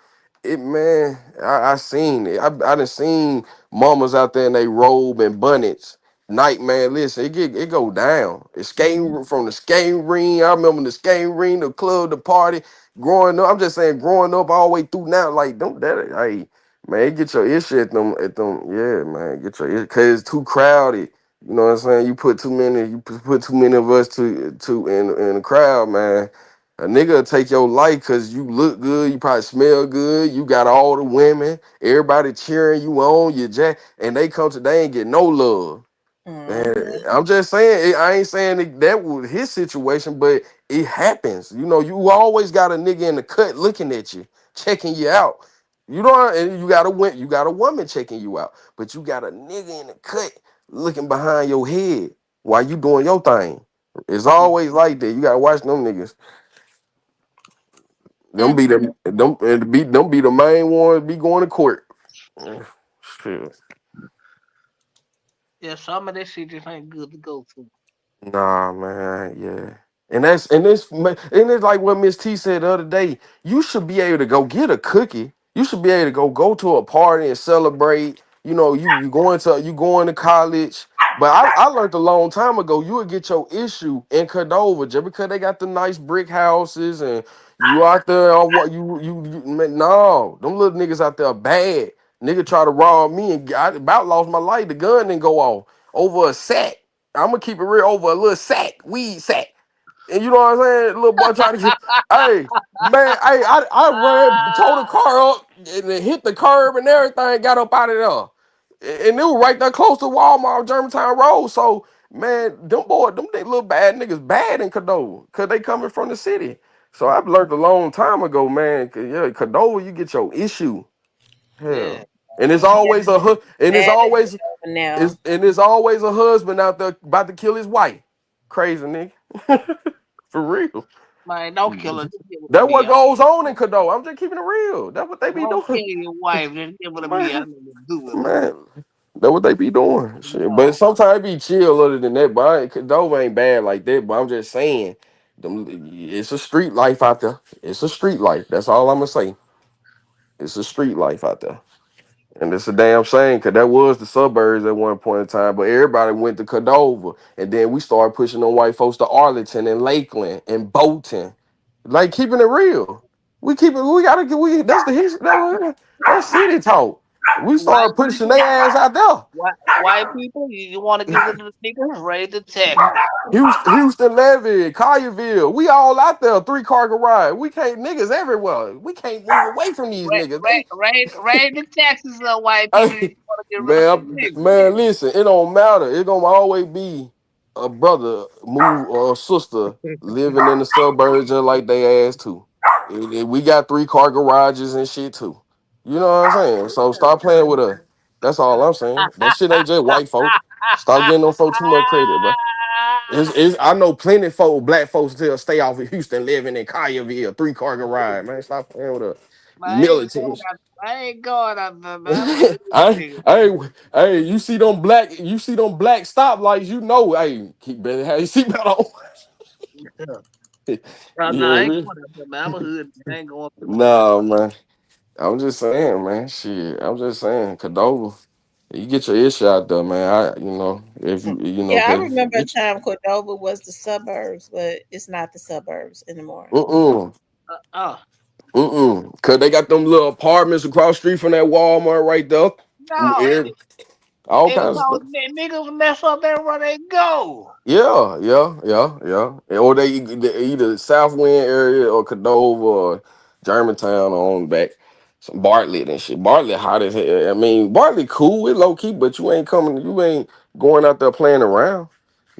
[SPEAKER 12] man, I seen it. I done seen mamas out there in they robe and bonnets. Night, man, listen, it go down. It's skating from the skating ring. I remember the skating ring, the club, the party. Growing up, I'm just saying, growing up all the way through now, like don't that, hey, man, get your issue at them, yeah, man, get your issue, cause it's too crowded. You know what I'm saying? You put too many of us in a crowd, man. A nigga will take your life because you look good, you probably smell good, you got all the women, everybody cheering you on, and they ain't get no love. Man, I'm just saying, I ain't saying that was his situation, but it happens. You know, you always got a nigga in the cut looking at you, checking you out. You know, and you got a woman checking you out, but you got a nigga in the cut looking behind your head while you doing your thing. It's always like that. You gotta watch them niggas. Them be the main ones be going to court. Shit.
[SPEAKER 11] Yeah, some of that shit just ain't good to go to.
[SPEAKER 12] Nah, man, yeah. And it's like what Miss T said the other day. You should be able to go get a cookie. You should be able to go to a party and celebrate. You know, you going to college. But I learned a long time ago, you would get your issue in Cordova just because they got the nice brick houses and you out there on what man, no, them little niggas out there are bad. Nigga try to rob me and I about lost my life. The gun didn't go off over a sack. I'm gonna keep it real over a little sack, weed sack. And you know what I'm saying? Little boy trying to get, hey, man, I ran, towed the car up and it hit the curb and everything, got up out of there. And it was right there close to Walmart, Germantown Road. So, man, they little bad niggas bad in Cordova because they coming from the city. So I've learned a long time ago, man, yeah, Cordova, you get your issue.
[SPEAKER 11] Yeah.
[SPEAKER 12] Hell. And it's always and it's
[SPEAKER 1] Bad
[SPEAKER 12] always
[SPEAKER 1] now.
[SPEAKER 12] it's always a husband out there about to kill his wife. Crazy nigga. For real.
[SPEAKER 11] Man, don't kill her. Just give it to
[SPEAKER 12] That's
[SPEAKER 11] me.
[SPEAKER 12] what goes on in Cordova. I'm just keeping it real. That's what they be
[SPEAKER 11] Don't
[SPEAKER 12] doing.
[SPEAKER 11] kill your wife. Just give it to me. I
[SPEAKER 12] Man,
[SPEAKER 11] know what to do with her.
[SPEAKER 12] man. That's what they be doing. Shit. But
[SPEAKER 11] No.
[SPEAKER 12] sometimes it be chill other than that. But Cordova ain't bad like that. But I'm just saying, it's a street life out there. It's a street life. That's all I'm gonna say. It's a street life out there. And it's a damn shame because that was the suburbs at one point in time. But everybody went to Cordova. And then we started pushing them white folks to Arlington and Lakeland and Bolton. Like keeping it real. We gotta get that's the history. That's city talk. We started pushing their ass out there.
[SPEAKER 11] White people, you want to give it to the niggas, raid the Texas.
[SPEAKER 12] Houston, Levy, Collierville, we all out there, 3-car garage. We can't, niggas everywhere. We can't move away from these niggas.
[SPEAKER 11] Raid the Texas, white people. You want to get rid of some niggas.
[SPEAKER 12] Man, listen, it don't matter. It gonna always be a brother move or a sister living in the suburbs just like they ass too. We got 3-car garages and shit too. You know what I'm saying? So stop playing with us. That's all I'm saying. That shit ain't just white folk. Stop getting them folk too much credit, bro. I know plenty of folk, black folks still stay off of Houston living in Collierville, 3-car garage, man. Stop playing with us. Militant.
[SPEAKER 11] I ain't going out there, man.
[SPEAKER 12] Hey, you see them black stoplights, you know, hey, better have your seatbelt on.
[SPEAKER 11] No, I ain't going out there, man. I'm a hood. I ain't going to
[SPEAKER 12] Nah, man. I'm just saying, man. Shit. I'm just saying, Cordova. You get your issue out there, man. If you know,
[SPEAKER 1] Yeah, I remember a time Cordova was the suburbs, but it's not the suburbs anymore.
[SPEAKER 12] Cause they got them little apartments across the street from that Walmart right there.
[SPEAKER 11] No,
[SPEAKER 12] All kinds of stuff.
[SPEAKER 11] Niggas mess up everywhere they go.
[SPEAKER 12] Yeah. Or they either Southwind area or Cordova or Germantown or on back. Some Bartlett and shit. Bartlett hot as hell. I mean, Bartlett cool, it low key, but you ain't going out there playing around.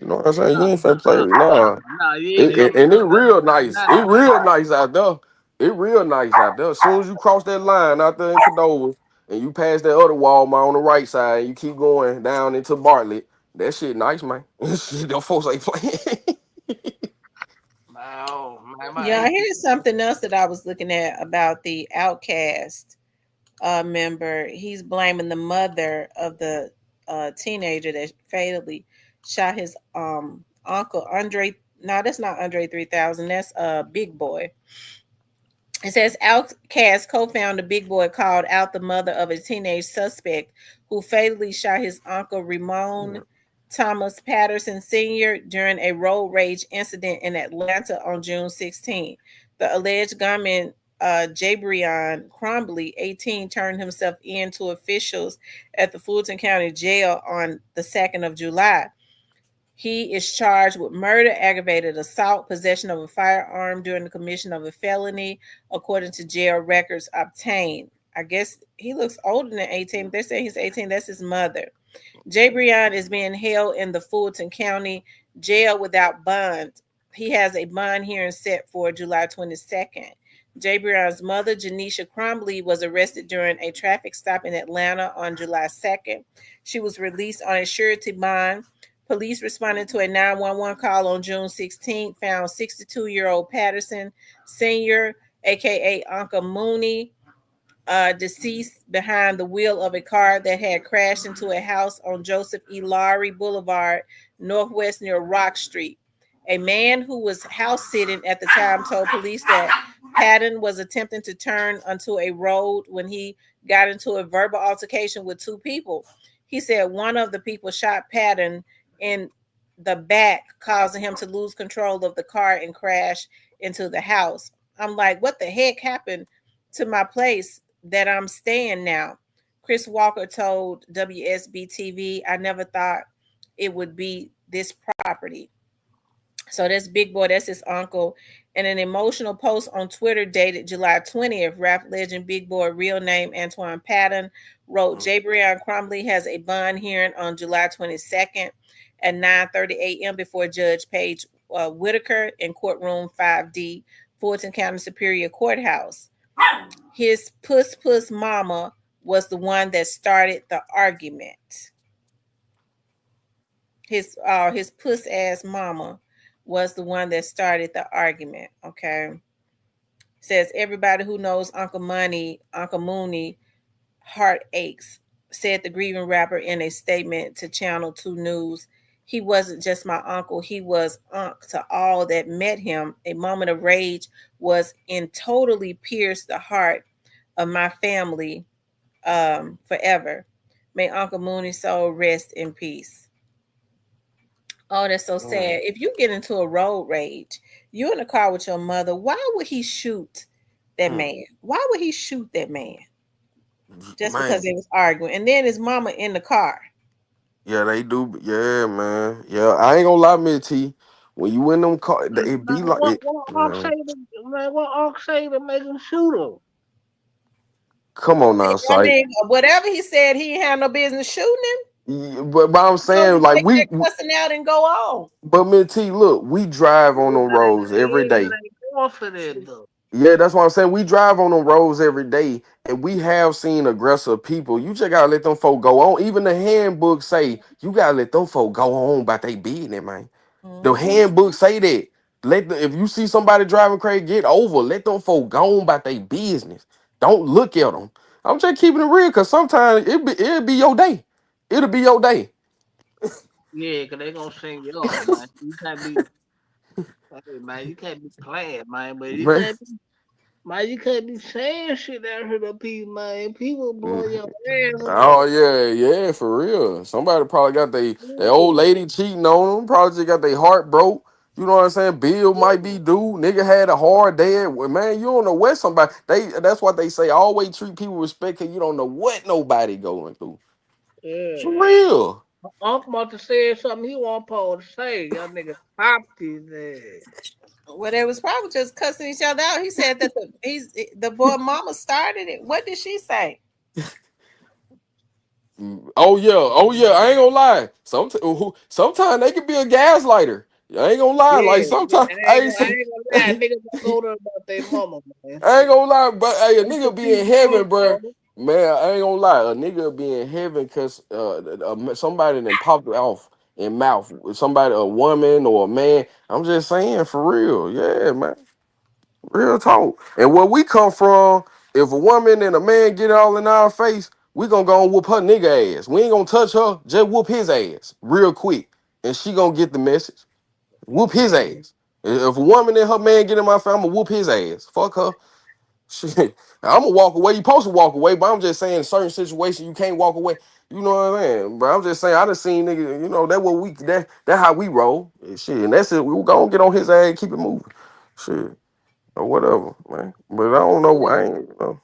[SPEAKER 12] You know what I'm saying? You ain't finna play. Nah. And it real nice. It real nice out there. It real nice out there. As soon as you cross that line out there in Cordova and you pass that other Walmart on the right side and you keep going down into Bartlett, that shit nice, man. Them folks ain't playing.
[SPEAKER 1] Yeah, here's something else that I was looking at about the Outcast member. He's blaming the mother of the teenager that fatally shot his uncle Andre. No, that's not Andre 3000. That's Big Boy. It says Outkast co-founder Big Boy called out the mother of a teenage suspect who fatally shot his uncle Ramon Thomas Patterson Sr. during a road rage incident in Atlanta on June 16. The alleged gunman, Breonna Taylor, 18, turned himself in to officials at the Fulton County Jail on the 2nd of July. He is charged with murder, aggravated assault, possession of a firearm during the commission of a felony, according to jail records obtained. I guess he looks older than 18. They're saying he's 18. That's his mother. Breonna is being held in the Fulton County Jail without bond. He has a bond hearing set for July 22nd. Breonna's mother, Janisha Crumbley, was arrested during a traffic stop in Atlanta on July 2nd. She was released on a surety bond. Police responding to a 911 call on June 16th found 62-year-old Patterson Sr., a.k.a. Uncle Mooney, deceased behind the wheel of a car that had crashed into a house on Joseph E. Lowry Boulevard, northwest near Rock Street. A man who was house sitting at the time told police that Patton was attempting to turn onto a road when he got into a verbal altercation with two people. He said one of the people shot Patton in the back, causing him to lose control of the car and crash into the house. I'm like, what the heck happened to my place that I'm staying now? Chris Walker told WSB-TV, I never thought it would be this property. So that's Big Boy, that's his uncle. In an emotional post on Twitter dated July 20th, rap legend Big Boy, real name Antoine Patton, wrote, Breonna Taylor has a bond hearing on July 22nd at 9:30 a.m. before Judge Paige Whitaker in courtroom 5D, Fulton County Superior Courthouse. His puss mama was the one that started the argument. His puss ass mama was the one that started the argument. Okay. Says everybody who knows Uncle Mooney, heart aches, said the grieving rapper in a statement to Channel 2 News. He wasn't just my uncle. He was Unc to all that met him. A moment of rage was in totally pierced the heart of my family forever. May Uncle Mooney's soul rest in peace. Oh, that's so sad. If you get into a road rage, you're in a car with your mother, why would he shoot that man? Why would he shoot that man? just
[SPEAKER 12] Man.
[SPEAKER 1] because they was arguing. And then his mama in the car.
[SPEAKER 12] Yeah, they do. Yeah, man. Yeah, I ain't gonna lie, Miss T. When you in them car, it be like it. Man.
[SPEAKER 11] What Unc say to make him shoot him?
[SPEAKER 12] Come on now,
[SPEAKER 1] I
[SPEAKER 12] Sight.
[SPEAKER 1] mean, whatever he said, he ain't had no business shooting him.
[SPEAKER 12] But I'm saying,
[SPEAKER 1] Just
[SPEAKER 12] like
[SPEAKER 1] take that cussing out and go on.
[SPEAKER 12] but Miss T, look, we drive on them roads every day.
[SPEAKER 11] Going for that though.
[SPEAKER 12] Yeah, that's what I'm saying. We drive on them roads every day, and we have seen aggressive people. You just gotta let them folk go on. Even the handbook say you gotta let them folk go on about they business, man. The handbook say that. If you see somebody driving crazy, get over. Let them folk go on about their business. Don't look at them. I'm just keeping it real because sometimes it'll be your day. It'll be your day.
[SPEAKER 11] Yeah, cause they gonna sing you off, man. You can't be, hey, man. You can't be playing, man. But you
[SPEAKER 12] Man.
[SPEAKER 11] can't be, man. You can't be saying shit out here to people, man. People blow your ass
[SPEAKER 12] Oh
[SPEAKER 11] up.
[SPEAKER 12] yeah, for real. Somebody probably got their old lady cheating on them. Probably just got their heart broke. You know what I'm saying? Bill might be due. Nigga had a hard day. Well, man, you don't know what somebody. That's what they say. Always treat people with respect because you don't know what nobody going through.
[SPEAKER 11] Yeah.
[SPEAKER 12] For real.
[SPEAKER 11] Unc must have said something he wasn't supposed to say. Y'all nigga popped his ass.
[SPEAKER 1] Well, they was probably just cussing each other out. He said that the boy mama started it. What did she say?
[SPEAKER 12] Oh yeah. I ain't gonna lie. Sometimes they can be a gaslighter. I ain't gonna lie.
[SPEAKER 11] Yeah,
[SPEAKER 12] Like sometimes
[SPEAKER 11] I ain't gonna lie. Niggas go to about their mama, man.
[SPEAKER 12] I ain't gonna lie, but hey, a
[SPEAKER 11] They
[SPEAKER 12] nigga
[SPEAKER 11] could
[SPEAKER 12] be
[SPEAKER 11] be
[SPEAKER 12] in
[SPEAKER 11] wrong,
[SPEAKER 12] heaven, bro. Man, I ain't gonna lie, a nigga be in heaven because somebody done popped off in mouth. Somebody, a woman or a man. I'm just saying, for real, yeah, man, real talk. And where we come from, if a woman and a man get all in our face, we gonna go and whoop her nigga ass. We ain't gonna touch her, just whoop his ass real quick, and she gonna get the message. Whoop his ass. If a woman and her man get in my face, I'ma whoop his ass. Fuck her. Shit, I'm gonna walk away. You supposed to walk away, but I'm just saying, in certain situations you can't walk away. You know what I'm saying? But I'm just saying, I done seen niggas. You know that how we roll. And shit, and that's it. We gonna get on his ass, and keep it moving. Shit, or whatever, man. But I don't know. I ain't. You know,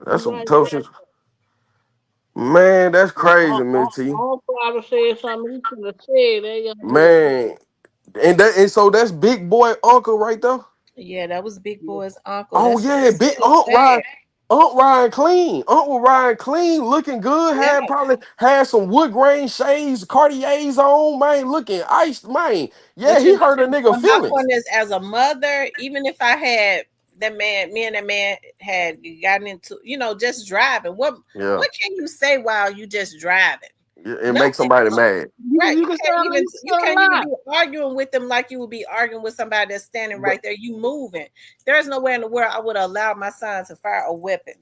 [SPEAKER 12] that's some
[SPEAKER 11] Right.
[SPEAKER 12] tough shit. Man, that's crazy, Miss T.
[SPEAKER 11] Unc probably said something he should have said. They got
[SPEAKER 12] Man, and so that's big boy uncle right there.
[SPEAKER 1] Yeah, that was Big Boy's uncle.
[SPEAKER 12] Oh
[SPEAKER 1] That's
[SPEAKER 12] yeah, big
[SPEAKER 1] so sad.
[SPEAKER 12] Aunt Ryan clean. Aunt was Ryan clean, looking good.
[SPEAKER 1] Yeah.
[SPEAKER 12] Probably had some wood grain shades, Cartiers on, man, looking iced, man. Yeah,
[SPEAKER 1] But
[SPEAKER 12] he hurt a nigga
[SPEAKER 1] my
[SPEAKER 12] feelings.
[SPEAKER 1] point is, as a mother, even if I had that man, me and that man had gotten into, just driving. What
[SPEAKER 12] Yeah,
[SPEAKER 1] can you say while you just driving?
[SPEAKER 12] it makes
[SPEAKER 1] Nothing.
[SPEAKER 12] somebody mad.
[SPEAKER 1] Right.
[SPEAKER 11] You can
[SPEAKER 1] You can't even be arguing with them like you would be arguing with somebody that's standing right there. You moving. There's nowhere in the world I would allow my son to fire a weapon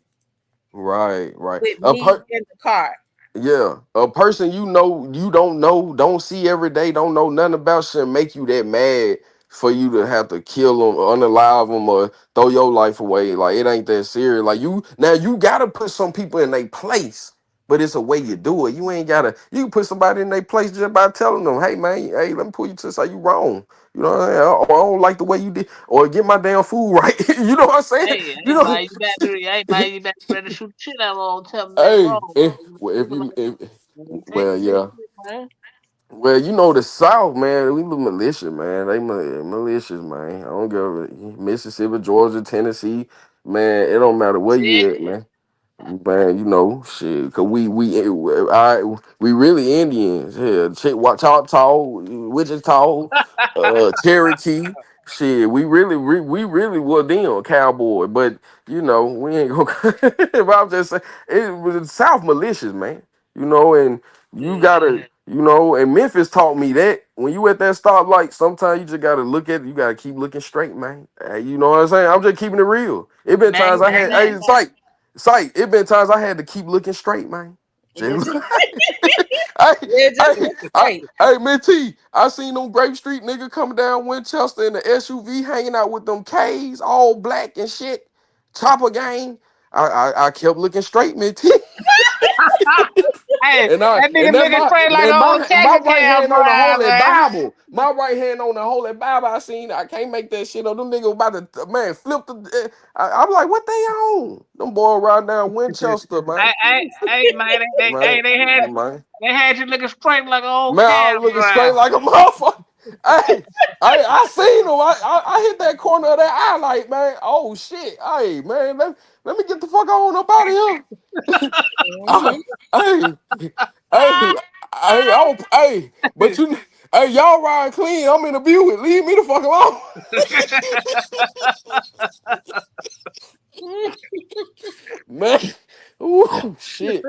[SPEAKER 12] Right.
[SPEAKER 1] with me in the car.
[SPEAKER 12] Yeah, a person you don't know, don't see every day, don't know nothing about shit, make you that mad for you to have to kill them, unalive them, or throw your life away. Like it ain't that serious. Like you gotta put some people in their place, but it's a way you do it. You ain't gotta. You can put somebody in their place just by telling them, "Hey man, hey, let me pull you to the side. You wrong. You know what I'm saying? Or I don't like the way you did, or get my damn food right. You know what I'm saying?
[SPEAKER 11] Hey,
[SPEAKER 12] You know."
[SPEAKER 11] man, you better ready to shoot shit out on tell them they
[SPEAKER 12] Hey,
[SPEAKER 11] wrong.
[SPEAKER 12] well,
[SPEAKER 11] Take
[SPEAKER 12] well,
[SPEAKER 11] it
[SPEAKER 12] yeah.
[SPEAKER 11] easy, man.
[SPEAKER 12] Well, you know the South, man. We the militia, man. They malicious, man. I don't give a Mississippi, Georgia, Tennessee, man. It don't matter where
[SPEAKER 11] Yeah.
[SPEAKER 12] you at, man. Man, you know, shit. Cause we really Indians. Yeah, Choctaw, Wichita, Cherokee. Shit, we really were them cowboy. But you know, we ain't gonna. But I'm just saying, it was South malicious, man. You know, and you gotta, and Memphis taught me that when you at that stoplight, sometimes you just gotta look at it. You gotta keep looking straight, man. You know what I'm saying? I'm just keeping it real. It been
[SPEAKER 11] Man,
[SPEAKER 12] times I had,
[SPEAKER 11] man.
[SPEAKER 12] hey, it been times I had to keep looking straight, man. Just,
[SPEAKER 1] Just looking straight.
[SPEAKER 12] hey, man, I seen them Grape Street nigga coming down Winchester in the SUV, hanging out with them K's, all black and shit. Chopper gang. I kept looking straight, man.
[SPEAKER 11] Hey,
[SPEAKER 12] And
[SPEAKER 11] that nigga looking straight like an old
[SPEAKER 12] my
[SPEAKER 11] taxi
[SPEAKER 12] right
[SPEAKER 11] cab
[SPEAKER 12] hand on the
[SPEAKER 11] driver,
[SPEAKER 12] Holy
[SPEAKER 11] man.
[SPEAKER 12] Bible. My right hand on the Holy Bible. I can't make that shit up. Them niggas about to flip the. I'm like, what they on? Them boy right down Winchester, man.
[SPEAKER 11] Hey, man,
[SPEAKER 12] Man, man.
[SPEAKER 11] they had you looking straight like an old
[SPEAKER 12] Man, I
[SPEAKER 11] cab
[SPEAKER 12] was looking straight
[SPEAKER 11] driver.
[SPEAKER 12] like a motherfucker. Hey, I seen him. I hit that corner of that eye like, man, oh shit. Hey, man, let me get the fuck on up out of here. Hey, hey, but hey, y'all ride clean. I'm in a Buick. Leave me the fuck alone. Man, ooh, shit.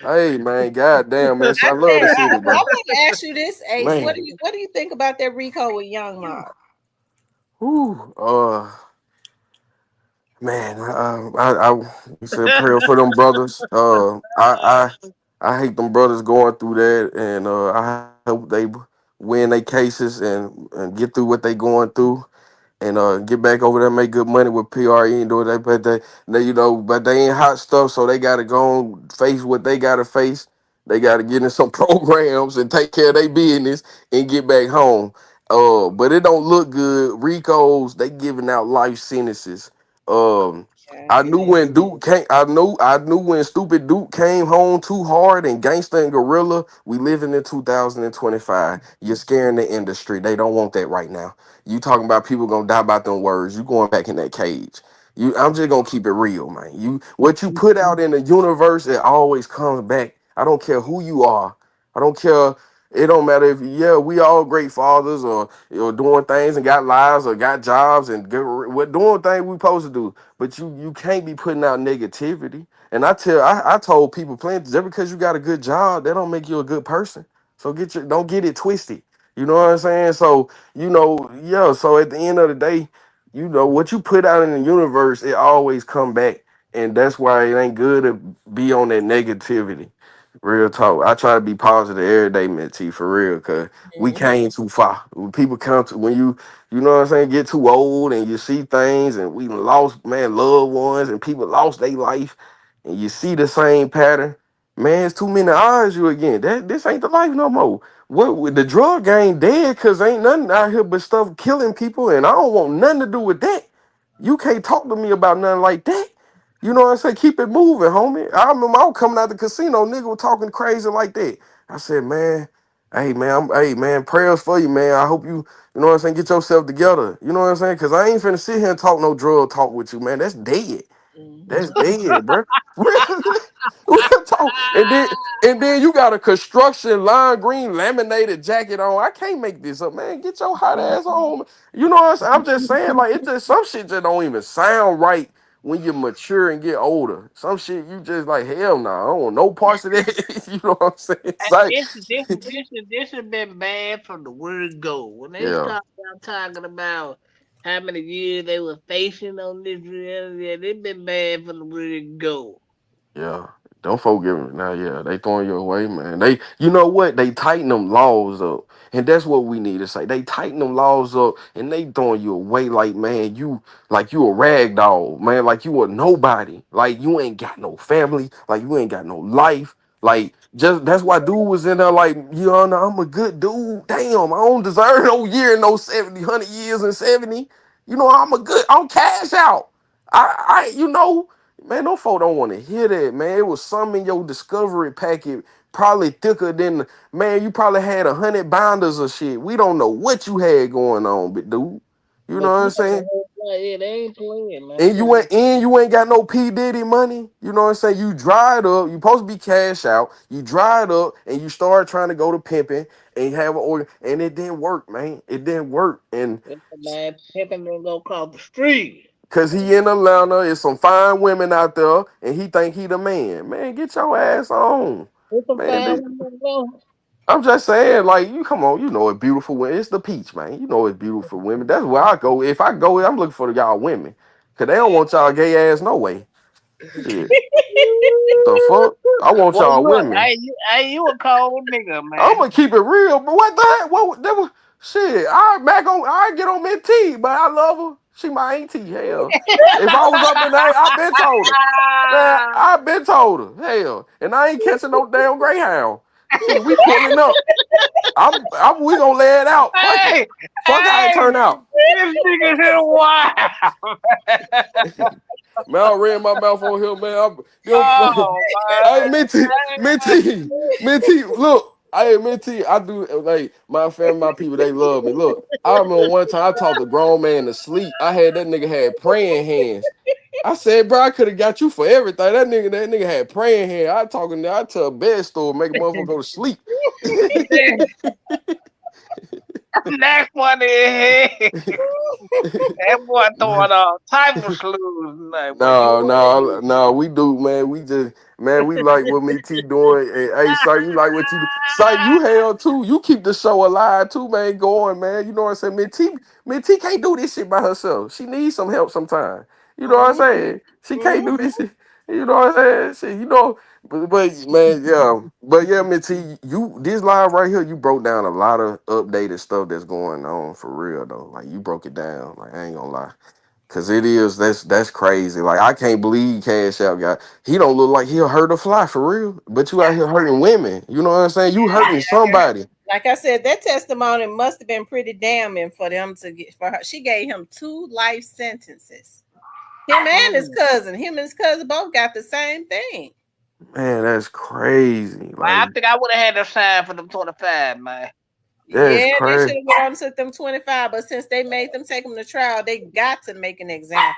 [SPEAKER 12] Hey, man, goddamn, man. I love the city,
[SPEAKER 1] I
[SPEAKER 12] bro.
[SPEAKER 1] want to ask you this, Ace.
[SPEAKER 12] Man,
[SPEAKER 1] What do you think about that Rico with Young Mob?
[SPEAKER 12] ooh, man, you said prayer for them brothers. I hate them brothers going through that, and I hope they win their cases and get through what they going through, and get back over there, and make good money with PRE and do that. But but they ain't hot stuff, so they got to go and face what they got to face. They got to get in some programs and take care of their business and get back home. But it don't look good. Ricos, they giving out life sentences. I knew when Duke came. I knew when stupid Duke came home too hard and Gangsta and Gorilla. We living in 2025. You're scaring the industry. They don't want that right now. You talking about people gonna die about them words. You going back in that cage. I'm just gonna keep it real, man. What you put out in the universe, it always comes back. I don't care who you are. I don't care. It don't matter if we all great fathers or doing things and got lives or got jobs and what doing things we supposed to do. But you can't be putting out negativity. And I told people playing just because you got a good job, that don't make you a good person. So don't get it twisted. You know what I'm saying? So so at the end of the day, what you put out in the universe, it always come back. And that's why it ain't good to be on that negativity. Real talk. I try to be positive every day, T, for real, cause we came too far. When people come to you know what I'm saying, get too old and you see things and we lost loved ones and people lost their life and you see the same pattern. Man, it's too many eyes you again. This ain't the life no more. What with the drug game dead cause ain't nothing out here but stuff killing people and I don't want nothing to do with that. You can't talk to me about nothing like that. You know what I'm saying? Keep it moving, homie. I remember I was coming out the casino, nigga was talking crazy like that. I said, man, hey man, prayers for you, man. I hope you know what I'm saying, get yourself together. You know what I'm saying? Cause I ain't finna sit here and talk no drug talk with you, man. That's dead. That's dead, bro. Real talk. And then you got a construction lime green laminated jacket on. I can't make this up, man. Get your hot ass on. You know what I'm saying? I'm just saying, like, it just some shit just don't even sound right when you mature and get older. Some shit you just like, hell no, I don't want no parts of that. You know what I'm saying? It's like,
[SPEAKER 11] This has been bad from the word go. When they
[SPEAKER 12] yeah.
[SPEAKER 11] start talking about how many years they were facing on this, they've been bad from the word go.
[SPEAKER 12] Yeah, don't forgive me. Now, yeah, they throwing you away, man. You know what? They tighten them laws up, and that's what we need to say. They tighten them laws up, and they throwing you away like, man, you a rag doll, man. Like you a nobody. Like you ain't got no family. Like you ain't got no life. Like just that's why dude was in there like, I'm a good dude. Damn, I don't deserve no year, no 70, 100 years and 70. I'm cash out. Man, no folk don't want to hear that, man. It was some in your discovery packet, probably thicker than, man, you probably had 100 binders of shit. We don't know what you had going on, but dude, you know
[SPEAKER 11] But
[SPEAKER 12] what
[SPEAKER 11] you
[SPEAKER 12] I'm saying?
[SPEAKER 11] they ain't playing, man.
[SPEAKER 12] And you ain't got no P. Diddy money. You know what I'm saying? You dried up. You supposed to be cash out. You dried up and you started trying to go to pimping and have an order, and it didn't work, man. It didn't work. And
[SPEAKER 11] Man, pimping didn't go across the street.
[SPEAKER 12] cause he in Atlanta, it's some fine women out there, and he think he the man. Man, get your ass on.
[SPEAKER 11] What's some
[SPEAKER 12] Man,
[SPEAKER 11] fine women go?
[SPEAKER 12] I'm just saying, like, you come on, it's beautiful women. It's the peach, man. It's beautiful women. That's where I go. If I go, I'm looking for y'all women. Cause they don't want y'all gay ass no way. Shit. The fuck? I want
[SPEAKER 11] Well,
[SPEAKER 12] y'all women.
[SPEAKER 11] you a cold nigga,
[SPEAKER 12] I'm
[SPEAKER 11] man.
[SPEAKER 12] gonna keep it real, but what the heck? What that was shit. I get on Miss T, but I love her. She my auntie. Hell, if I was up in there, I been told her. Man, I been told her. Hell, and I ain't catching no damn Greyhound. Shit, we pulling up. We gonna lay it out. Fuck it. Fuck how it turned out.
[SPEAKER 11] This nigga here wild.
[SPEAKER 12] Man, I ran my mouth on him, man. Hey, Minty, look. Hey, Minty, I do, like, my family, my people, they love me. Look, I remember one time I taught the grown man to sleep. I had that nigga had praying hands. I said, bro, I could have got you for everything. That nigga had praying hands. I tell a bed store, make a motherfucker go to sleep.
[SPEAKER 11] Next one in here. That boy throwing all type of slews.
[SPEAKER 12] No, we do, man. We like what me T doing. And, hey, Sight, you like what you do. Sight, you hell too. You keep the show alive too, man. Going, man. You know what I'm saying? Me T can't do this shit by herself. She needs some help sometime. You know what I'm saying? She can't do this shit. You know what I'm saying? Shit, you know. But man, yeah. But yeah, me T, this live right here, you broke down a lot of updated stuff that's going on for real though. Like you broke it down. Like I ain't gonna lie. Cause that's crazy. Like I can't believe Cashout guy. He don't look like he'll hurt a fly for real. But you out here hurting women. You know what I'm saying? You hurting somebody.
[SPEAKER 1] Like I said, that testimony must have been pretty damning for them to get for her. She gave him 2 life sentences. Him and his cousin both got the same thing.
[SPEAKER 12] Man, that's crazy.
[SPEAKER 11] Like, I think I would have had to sign for them 25, man.
[SPEAKER 12] That's
[SPEAKER 1] yeah,
[SPEAKER 12] crazy.
[SPEAKER 1] they should have went on and took them 25, but since they made them take them to trial, they got to make an example.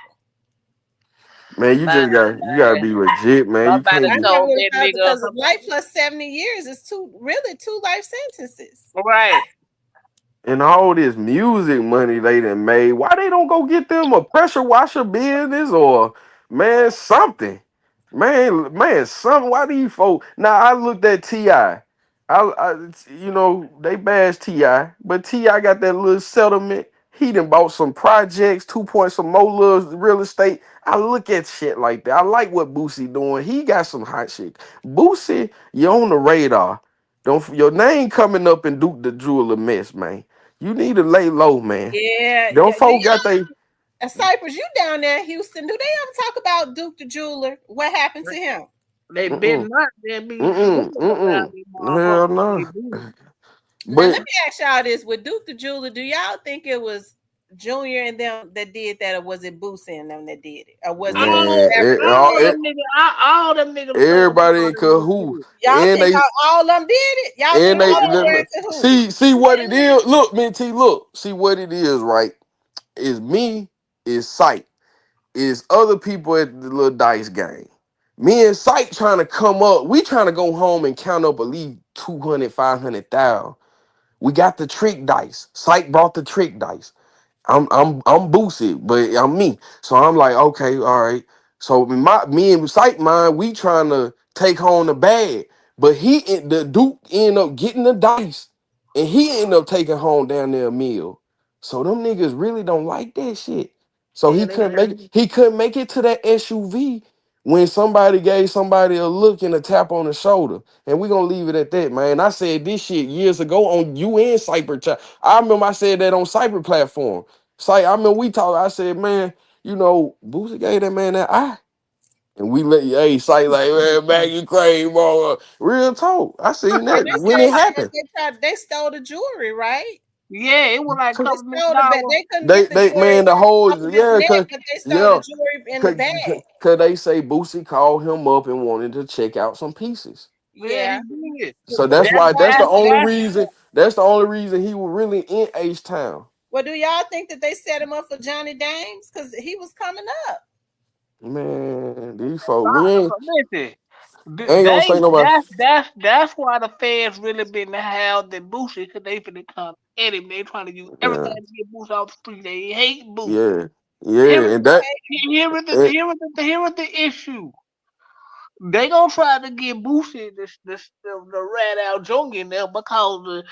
[SPEAKER 12] Man, you gotta be legit, man. You can't be
[SPEAKER 1] because of life plus 70 years is 2 life sentences.
[SPEAKER 11] Right.
[SPEAKER 12] And all this music money they done made, why they don't go get them a pressure washer business or man something? Man, something. Why these folks? Now I looked at T.I. You know, they bashed T.I., but T.I. got that little settlement. He done bought some projects, 2 points, some more little real estate. I look at shit like that. I like what Boosie doing. He got some hot shit. Boosie, you're on the radar. Your name coming up in Duke the Jeweler mess, man. You need to lay low, man.
[SPEAKER 1] Yeah.
[SPEAKER 12] Folk got they.
[SPEAKER 1] Cypress, you down there in Houston, do they ever talk about Duke the Jeweler? What happened to him?
[SPEAKER 11] They been not there.
[SPEAKER 12] Hell no.
[SPEAKER 1] Now, let me ask y'all this. With Duke the Jeweler, do y'all think it was Junior and them that did that, or was it Boosie and them that did it? Or was it
[SPEAKER 11] all them niggas?
[SPEAKER 12] Everybody in cahoots.
[SPEAKER 1] Y'all think all of them did it? Y'all think all of them in cahoots?
[SPEAKER 12] See what it is. Look, Minty, look. See what it is, right? Is me, is Sight, is other people at the little dice game. Me and Sight trying to come up. We trying to go home and count up at least 200, 500,000. We got the trick dice. Sight brought the trick dice. I'm Boosie, but I'm me. So I'm like, okay, all right. So me and Sight Mind, we trying to take home the bag. But the Duke ended up getting the dice. And he ended up taking home down there a meal. So them niggas really don't like that shit. So he couldn't make it to that SUV when somebody gave somebody a look and a tap on the shoulder. And we're gonna leave it at that, man. I said this shit years ago on UN Cyber. I remember I said that on Cyber platform. I remember we talked. I said, man, you know, Boosie gave that man that eye. And we let you, hey, Sight, like, man, you crazy, bro. Real talk. I seen that when it happened.
[SPEAKER 1] They stole the jewelry, right?
[SPEAKER 11] Yeah, it was like
[SPEAKER 1] they couldn't get the jewelry.
[SPEAKER 12] Man, the whole
[SPEAKER 1] but they stole the jewelry in the bag.
[SPEAKER 12] Cause they say Boosie called him up and wanted to check out some pieces.
[SPEAKER 1] Yeah.
[SPEAKER 12] So that's why that's the only reason. That's the only reason he was really in H-Town.
[SPEAKER 1] Well, do y'all think that they set him up for Johnny Dames? Because he was coming up.
[SPEAKER 12] Man, these folks, ain't gonna say nobody.
[SPEAKER 11] That's why the fans really been held in Boosie, because they finna come at him. They trying to use everything to get Boosie off the street. They hate Boosie.
[SPEAKER 12] Yeah, and that
[SPEAKER 11] here is the issue. They gonna try to get Boosie the rat out junk in there because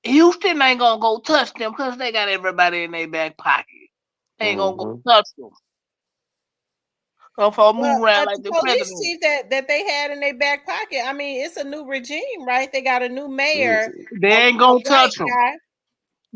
[SPEAKER 11] Houston ain't gonna go touch them because they got everybody in their back pocket. They ain't gonna go touch them. Move around like the
[SPEAKER 1] police chief that they had in their back pocket. I mean, it's a new regime, right? They got a new mayor.
[SPEAKER 11] They ain't gonna touch them.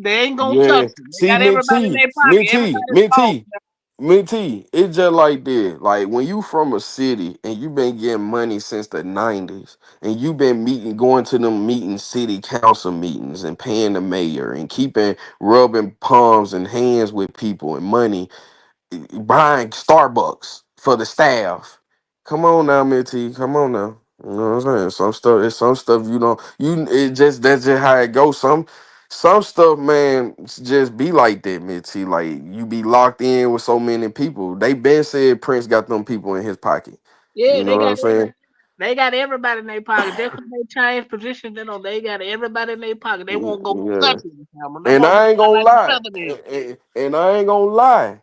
[SPEAKER 11] They ain't gonna
[SPEAKER 12] Yeah.
[SPEAKER 11] touch them. They
[SPEAKER 12] See,
[SPEAKER 11] got everybody in their pocket. Everybody's off.
[SPEAKER 12] Minty, it's just like this. Like when you from a city and you been getting money since the 90s and you been going to them meetings, city council meetings and paying the mayor and keeping rubbing palms and hands with people and money, buying Starbucks for the staff. Come on now, Minty. Come on now. You know what I'm saying? Some stuff you don't it just that's just how it goes. Some stuff, man, just be like that, Mitzi. Like you be locked in with so many people. They been said Prince got them people in his pocket.
[SPEAKER 11] Yeah,
[SPEAKER 12] You know what I'm saying?
[SPEAKER 11] they got everybody in their pocket. Just 'cause they change positions, they got everybody in their pocket. They won't go
[SPEAKER 12] Yeah.
[SPEAKER 11] touch them. Them
[SPEAKER 12] And
[SPEAKER 11] motherfuckers
[SPEAKER 12] I ain't gonna
[SPEAKER 11] like the
[SPEAKER 12] lie.
[SPEAKER 11] president.
[SPEAKER 12] And I ain't gonna lie.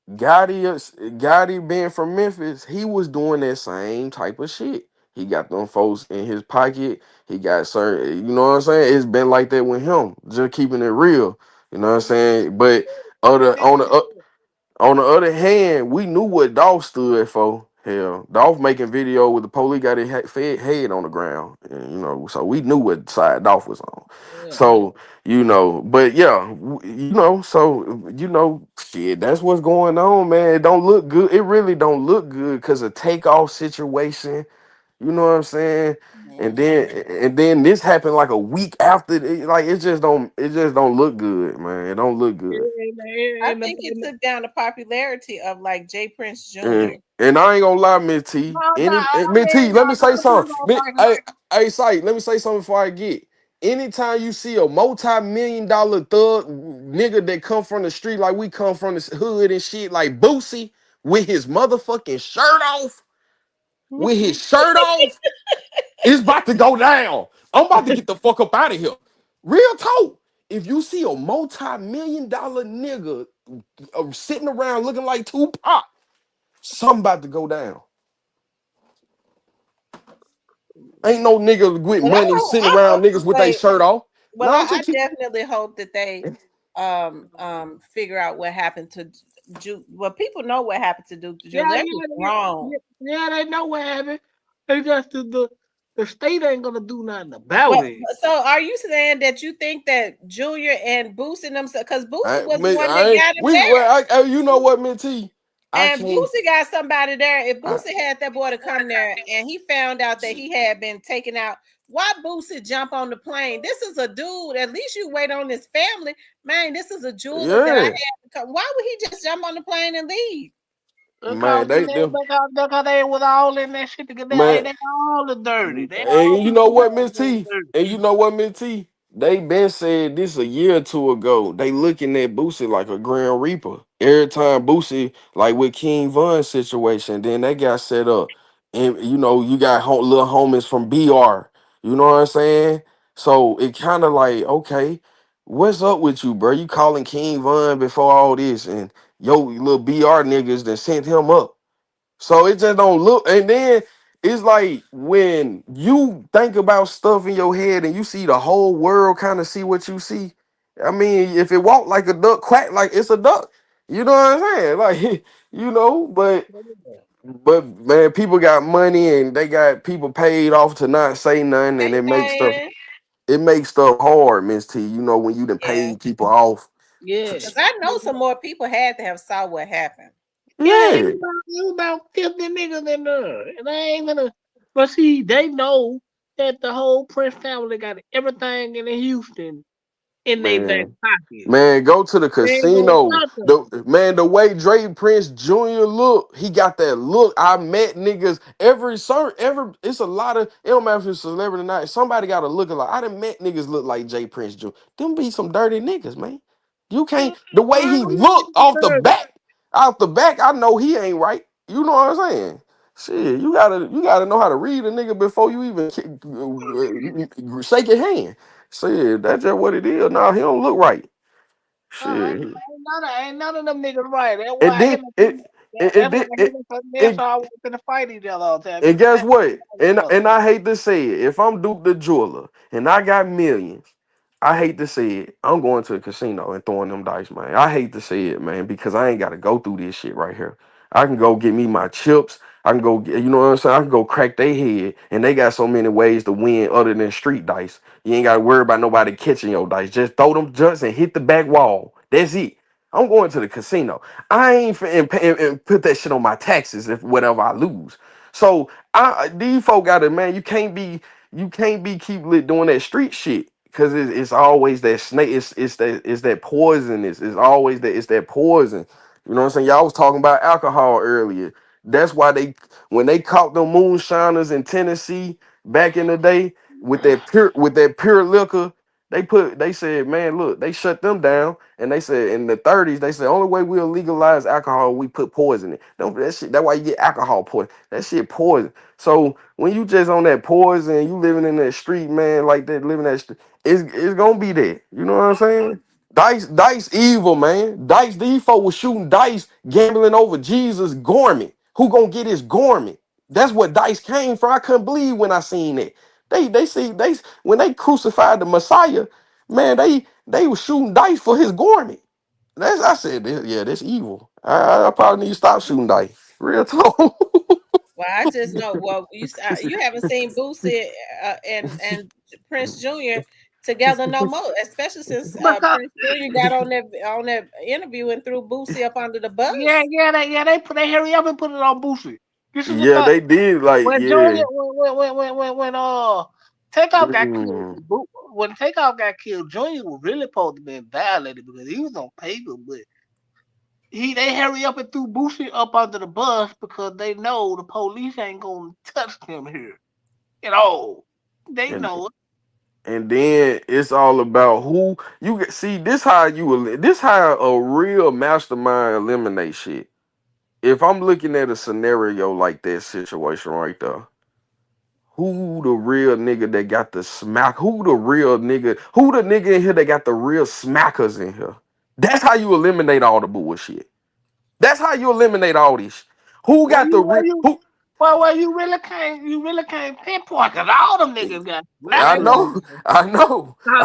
[SPEAKER 12] Gotti being from Memphis, he was doing that same type of shit. He got them folks in his pocket. He got certain, you know what I'm saying? It's been like that with him, just keeping it real. You know what I'm saying? But on the other hand, we knew what Dolph stood for. Hell, Dolph making video with the police got his head on the ground. And, you know, so we knew what side Dolph was on. So, you know, but yeah, you know, so, you know, shit, that's what's going on, man. It don't look good. It really don't look good because of takeoff situation. You know what I'm saying? And then this happened like a week after. Like it just don't look good, man. It don't look good.
[SPEAKER 1] I think it took down the popularity of like Jay Prince Jr.
[SPEAKER 12] And I ain't gonna lie, Miss T. Miss T, let me say something. Hey, Sight, let me say something before I get. Anytime you see a multi-million-dollar thug nigga that come from the street like we come from the hood and shit, like Boosie with his motherfucking shirt off, it's about to go down. I'm about to get the fuck up out of here. Real talk. If you see a multi-million-dollar nigga sitting around looking like Tupac, something about to go down. Ain't no nigga with
[SPEAKER 1] But
[SPEAKER 12] money sitting around niggas with their shirt off.
[SPEAKER 1] Well, I definitely hope that they figure out what happened to well, people know what happened to Duke. That was wrong.
[SPEAKER 11] Yeah, they know what happened. They just the state ain't gonna do nothing about it.
[SPEAKER 1] So, are you saying that you think that Junior and Boosie themselves, because Boosie was the one that got him there?
[SPEAKER 12] You know what, Minty?
[SPEAKER 1] And Boosie got somebody there. If Boosie had that boy to come there and he found out that he had been taken out, why Boosie jump on the plane? This is a dude. At least you wait on his family. Man, this is a jeweler that I had to come. Why would he just jump on the plane and leave?
[SPEAKER 11] Because they was all in that shit together. They all the dirty.
[SPEAKER 12] And you know what, Miss T? They been said this a year or two ago. They looking at Boosie like a Grand Reaper. Every time Boosie, like with King Von situation, then they got set up. And you know, you got little homies from BR. You know what I'm saying? So it kind of like, okay, what's up with you, bro? You calling King Von before all this, and yo, little BR niggas that sent him up. So it just don't look. And then it's like when you think about stuff in your head and you see the whole world kind of see what you see. I mean, if it walk like a duck, quack like it's a duck. You know what I'm saying? Like, you know, but man, people got money and they got people paid off to not say nothing, and it makes stuff hard, Miss T. You know, when you done paid people off.
[SPEAKER 11] Yeah.
[SPEAKER 1] Because I know some more people had to have saw what happened.
[SPEAKER 11] Yeah, it was about 50 niggas in there. And I ain't gonna. But see, they know that the whole Prince family got everything in Houston in their back pocket.
[SPEAKER 12] Man, go to the casino. The way Dre Prince Jr. look, he got that look. I met niggas every it's a lot of, it don't matter if it's a celebrity or not. Somebody got to look like. I done met niggas look like Jay Prince Jr. Them be some dirty niggas, man. You can't, the way he look off the back, I know he ain't right. You know what I'm saying? Shit, you gotta know how to read a nigga before you even shake your hand. Shit, that's just what it is. Nah, he don't look right. Shit.
[SPEAKER 11] Ain't none of them niggas right. That's
[SPEAKER 12] And
[SPEAKER 11] why
[SPEAKER 12] then
[SPEAKER 11] that's why I want to fight each other all the time.
[SPEAKER 12] and guess what? And I hate to say it. If I'm Duke the Jeweler and I got millions, I hate to say it. I'm going to a casino and throwing them dice, man. I hate to say it, man, because I ain't got to go through this shit right here. I can go get me my chips. I can go, you know what I'm saying? I can go crack their head, and they got so many ways to win other than street dice. You ain't got to worry about nobody catching your dice. Just throw them junks and hit the back wall. That's it. I'm going to the casino. I ain't and put that shit on my taxes if whatever I lose. So these folk got to, man. You can't be keep doing that street shit because it's always that snake. It's that poison. It's always that it's that poison. You know what I'm saying? Y'all was talking about alcohol earlier. That's why when they caught them moonshiners in Tennessee back in the day with that pure liquor, they said, man, look, they shut them down, and they said in the 30s, they said only way we'll legalize alcohol, we put poison in it. That shit, that's why you get alcohol poison. That shit poison. So when you just on that poison, you living in that street, man, like that, living that street, it's gonna be there. You know what I'm saying? Dice evil, man. These folk was shooting dice, gambling over Jesus' garment. Who gonna get his garment? That's what dice came from. I couldn't believe when I seen that. They when they crucified the Messiah, man, they was shooting dice for his garment. I said, yeah, that's evil. I probably need to stop shooting dice. Real talk.
[SPEAKER 1] Well, I just know. Well, you haven't seen Boosie and Prince Jr. together no more, especially since Prince Jr. got on that interview and threw Boosie up under the bus.
[SPEAKER 11] Yeah, they hurry up and put it on Boosie. This is
[SPEAKER 12] Yeah, they did. Like,
[SPEAKER 11] when
[SPEAKER 12] yeah.
[SPEAKER 11] Junior when Takeoff got killed. When Takeoff got killed, Junior was really supposed to be violated because he was on paper, but they hurry up and threw Boosie up under the bus because they know the police ain't gonna touch him here at all. They know it.
[SPEAKER 12] And then it's all about who you get. See, this how a real mastermind eliminate shit. If I'm looking at a scenario like that situation right there, who the real nigga that got the smack? Who the nigga in here that got the real smackers in here? That's how you eliminate all the bullshit. That's how you eliminate all this. Who got the real?
[SPEAKER 11] Well, you really can't pinpoint because all them niggas got
[SPEAKER 12] I know.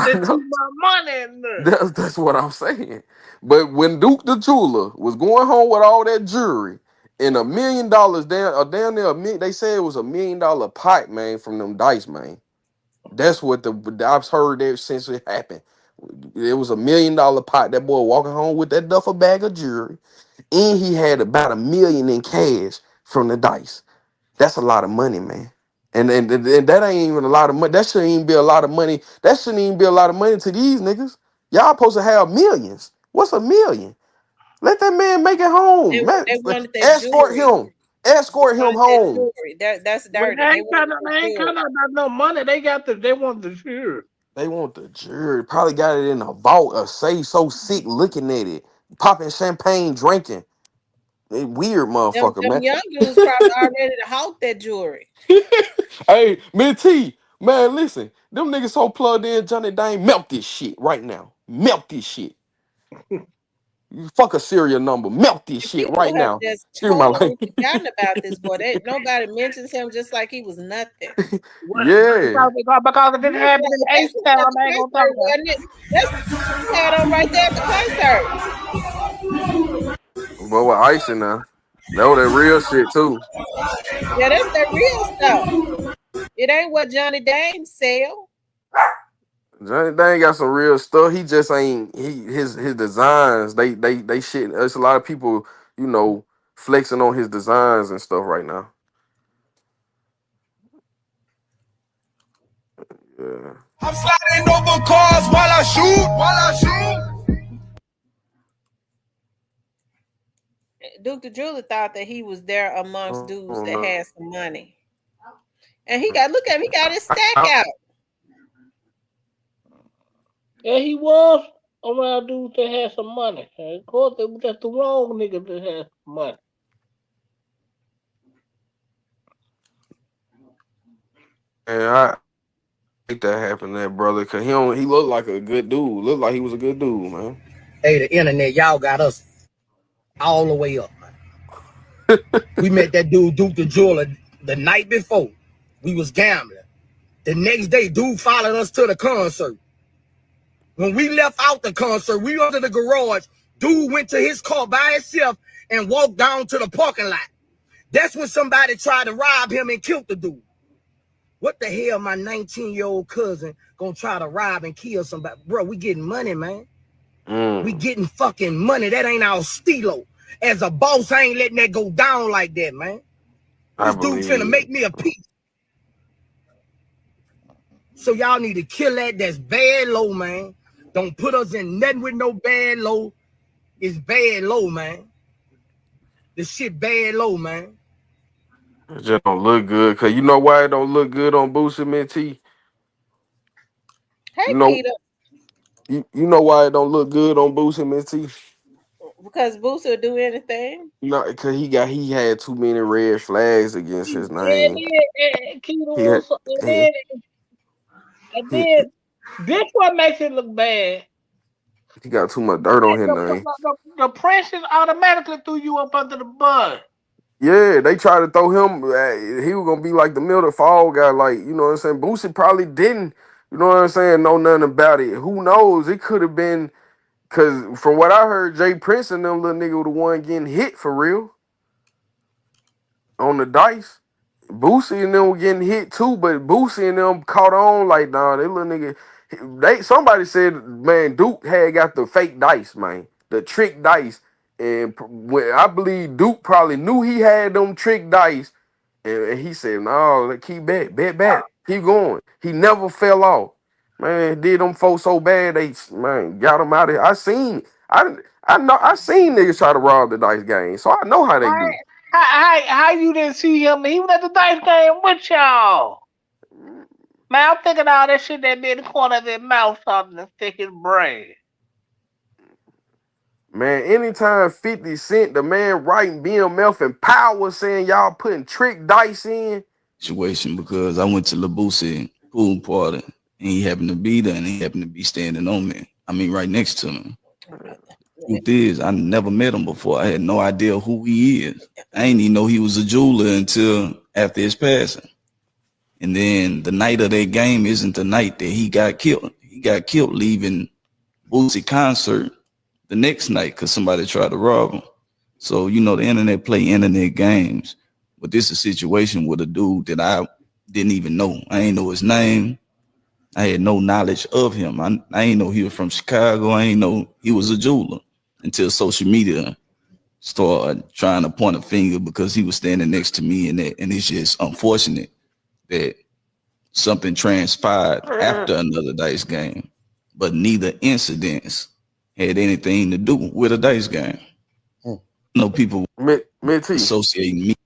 [SPEAKER 11] They put my money in there.
[SPEAKER 12] That's what I'm saying. But when Duke the Jeweler was going home with all that jewelry and $1 million down there, they said it was $1 million pipe, man, from them dice, man. That's what I've heard that since it happened. It was $1 million pot. That boy walking home with that duffel bag of jewelry, and he had about $1 million in cash from the dice. That's a lot of money, man. And that ain't even a lot of money. That shouldn't even be a lot of money. That shouldn't even be a lot of money to these niggas. Y'all supposed to have millions. What's $1 million? Let that man make it home.
[SPEAKER 1] They wanted that
[SPEAKER 12] Escort
[SPEAKER 1] jewelry.
[SPEAKER 12] Escort him home.
[SPEAKER 1] That's dirty.
[SPEAKER 11] They ain't kind of no money. They want the jewelry.
[SPEAKER 12] They want the jewelry. Probably got it in a vault or safe. So sick looking at it, popping champagne, drinking. They weird motherfucker,
[SPEAKER 1] them
[SPEAKER 12] man.
[SPEAKER 1] young dudes probably already to hawk that jewelry.
[SPEAKER 12] Hey, T, man, listen. Them niggas so plugged in, Johnny Dane, melt this shit right now. Melt this shit. You fuck a serial number. Melt this shit right
[SPEAKER 1] People have
[SPEAKER 12] now.
[SPEAKER 1] just
[SPEAKER 12] Excuse my
[SPEAKER 1] totally
[SPEAKER 12] language.
[SPEAKER 1] forgotten about this boy. Nobody mentions him just like he was nothing.
[SPEAKER 12] Yeah.
[SPEAKER 11] Because if it happened in H-Town, I ain't gonna talk about it.
[SPEAKER 1] That's what had on right there at the concert.
[SPEAKER 12] Boy, with ice in there. That was that real shit too.
[SPEAKER 1] Yeah, that's that real stuff. It ain't what Johnny Dane sell.
[SPEAKER 12] Johnny Dane got some real stuff. He just ain't his designs. They shit. There's a lot of people, flexing on his designs and stuff right now. Yeah.
[SPEAKER 18] I'm sliding over cars while I shoot.
[SPEAKER 1] Duke the Jeweler thought that he was there amongst dudes that had some money. And look at him, he got his stack out.
[SPEAKER 11] Yeah, he was around dudes that had some money. And of course, it was just the wrong niggas that had some money.
[SPEAKER 12] And I hate that happened to that brother, cause he looked like a good dude. Looked like he was a good dude, man.
[SPEAKER 19] Hey, the internet, y'all got us all the way up, man. We met that dude, Duke the Jeweler, the night before. We was gambling. The next day, dude followed us to the concert. When we left out the concert, we went to the garage. Dude went to his car by himself and walked down to the parking lot. That's when somebody tried to rob him and killed the dude. What the hell my 19-year-old cousin gonna try to rob and kill somebody? Bro, we getting money, man. We getting fucking money. That ain't our stilo. As a boss, I ain't letting that go down like that, man. This dude finna make me a piece. So y'all need to kill that. That's bad low, man. Don't put us in nothing with no bad low. It's bad low, man. This shit bad low, man.
[SPEAKER 12] It just don't look good. Cause you know why it don't look good on Boosie, man, T?
[SPEAKER 1] Hey,
[SPEAKER 12] You know,
[SPEAKER 1] Peter.
[SPEAKER 12] you know why it don't look good on Boosie, man, T?
[SPEAKER 1] Because Boosie will do anything.
[SPEAKER 12] No, because he had too many red flags against his name.
[SPEAKER 11] And
[SPEAKER 12] He,
[SPEAKER 11] then this what makes it look bad.
[SPEAKER 12] he got too much dirt on his name.
[SPEAKER 11] The princess automatically threw you up under the bus.
[SPEAKER 12] Yeah, they tried to throw him. He was gonna be like the middle fall guy, like, you know what I'm saying. Boosie probably didn't, you know what I'm saying, know nothing about it. Who knows? It could have been because from what I heard, Jay Prince and them little nigga were the one getting hit for real on the dice. Boosie and them were getting hit too, but Boosie and them caught on like, nah, they little nigga. Somebody said, man, Duke had got the fake dice, man, the trick dice, and I believe Duke probably knew he had them trick dice, and he said, no, let's keep bet, keep going. He never fell off, man. Did them folks so bad they got him out of here. I seen niggas try to rob the dice game, so I know how they do.
[SPEAKER 11] How you didn't see him? He was at the dice game with y'all. Man, I'm thinking all that shit that be in the corner of his mouth starting to stick his brain.
[SPEAKER 12] Man, anytime 50 Cent, the man writing BMF and Power saying y'all putting trick dice in.
[SPEAKER 20] Situation because I went to the Boosie pool party and he happened to be there and he happened to be standing on me. I mean, right next to me. Truth is, I never met him before. I had no idea who he is. I didn't even know he was a jeweler until after his passing. And then the night of that game isn't the night that he got killed. He got killed leaving Boosie concert the next night because somebody tried to rob him. So, you know, the internet play internet games. But this is a situation with a dude that I didn't even know. I ain't know his name. I had no knowledge of him. I ain't know he was from Chicago. I ain't know he was a jeweler until social media started trying to point a finger because he was standing next to me, and it's just unfortunate that something transpired after another dice game, but neither incidents had anything to do with a dice game. No people associating me with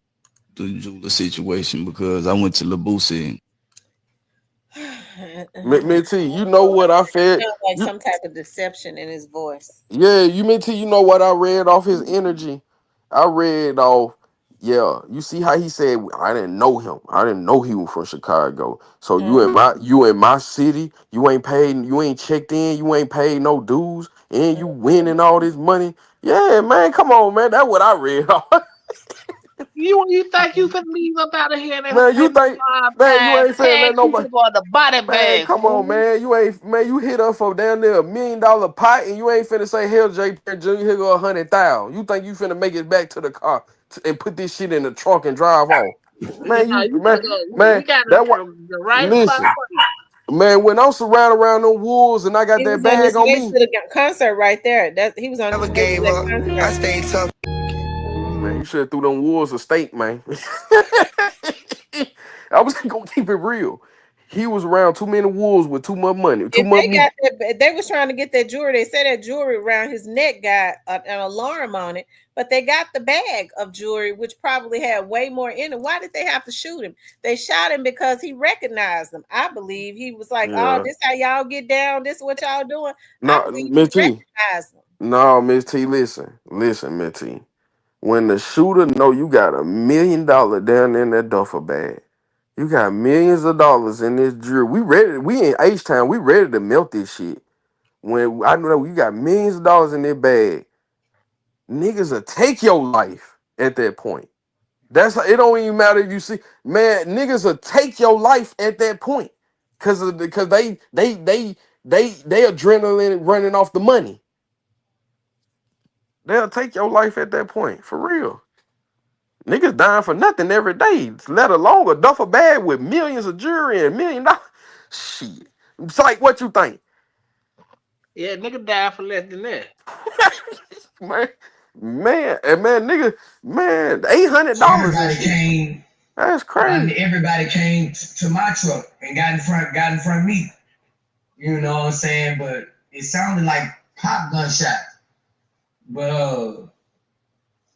[SPEAKER 20] the jeweler situation because I went to La Boosie.
[SPEAKER 12] Minty, you know what I felt?
[SPEAKER 1] Like some type of deception in his voice.
[SPEAKER 12] Yeah, Minty, you know what I read off his energy? I read off, yeah, you see how he said, I didn't know him. I didn't know he was from Chicago. So you in my city, you ain't checked in, you ain't paid no dues, and you winning all this money. Yeah, man, come on, man. That's what I read off.
[SPEAKER 11] You think you can leave up out of here and
[SPEAKER 12] Man, you think, man, you ain't finna let nobody.
[SPEAKER 11] on the body
[SPEAKER 12] Man,
[SPEAKER 11] bag?
[SPEAKER 12] come on, man. You hit up for down there $1 million pot and you ain't finna say, hell, J. Perry Jr., here go 100,000. You think you finna make it back to the car and put this shit in the trunk and drive off? Man,
[SPEAKER 11] You got
[SPEAKER 12] that what,
[SPEAKER 11] the right
[SPEAKER 12] listen,
[SPEAKER 11] spot.
[SPEAKER 12] man, when I'm surrounded around them wolves and I got
[SPEAKER 1] He
[SPEAKER 12] that
[SPEAKER 1] was on his
[SPEAKER 12] bag on
[SPEAKER 1] way
[SPEAKER 12] me.
[SPEAKER 1] to the concert right there. He was on his way to that concert.
[SPEAKER 18] I stayed tough.
[SPEAKER 12] Man, you should have threw them wolves a steak, man. I was gonna keep it real. He was around too many wolves with too much money, too much meat.
[SPEAKER 1] They was trying to get that jewelry. They said that jewelry around his neck got an alarm on it, but they got the bag of jewelry, which probably had way more in it. Why did they have to shoot him? They shot him because he recognized them. I believe he was like, "Oh, this how y'all get down. This is what y'all doing." I believe he recognized them.
[SPEAKER 12] No, Miss T, listen, Miss T. When the shooter know you got $1 million down in that duffel bag, you got millions of dollars in this jewelry. We in H-Town, we ready to melt this shit. When I know you got millions of dollars in that bag, niggas will take your life at that point. It don't even matter if you see, man, niggas will take your life at that point. Because they adrenaline running off the money. They'll take your life at that point, for real. Niggas dying for nothing every day, let alone a duffel bag with millions of jewelry and $1 million. Shit. It's like, what you think?
[SPEAKER 11] Yeah, nigga died for less than that.
[SPEAKER 12] man, nigga, man, $800
[SPEAKER 19] came.
[SPEAKER 12] That's crazy.
[SPEAKER 19] Everybody came to my truck and got in front of me. You know what I'm saying? But it sounded like pop gunshots. But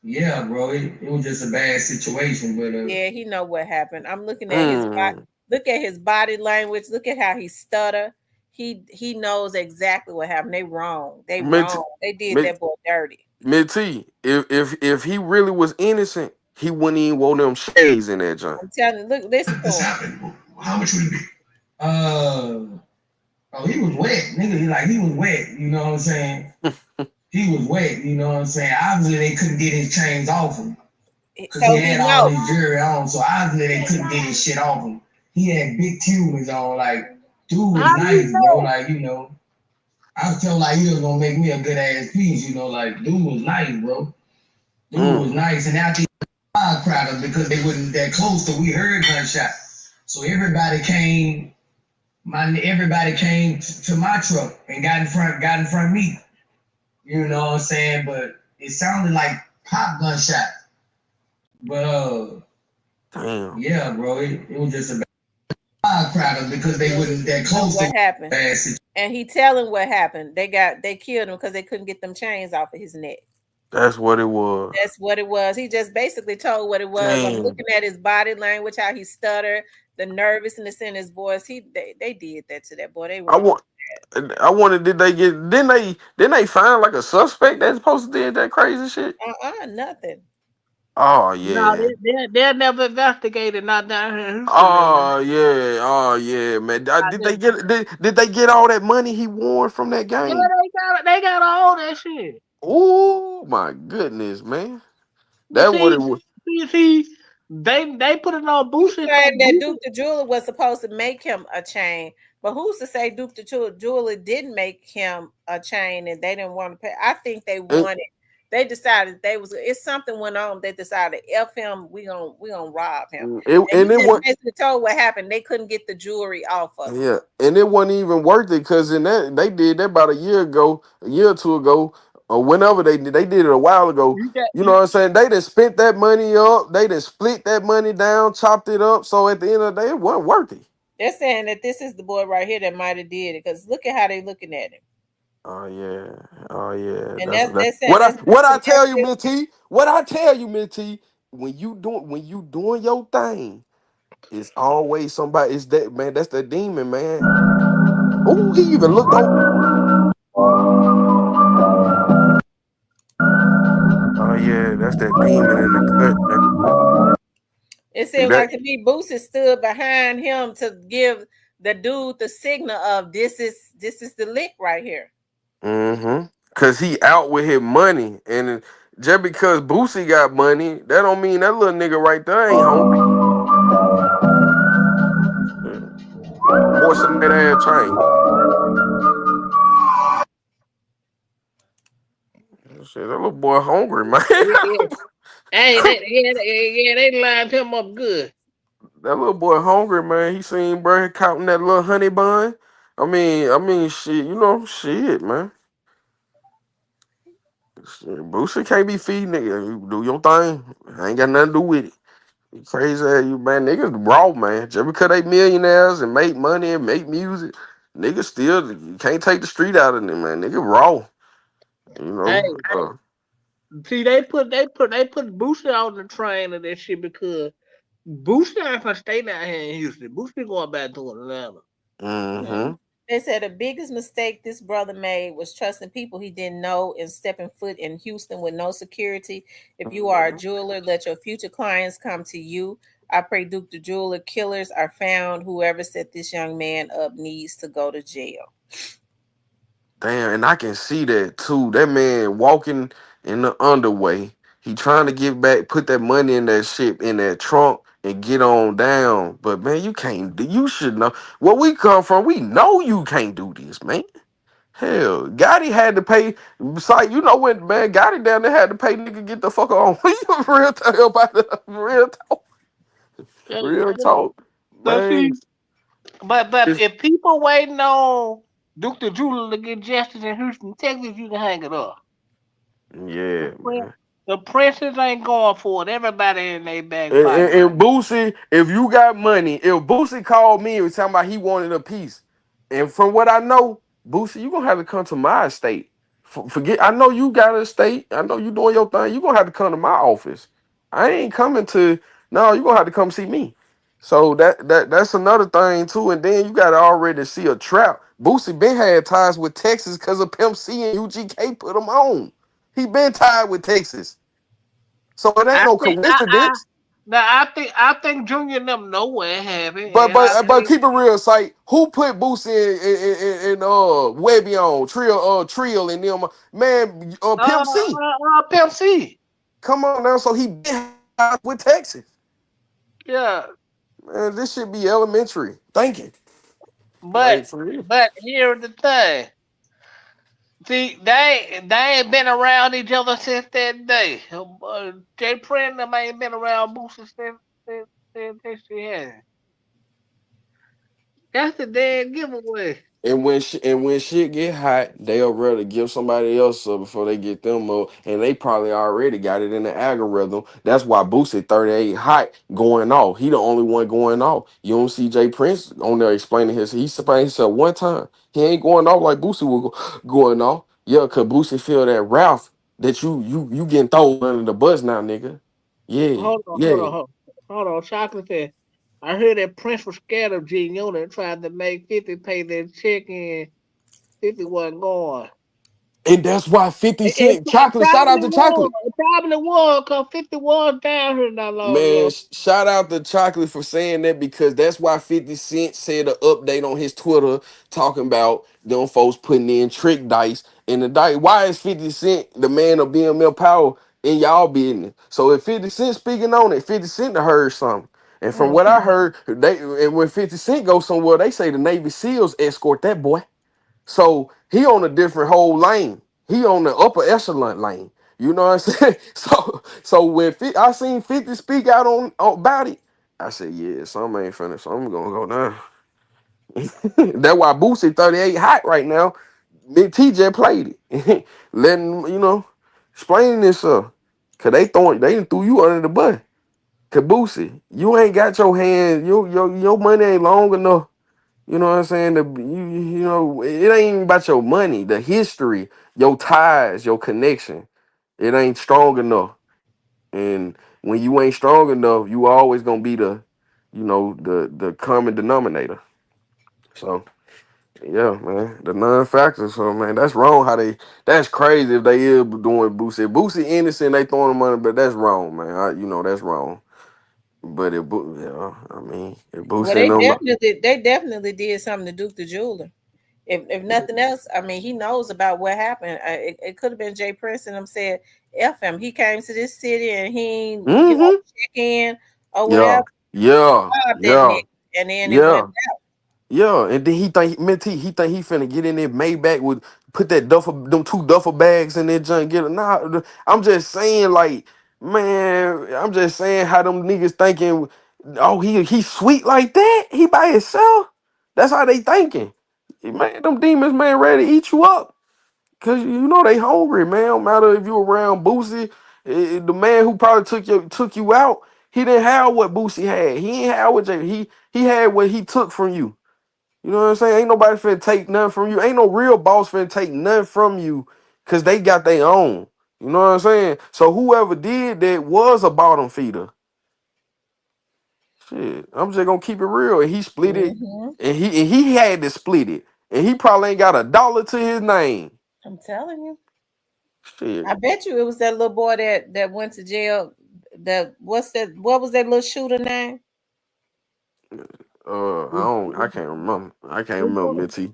[SPEAKER 19] yeah, bro, it was just a bad situation. But
[SPEAKER 1] yeah, he know what happened. I'm looking at his body. Look at his body language. Look at how he stutter. He knows exactly what happened. They wrong. They wrong. They did that boy dirty.
[SPEAKER 12] Mitty, if he really was innocent, he wouldn't even wear them shades in that joint.
[SPEAKER 1] I'm telling you, look, listen to him.
[SPEAKER 19] Happened. How much would it be? Oh, he was wet, nigga. He was wet. You know what I'm saying? He was wet. You know what I'm saying? Obviously, they couldn't get his chains off him because he had all his jewelry on. So obviously, they couldn't get his shit off him. He had big Cubans on. Dude was nice, bro. I felt like he was gonna make me a good ass piece. Dude was nice, bro. Dude was nice, and after firecrackers because they wasn't that close, so we heard gunshots. So everybody came. Everybody came to my truck and got in front of me. You know what I'm saying? But it sounded like pop gunshots. But yeah, bro, it was just a firecrackers because they wasn't that close.
[SPEAKER 1] What happened? And he telling what happened. They killed him because they couldn't get them chains off of his neck.
[SPEAKER 12] That's what it was.
[SPEAKER 1] That's what it was. He just basically told what it was.
[SPEAKER 12] Damn.
[SPEAKER 1] I'm looking at his body language, how he stuttered, the nervousness in his voice. They did that to that boy. They were.
[SPEAKER 12] I wanted. Didn't they find like a suspect that's supposed to did that crazy shit?
[SPEAKER 1] Nothing.
[SPEAKER 12] Oh yeah.
[SPEAKER 11] No, they're never investigated. Not down here in Houston.
[SPEAKER 12] Oh yeah, man. Did they get all that money he won from that game?
[SPEAKER 11] Yeah, they got all that shit.
[SPEAKER 12] Oh my goodness, man. That's what it was.
[SPEAKER 11] See, they put it on Boosie.
[SPEAKER 1] That Duke the Jeweler was supposed to make him a chain, but who's to say Duke the Jeweler didn't make him a chain and they didn't want to pay? I think they wanted. They decided it's something went on. They decided F him. We gonna rob him. And it basically told what happened. They couldn't get the jewelry off of him.
[SPEAKER 12] Yeah, and it wasn't even worth it because in that they did that about a year or two ago, or whenever they did it a while ago. You know what I'm saying? They just spent that money up. They just split that money down, chopped it up. So at the end of the day, it wasn't worth it.
[SPEAKER 1] They're saying that this is the boy right here that might have did it because look at how they looking at him.
[SPEAKER 12] Oh yeah.
[SPEAKER 1] And
[SPEAKER 12] what I tell you, Mitty. What I tell you, Mitty. When you doing your thing, it's always somebody. It's that man. That's the demon, man. Oh, he even looked over. Oh yeah, that's that demon in the cut.
[SPEAKER 1] It seemed like to me, Boosie stood behind him to give the dude the signal of this is the lick right here.
[SPEAKER 12] Cause he out with his money, and just because Boosie got money, that don't mean that little nigga right there ain't hungry. Moisten that ass chain. Shit, that little boy hungry, man.
[SPEAKER 11] They lined him up good.
[SPEAKER 12] That little boy hungry, man. He seen bro counting that little honey bun. I mean, shit, shit, man. Boosie can't be feeding nigga. You do your thing. I ain't got nothing to do with it. You crazy ass, you man. Niggas raw, man. Just because they millionaires and make money and make music, niggas still you can't take the street out of them, man. Nigga raw.
[SPEAKER 11] See, they put Boosie on the train of that shit because Boosie ain't gonna stay down here in Houston. Boosie going back to Atlanta.
[SPEAKER 1] They said the biggest mistake this brother made was trusting people he didn't know and stepping foot in Houston with no security. If you are a jeweler, let your future clients come to you. I pray Duke the Jeweler killers are found. Whoever set this young man up needs to go to jail.
[SPEAKER 12] Damn, and I can see that too. That man walking in the underway. He trying to get back, put that money in that shit in that trunk and get on down. But man, you can't do. You should know where we come from. We know you can't do this, man. Hell, Gotti had to pay. Besides, you know when man Gotti down there had to pay nigga get the fuck on. Real talk about it. Real talk,
[SPEAKER 11] So
[SPEAKER 12] man.
[SPEAKER 11] see, but if people waiting on Duke the Jeweler to get justice in Houston, Texas, you can hang it up.
[SPEAKER 12] Yeah, man.
[SPEAKER 11] The princes ain't going for it. Everybody in their back
[SPEAKER 12] And,
[SPEAKER 11] pocket.
[SPEAKER 12] and Boosie, if you got money, if Boosie called me and was talking about he wanted a piece, and from what I know, Boosie, you gonna have to come to my estate. Forget, I know you got an estate. I know you doing your thing. You gonna have to come to my office. I ain't coming to. No, you gonna have to come see me. So that's another thing too. And then you gotta already see a trap. Boosie been had ties with Texas because of Pimp C and UGK put him on. He been tied with Texas. So it ain't
[SPEAKER 11] I
[SPEAKER 12] no
[SPEAKER 11] think
[SPEAKER 12] coincidence.
[SPEAKER 11] I think Junior and them know where it happened.
[SPEAKER 12] But
[SPEAKER 11] And I
[SPEAKER 12] but
[SPEAKER 11] think
[SPEAKER 12] keep it real, sight. Who put Boosie in Webby on Trill and them man Pimp C.
[SPEAKER 11] Pimp C.
[SPEAKER 12] Come on now, so he been with Texas.
[SPEAKER 11] Yeah.
[SPEAKER 12] Man, this should be elementary thinking. Like
[SPEAKER 11] But
[SPEAKER 12] for real.
[SPEAKER 11] here's the thing. See, they ain't been around each other since that day. Jay Prince them ain't been around Boosie since she had. That's the dead giveaway.
[SPEAKER 12] And when shit get hot, they'll rather give somebody else up before they get them up, and they probably already got it in the algorithm. That's why Boosie 38 hot going off. He the only one going off. You don't see Jay Prince on there explaining he explained himself one time. He ain't going off like Boosie was going off. Yeah, cause Boosie feel that Ralph that you getting thrown under the bus now, nigga. Yeah, yeah.
[SPEAKER 11] Hold on. Chocolate said, I heard that Prince was scared of Gene Yoda and tried to make 50 pay that check and 50 wasn't going.
[SPEAKER 12] And that's why 50 Cent chocolate. Shout out to chocolate.
[SPEAKER 11] It probably was because 50 was down here not long
[SPEAKER 12] Man,
[SPEAKER 11] ago.
[SPEAKER 12] shout out to Chocolate for saying that because that's why 50 Cent said an update on his Twitter talking about them folks putting in trick dice in the dice. Why is 50 Cent the man of BML power in y'all business? So if 50 Cent speaking on it, 50 Cent done heard something. And from what I heard, and when 50 Cent goes somewhere, they say the Navy SEALs escort that boy. So he on a different whole lane. He on the upper echelon lane. You know what I'm saying? So when I seen 50 speak out on about it, I said, yeah, something ain't finished. So I'm gonna go down. That's why Boosie 38 hot right now. Big TJ played it. Letting explaining this cause they done threw you under the bus. Cause Boosie, you ain't got your hand, your money ain't long enough. You know what I'm saying? It ain't even about your money, the history, your ties, your connection. It ain't strong enough. And when you ain't strong enough, you always gonna be the common denominator. So yeah, man, the non-factor. So man, that's wrong. That's crazy if they is doing Boosie. If Boosie innocent, they throwing him money, but that's wrong, man. That's wrong. But I mean, if
[SPEAKER 1] Well,
[SPEAKER 12] Boosie and them,
[SPEAKER 1] they definitely did something to Duke the Jeweler. If nothing else, I mean, he knows about what happened. It could have been Jay Prince and them said, "F him." He came to this city and he, check in or
[SPEAKER 12] yeah,
[SPEAKER 1] whatever.
[SPEAKER 12] yeah,
[SPEAKER 1] Robbed that
[SPEAKER 12] yeah,
[SPEAKER 1] nigga, and then it
[SPEAKER 12] yeah.
[SPEAKER 1] went out.
[SPEAKER 12] Yeah, and then he think he finna get in there Maybach with put them two duffel bags in there junk get it. Nah, I'm just saying like, man, I'm just saying how them niggas thinking, oh, he sweet like that? He by himself? That's how they thinking. Man, them demons, man, ready to eat you up. Cause they hungry, man. Don't matter if you around Boosie, the man who probably took you out, he didn't have what Boosie had. He ain't have what he had what he took from you. You know what I'm saying? Ain't nobody finna take nothing from you. Ain't no real boss finna take nothing from you because they got their own. You know what I'm saying? So whoever did that was a bottom feeder. Shit, I'm just gonna keep it real. And he split it, and he had to split it, and he probably ain't got $1 to his name.
[SPEAKER 1] I'm telling you.
[SPEAKER 12] Shit.
[SPEAKER 1] I bet you it was that little boy that went to jail. What was that little shooter name?
[SPEAKER 12] I can't remember. I can't remember, Mitty.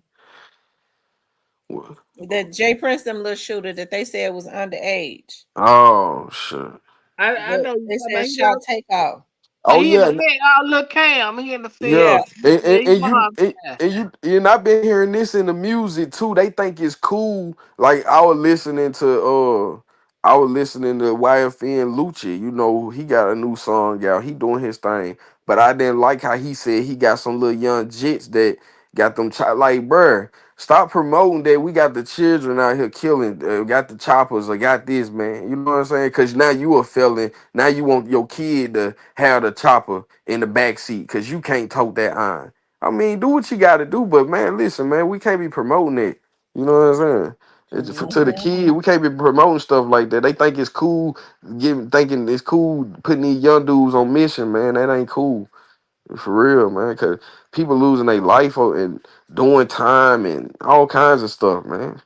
[SPEAKER 1] That Jay Prince, them little shooter that they said was underage.
[SPEAKER 12] Oh shit.
[SPEAKER 11] I know
[SPEAKER 1] They
[SPEAKER 11] you
[SPEAKER 1] said shot Takeoff.
[SPEAKER 12] Oh
[SPEAKER 11] He in the
[SPEAKER 12] yeah,
[SPEAKER 11] fed. Look, Cam. He in the
[SPEAKER 12] yeah,
[SPEAKER 11] fed. Yeah, he mom.
[SPEAKER 12] and I've been hearing this in the music too. They think it's cool. Like I was listening to YFN Lucci. You know, he got a new song out. He doing his thing, but I didn't like how he said he got some little young jits that got them like, bruh, stop promoting that we got the children out here killing, got the choppers or got this, man. You know what I'm saying? Because now you a felon. Now you want your kid to have the chopper in the back seat because you can't tote that iron. I mean, do what you got to do, but man, listen, man, we can't be promoting it. You know what I'm saying? To the kid, we can't be promoting stuff like that. They think it's cool, thinking it's cool putting these young dudes on mission, man. That ain't cool. For real, man, because people losing their life and doing time and all kinds of stuff, man.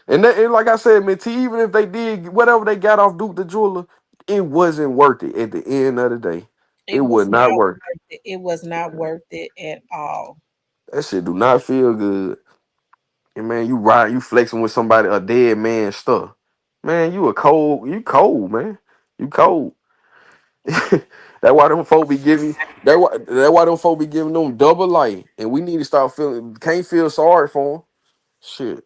[SPEAKER 12] And like I said, man, even if they did whatever they got off Duke the Jeweler, it wasn't worth it at the end of the day. It
[SPEAKER 1] It
[SPEAKER 12] was
[SPEAKER 1] was not
[SPEAKER 12] not worth
[SPEAKER 1] worth it. It was not worth it at all.
[SPEAKER 12] it. That shit do not feel good. And man, you flexing with somebody, a dead man stuff. Man, you cold, man. You cold. That why them folk be giving that why them folk be giving them double life. And we need to start can't feel sorry for them. Shit.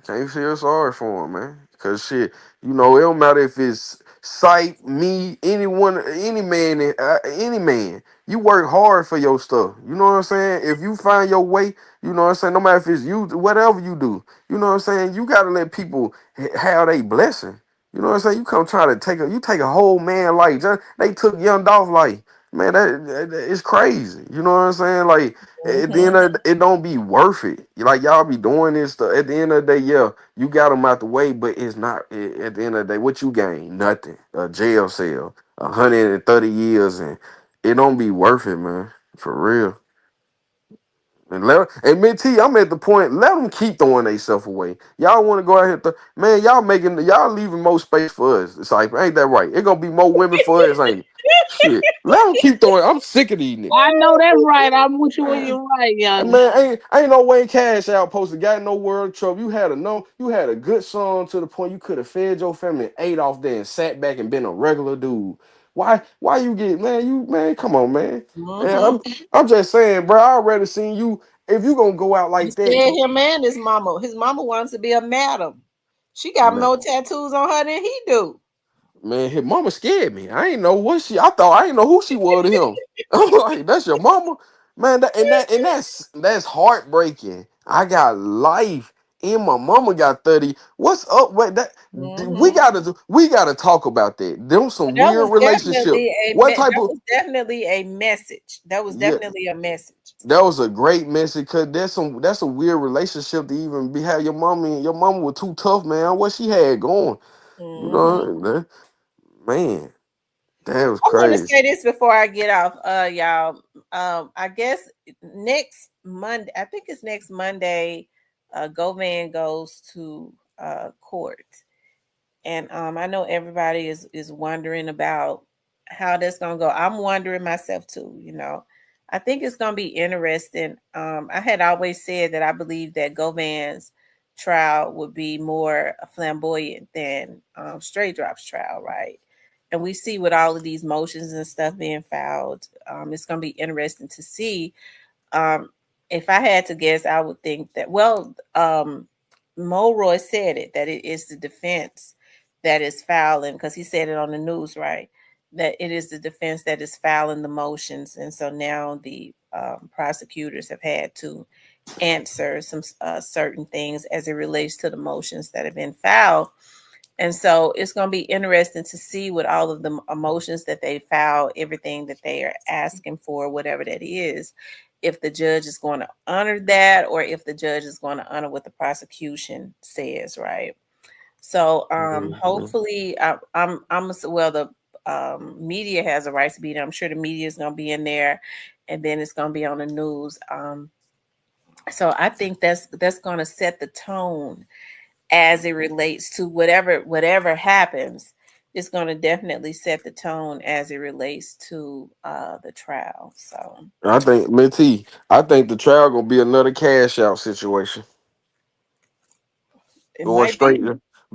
[SPEAKER 12] Can't feel sorry for him, man. Cause shit, you know, it don't matter if it's sight, me, anyone, any man. You work hard for your stuff. You know what I'm saying? If you find your way, you know what I'm saying. No matter if it's you, whatever you do, you know what I'm saying. You gotta let people have their blessing. You know what I'm saying. You come try to take a whole man life. They took Young Dolph life. Man, it's crazy. You know what I'm saying? Like at the end of it don't be worth it. Like y'all be doing this stuff. At the end of the day, yeah, you got them out the way, but it's not at the end of the day. What you gain? Nothing. A jail cell, 130 years, and it don't be worth it, man. For real. And Minty, I'm at the point. Let them keep throwing themselves away. Y'all want to go out here, man? Y'all leaving more space for us. It's like, ain't that right? It gonna be more women for us, ain't it? Shit. Let them keep throwing. I'm sick of these niggas.
[SPEAKER 11] I know that's right. I'm with you when you're right, young.
[SPEAKER 12] Man, ain't no way Cash Out posted got no world trouble. You had a good song to the point you could have fed your family and ate off there and sat back and been a regular dude. Why you get man, come on, man. Man, I'm just saying, bro, I already seen you. If you gonna go out like that,
[SPEAKER 1] Yeah, him and his mama. His mama wants to be a madam. She got
[SPEAKER 12] man,
[SPEAKER 1] more tattoos on her than he do.
[SPEAKER 12] man, his mama scared me. I ain't know I ain't know who she was to him. I'm like, that's your mama, man. That's heartbreaking. I got life, and my mama got 30. What's up with that? We gotta talk about that. Them some
[SPEAKER 1] That
[SPEAKER 12] weird
[SPEAKER 1] was
[SPEAKER 12] relationship.
[SPEAKER 1] definitely
[SPEAKER 12] What type of
[SPEAKER 1] a message. That was
[SPEAKER 12] yeah?
[SPEAKER 1] definitely a message.
[SPEAKER 12] That was a great message because that's a weird relationship to even be have your mama and your mama was too tough, man. What she had going, you know, man. That was
[SPEAKER 1] I want to
[SPEAKER 12] crazy.
[SPEAKER 1] say this before I get off, y'all. I guess next Monday, I think it's next Monday, Govan goes to court. And I know everybody is wondering about how that's gonna go. I'm wondering myself too, you know. I think it's gonna be interesting. I had always said that I believe that Govan's trial would be more flamboyant than Straight Drop's trial, right? And we see with all of these motions and stuff being filed, it's gonna be interesting to see. Um, if I had to guess, I would think that Mulroy said it that it is the defense that is filing because he said it on the news, right? That it is the defense that is filing the motions, and so now the prosecutors have had to answer some certain things as it relates to the motions that have been filed. And so it's going to be interesting to see with all of the emotions that they file, everything that they are asking for, whatever that is, if the judge is going to honor that or if the judge is going to honor what the prosecution says, right? So hopefully the media has a right to be there. I'm sure the media is going to be in there and then it's going to be on the news. So I think that's going to set the tone as it relates to whatever happens. It's going to definitely set the tone as it relates to the trial. So
[SPEAKER 12] I think Minty, I think the trial gonna be another cash out situation.
[SPEAKER 1] it
[SPEAKER 12] Going
[SPEAKER 1] might
[SPEAKER 12] straight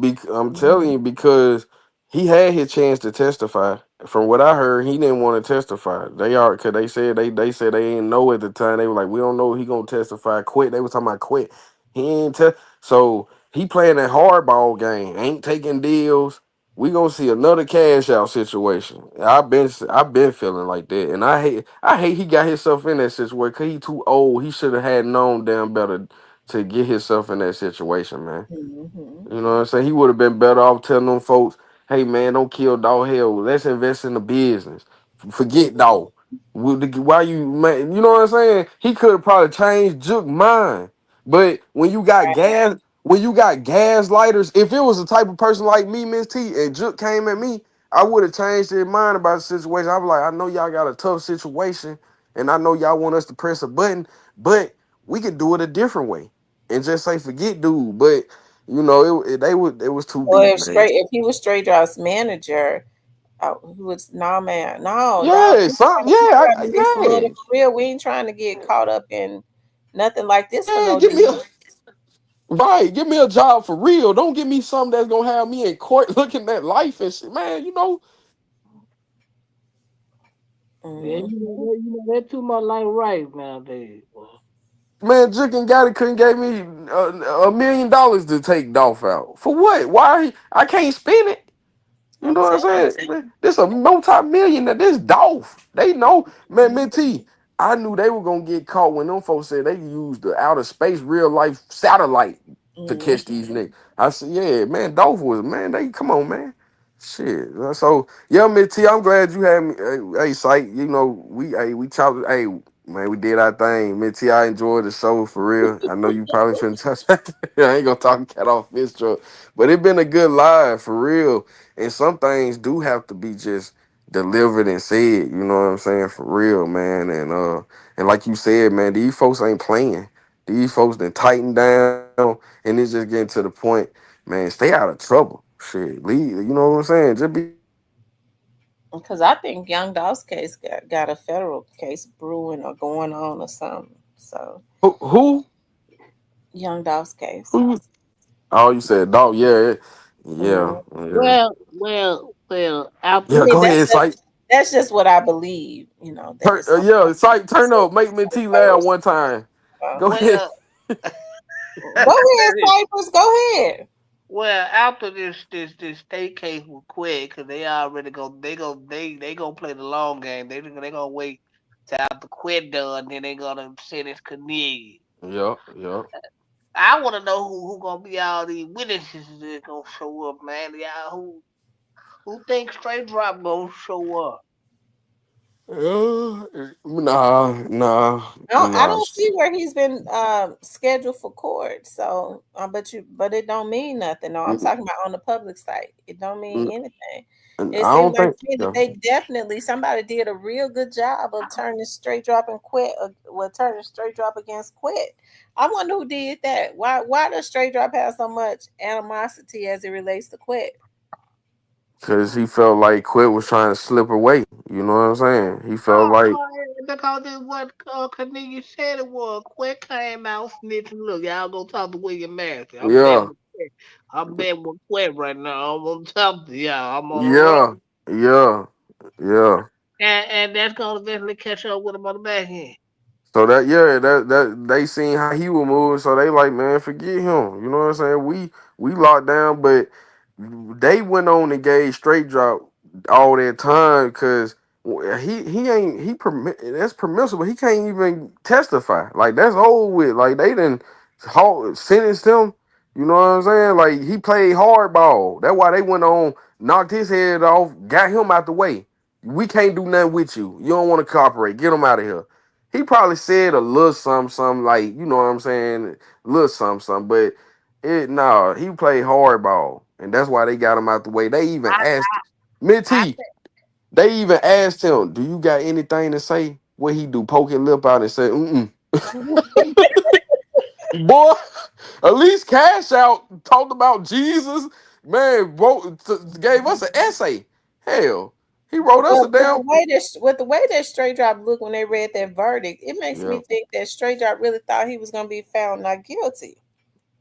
[SPEAKER 1] be.
[SPEAKER 12] I'm telling you, because he had his chance to testify. from what I heard, he didn't want to testify. They are because they said they didn't know at the time. They were like, we don't know if he gonna testify. Quit. They was talking about quit. He ain't so he playing that hardball game. Ain't taking deals. We gonna see another cash out situation. I've been feeling like that, and I hate he got himself in that situation because he too old. He should have had known damn better to get himself in that situation, man.
[SPEAKER 1] Mm-hmm.
[SPEAKER 12] You know what I'm saying? He would have been better off telling them folks, hey man, don't kill dog. Hell, let's invest in the business. Forget dog. Why you man? You know what I'm saying? He could have probably changed Juke's mind. But when you got gaslighters, if it was a type of person like me, Miss T, and Juke came at me, I would have changed his mind about the situation. I was like, I know y'all got a tough situation, and I know y'all want us to press a button, but we could do it a different way and just say forget dude. But you know, it was too
[SPEAKER 1] Or
[SPEAKER 12] deep, man.
[SPEAKER 1] if he was Stray Drop's manager, he was man, no, dog.
[SPEAKER 12] Yeah,
[SPEAKER 1] We trying to be some money
[SPEAKER 12] yeah.
[SPEAKER 1] for real. We ain't trying to get caught up in nothing like this for
[SPEAKER 12] Yeah,
[SPEAKER 1] no deal.
[SPEAKER 12] give me a job for real. Don't give me something that's gonna have me in court looking at life and shit, man. You know,
[SPEAKER 11] Yeah, they're too much like rice nowadays. Boy.
[SPEAKER 12] man, Jick and Gotti couldn't gave me $1 million to take Dolph out for what? Why I can't spend it? You
[SPEAKER 1] I'm
[SPEAKER 12] know what
[SPEAKER 1] telling
[SPEAKER 12] I'm saying? Man, this a multi-millionaire. This Dolph. They know, man. Minty, I knew they were gonna get caught when them folks said they used the outer space real life satellite to catch these niggas. I said, yeah, man. Dolph was man. They come on, man. Shit. So yeah, Minty, I'm glad you had me. Hey, Sight. You know we chopped. Hey, man, we did our thing. Minty, I enjoyed the show for real. I know you probably shouldn't touch that. I ain't gonna talk cat off this truck, but it been a good live for real. And some things do have to be just delivered and said, you know what I'm saying, for real, man. And like you said, man, these folks ain't playing. These folks done tighten down, and it's just getting to the point, man, stay out of trouble. Shit, leave, you know what I'm saying? Just be
[SPEAKER 1] Because I think Young Dolph's case got a federal case brewing or going on or something. So
[SPEAKER 12] who?
[SPEAKER 1] Young Dolph's case.
[SPEAKER 12] Who? Oh, you said dog, yeah, yeah,
[SPEAKER 1] Mm.
[SPEAKER 12] yeah.
[SPEAKER 11] Well.
[SPEAKER 1] I
[SPEAKER 12] Yeah,
[SPEAKER 1] mean,
[SPEAKER 12] go ahead, Sight.
[SPEAKER 1] that's just what I believe. You know that it's something
[SPEAKER 12] Yeah, Sight, turn up, make me T laugh one time. Go ahead.
[SPEAKER 11] Well,
[SPEAKER 1] Go ahead, Cypress. Go ahead.
[SPEAKER 11] well, after this state case was quit, because they already they gonna play the long game. They gonna wait till after quit done, then they gonna sentence Cornelius.
[SPEAKER 12] Yeah.
[SPEAKER 11] I want to know who gonna be all these witnesses that gonna show up, man. Y'all who thinks Straight Drop gonna show up?
[SPEAKER 12] Nah.
[SPEAKER 1] I don't see where he's been scheduled for court. So, but it don't mean nothing. No, I'm talking about on the public site. It don't mean anything.
[SPEAKER 12] I
[SPEAKER 1] It seems
[SPEAKER 12] don't
[SPEAKER 1] like
[SPEAKER 12] think.
[SPEAKER 1] to me that they definitely somebody did a real good job of turning Straight Drop and Quit. Turning Straight Drop against Quit. I wonder who did that. Why does Straight Drop have so much animosity as it relates to Quit?
[SPEAKER 12] Because he felt like Quit was trying to slip away. You know what I'm saying? He felt like,
[SPEAKER 11] Because it's what Cornelius said it was. Quit came out snitching. Look, y'all go talk to William Massey. I'm
[SPEAKER 12] yeah,
[SPEAKER 11] betting with Quit. I'm betting with Quit right now. I'm gonna talk to y'all. I'm on the road.
[SPEAKER 12] yeah, yeah.
[SPEAKER 11] And that's gonna eventually catch up with him on the back end.
[SPEAKER 12] So that they seen how he was moving, so they like, man, forget him. You know what I'm saying? We locked down, but they went on and gave Straight Drop all that time because he ain't that's permissible. He can't even testify. Like that's old with. Like they didn't sentenced him. You know what I'm saying? Like he played hardball. That's why they went on, knocked his head off, got him out the way. We can't do nothing with you. You don't want to cooperate. Get him out of here. He probably said a little something like, you know what I'm saying, a little something, but he played hardball, and that's why they got him out the way. They even asked Minty, they even asked him, "Do you got anything to say?" What he do, poke his lip out and say, "Mm." Boy, at least Cash Out talked about Jesus. Man, gave us an essay. Hell, he wrote us
[SPEAKER 1] Well,
[SPEAKER 12] a damn.
[SPEAKER 1] with the way that Straight Drop looked when they read that verdict, it makes
[SPEAKER 12] Yeah.
[SPEAKER 1] me think that Straight Drop really thought he was going to be found not guilty.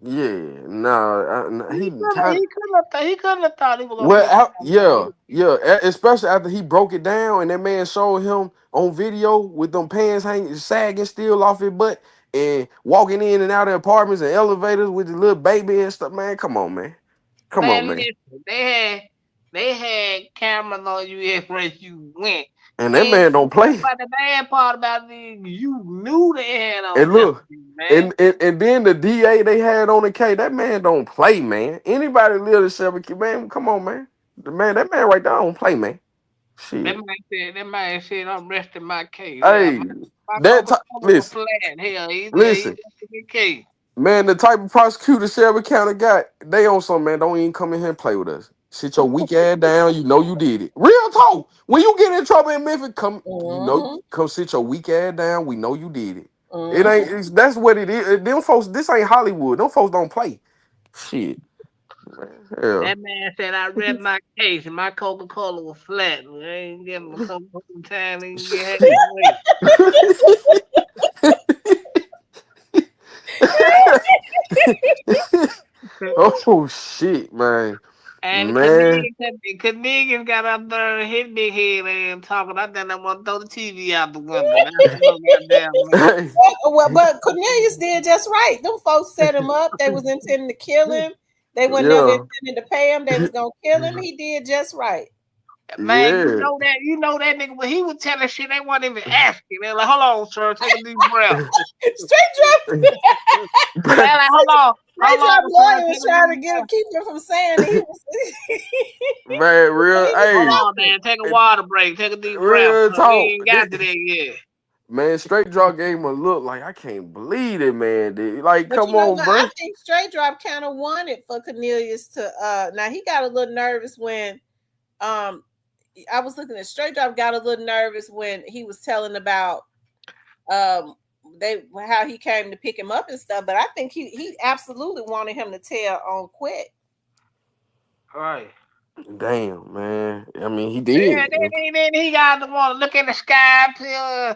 [SPEAKER 12] Yeah, no,
[SPEAKER 11] He
[SPEAKER 12] he
[SPEAKER 11] couldn't
[SPEAKER 12] kind of.
[SPEAKER 11] have thought he was gonna
[SPEAKER 12] Well,
[SPEAKER 11] get
[SPEAKER 12] especially after he broke it down and that man showed him on video with them pants hanging, sagging still off his butt and walking in and out of apartments and elevators with the little baby and stuff. Man, come on, man. Come on,
[SPEAKER 11] Man,
[SPEAKER 12] man.
[SPEAKER 11] listen, they had cameras on you everywhere you went.
[SPEAKER 12] And that man don't play.
[SPEAKER 11] But the bad part about it, you knew they had on
[SPEAKER 12] And look,
[SPEAKER 11] man.
[SPEAKER 12] and then the DA they had on the case, that man don't play, man. Anybody live in Shelby, man, come on, man. That man right there don't play, man. Shit.
[SPEAKER 11] That man said, I'm resting my case.
[SPEAKER 12] Hey, listen,
[SPEAKER 11] Hell,
[SPEAKER 12] listen.
[SPEAKER 11] the case.
[SPEAKER 12] Man, the type of prosecutor Shelby County got, they on some, man. Don't even come in here and play with us. Sit your weak ass down. You know you did it. Real talk. When you get in trouble in Memphis, come sit your weak ass down. We know you did it. It ain't. That's what it is. Them folks. This ain't Hollywood. Them folks don't play. Shit. Man,
[SPEAKER 11] that man said I read my case and my Coca-Cola was flat. I ain't getting a couple time and get
[SPEAKER 12] oh shit, man.
[SPEAKER 11] And
[SPEAKER 12] man.
[SPEAKER 11] Canadian got up there and hit big head and talking. I think I want to throw the TV out the window.
[SPEAKER 1] But Cornelius did just right. Them folks set him up. They was intending to kill him. They were never intending to pay him. They was gonna kill him. He did just right.
[SPEAKER 11] Man, you know that nigga when he was telling shit, they weren't even asking. They're like, hold on, sir, take a deep breath.
[SPEAKER 1] Straight drop.
[SPEAKER 11] Like, hold on.
[SPEAKER 1] Straight drop lawyer was trying to keep him from saying that he was
[SPEAKER 12] man, real. Hey,
[SPEAKER 11] hold on, man. Take a water break. Take a deep breath. We ain't got to that yet.
[SPEAKER 12] Man, Straight Drop gave him a look like I can't believe it, man. Dude. Like,
[SPEAKER 1] but
[SPEAKER 12] come on, bro.
[SPEAKER 1] I think Straight Drop kind of wanted for Cornelius to. Now he got a little nervous when, I was looking at Straight Drop. Got a little nervous when he was telling about, how he came to pick him up and stuff. But I think he absolutely wanted him to tell on quick.
[SPEAKER 11] Right.
[SPEAKER 12] Damn, man. I mean, he did.
[SPEAKER 11] Yeah, then he got to want to look in the sky till.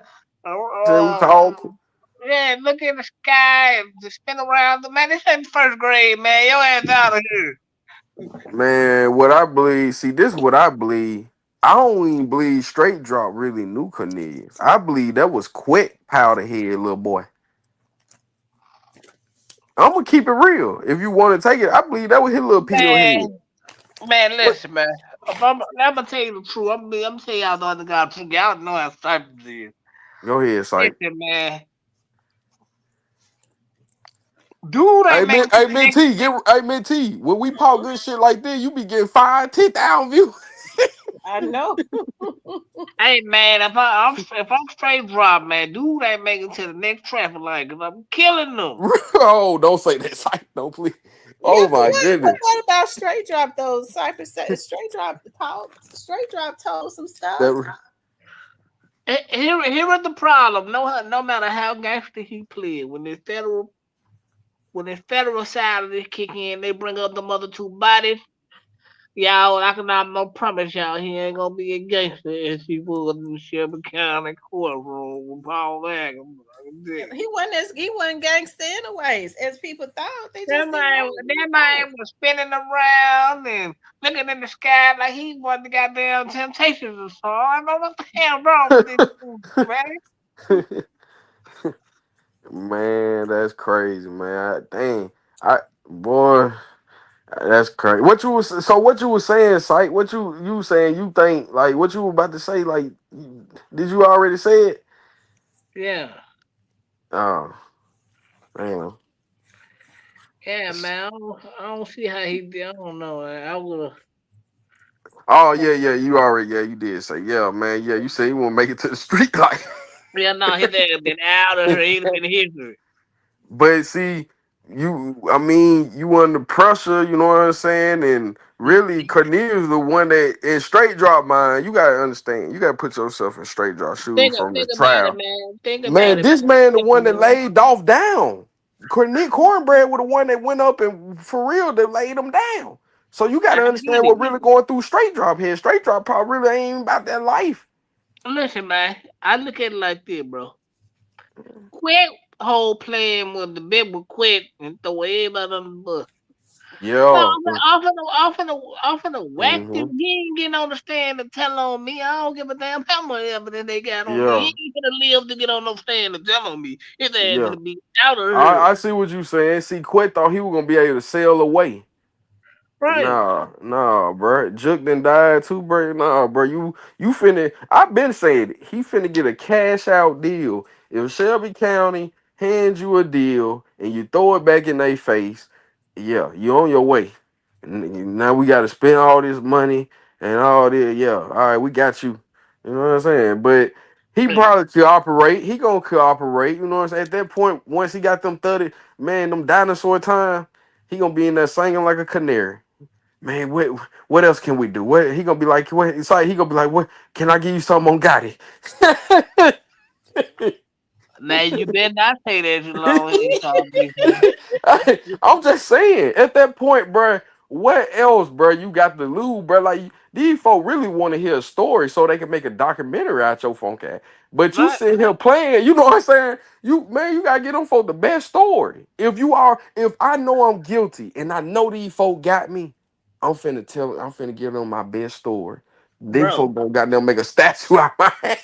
[SPEAKER 11] Yeah, look in the sky and just spin around. Man, this ain't first grade, man. Your ass out of here.
[SPEAKER 12] Man, what I believe, this is what I believe. I don't even believe Straight Drop really knew Cornelius. I believe that was quick powder head, little boy. I'm gonna keep it real. If you want to take it, I believe that was his little pill head.
[SPEAKER 11] Man, listen, man. I'm gonna tell you the truth. I'm gonna tell y'all the other guy. Y'all know how Cypress is.
[SPEAKER 12] Go ahead, Cypress.
[SPEAKER 11] Listen, man. Dude,
[SPEAKER 12] hey, Minty, when we pop good shit like this, you be getting 5,000, 10,000 views.
[SPEAKER 1] I know.
[SPEAKER 11] Hey, man, if I'm Straight Drop, man, dude ain't making it to the next traffic light because I'm killing them.
[SPEAKER 12] Oh, don't say that, Cypress. No, please. Oh, my goodness.
[SPEAKER 1] What about Straight Drop, though? Cypress said Straight Drop told some stuff.
[SPEAKER 11] Here is the problem. No matter how gangster he played, when the federal side of this kick in, they bring up the other two bodies. Y'all, I cannot promise y'all he ain't gonna be a gangster as he was in the Shelby County courtroom with Paul Wagner.
[SPEAKER 1] He wasn't gangster anyways, as people thought.
[SPEAKER 11] That man was spinning around and looking in the sky like he was the goddamn Temptations or so. I don't know what the hell wrong with this dude, man.
[SPEAKER 12] Man, that's crazy, man. Boy, that's crazy. What you was saying, Sight? What you saying? You think like what you were about to say? Like, did you already say it?
[SPEAKER 11] Yeah.
[SPEAKER 12] Oh, damn.
[SPEAKER 11] Yeah, man. I don't see how he did. I don't know. I would have.
[SPEAKER 12] Oh yeah. You did say man. Yeah, you said you want to make it to the street like.
[SPEAKER 11] Yeah, no, his ass have been out of here. He'd have been history.
[SPEAKER 12] But see, you under pressure, you know what I'm saying? And really, Cornelius the one that in Straight Drop mind, you gotta understand, you gotta put yourself in Straight Drop shoes from the trial. Man, this man the one that laid Dolph down. Cornbread was the one that went up and for real that laid him down. So you gotta understand what really going through Straight Drop here. Straight Drop probably really ain't about that life.
[SPEAKER 11] Listen, man, I look at it like this, bro. Quick whole plan was the bit would quit and throw everybody under the bus.
[SPEAKER 12] Yeah.
[SPEAKER 11] No, I'm finna whack
[SPEAKER 12] Mm-hmm.
[SPEAKER 11] him. He ain't getting on the stand to tell on me. I don't give a damn how much evidence they got on me.
[SPEAKER 12] Yeah.
[SPEAKER 11] He ain't gonna live to get on no stand to tell on me. His ass
[SPEAKER 12] Yeah.
[SPEAKER 11] gonna be out of here.
[SPEAKER 12] I see what you saying. See, Quet thought he was gonna be able to sail away.
[SPEAKER 11] Right.
[SPEAKER 12] Nah, bro. Juke done died too, bro. Nah, bro. You finna. I've been saying it. He finna get a cash out deal. If Shelby County hands you a deal and you throw it back in their face, yeah, you on your way. Now we got to spend all this money and all this. Yeah, all right, we got you. You know what I'm saying? But he probably cooperate. He gonna cooperate. You know what I'm saying? At that point, once he got them 30, man, them dinosaur time, he gonna be in there singing like a canary. Man, what else can we do? What he gonna be like? What it's like? He gonna be like, what? Can I give you something on Gotti?
[SPEAKER 11] Now you better not say that too long. He called me.
[SPEAKER 12] I'm just saying. At that point, bro, what else, bro? You got to lose, bro. Like these folk really want to hear a story so they can make a documentary out your phone cat. But you
[SPEAKER 11] Right.
[SPEAKER 12] sitting here playing. You know what I'm saying? You gotta get them folk the best story. If I know I'm guilty and I know these folk got me, I'm finna give them my best story. These
[SPEAKER 11] Bro.
[SPEAKER 12] folk gonna goddamn make a statue out my hand.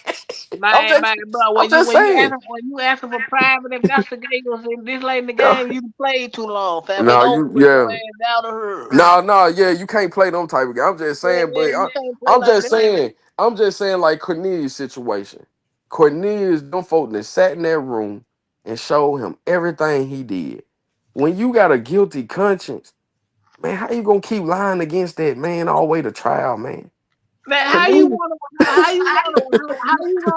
[SPEAKER 11] Man, bro,
[SPEAKER 12] I'm just saying.
[SPEAKER 11] when you asking for private investigators and this late in the game, you played too long, fam. They
[SPEAKER 12] No,
[SPEAKER 11] gonna
[SPEAKER 12] you
[SPEAKER 11] put your ass out of her.
[SPEAKER 12] No, yeah, you can't play them type of game. I'm just
[SPEAKER 11] Yeah,
[SPEAKER 12] saying, but
[SPEAKER 11] you can't play like that.
[SPEAKER 12] I'm just saying, like Cornelius' situation. Cornelius, them folk that sat in that room and showed him everything he did. When you got a guilty conscience, man, how you gonna keep lying against that man all the way to trial, man?
[SPEAKER 11] Man, how you gonna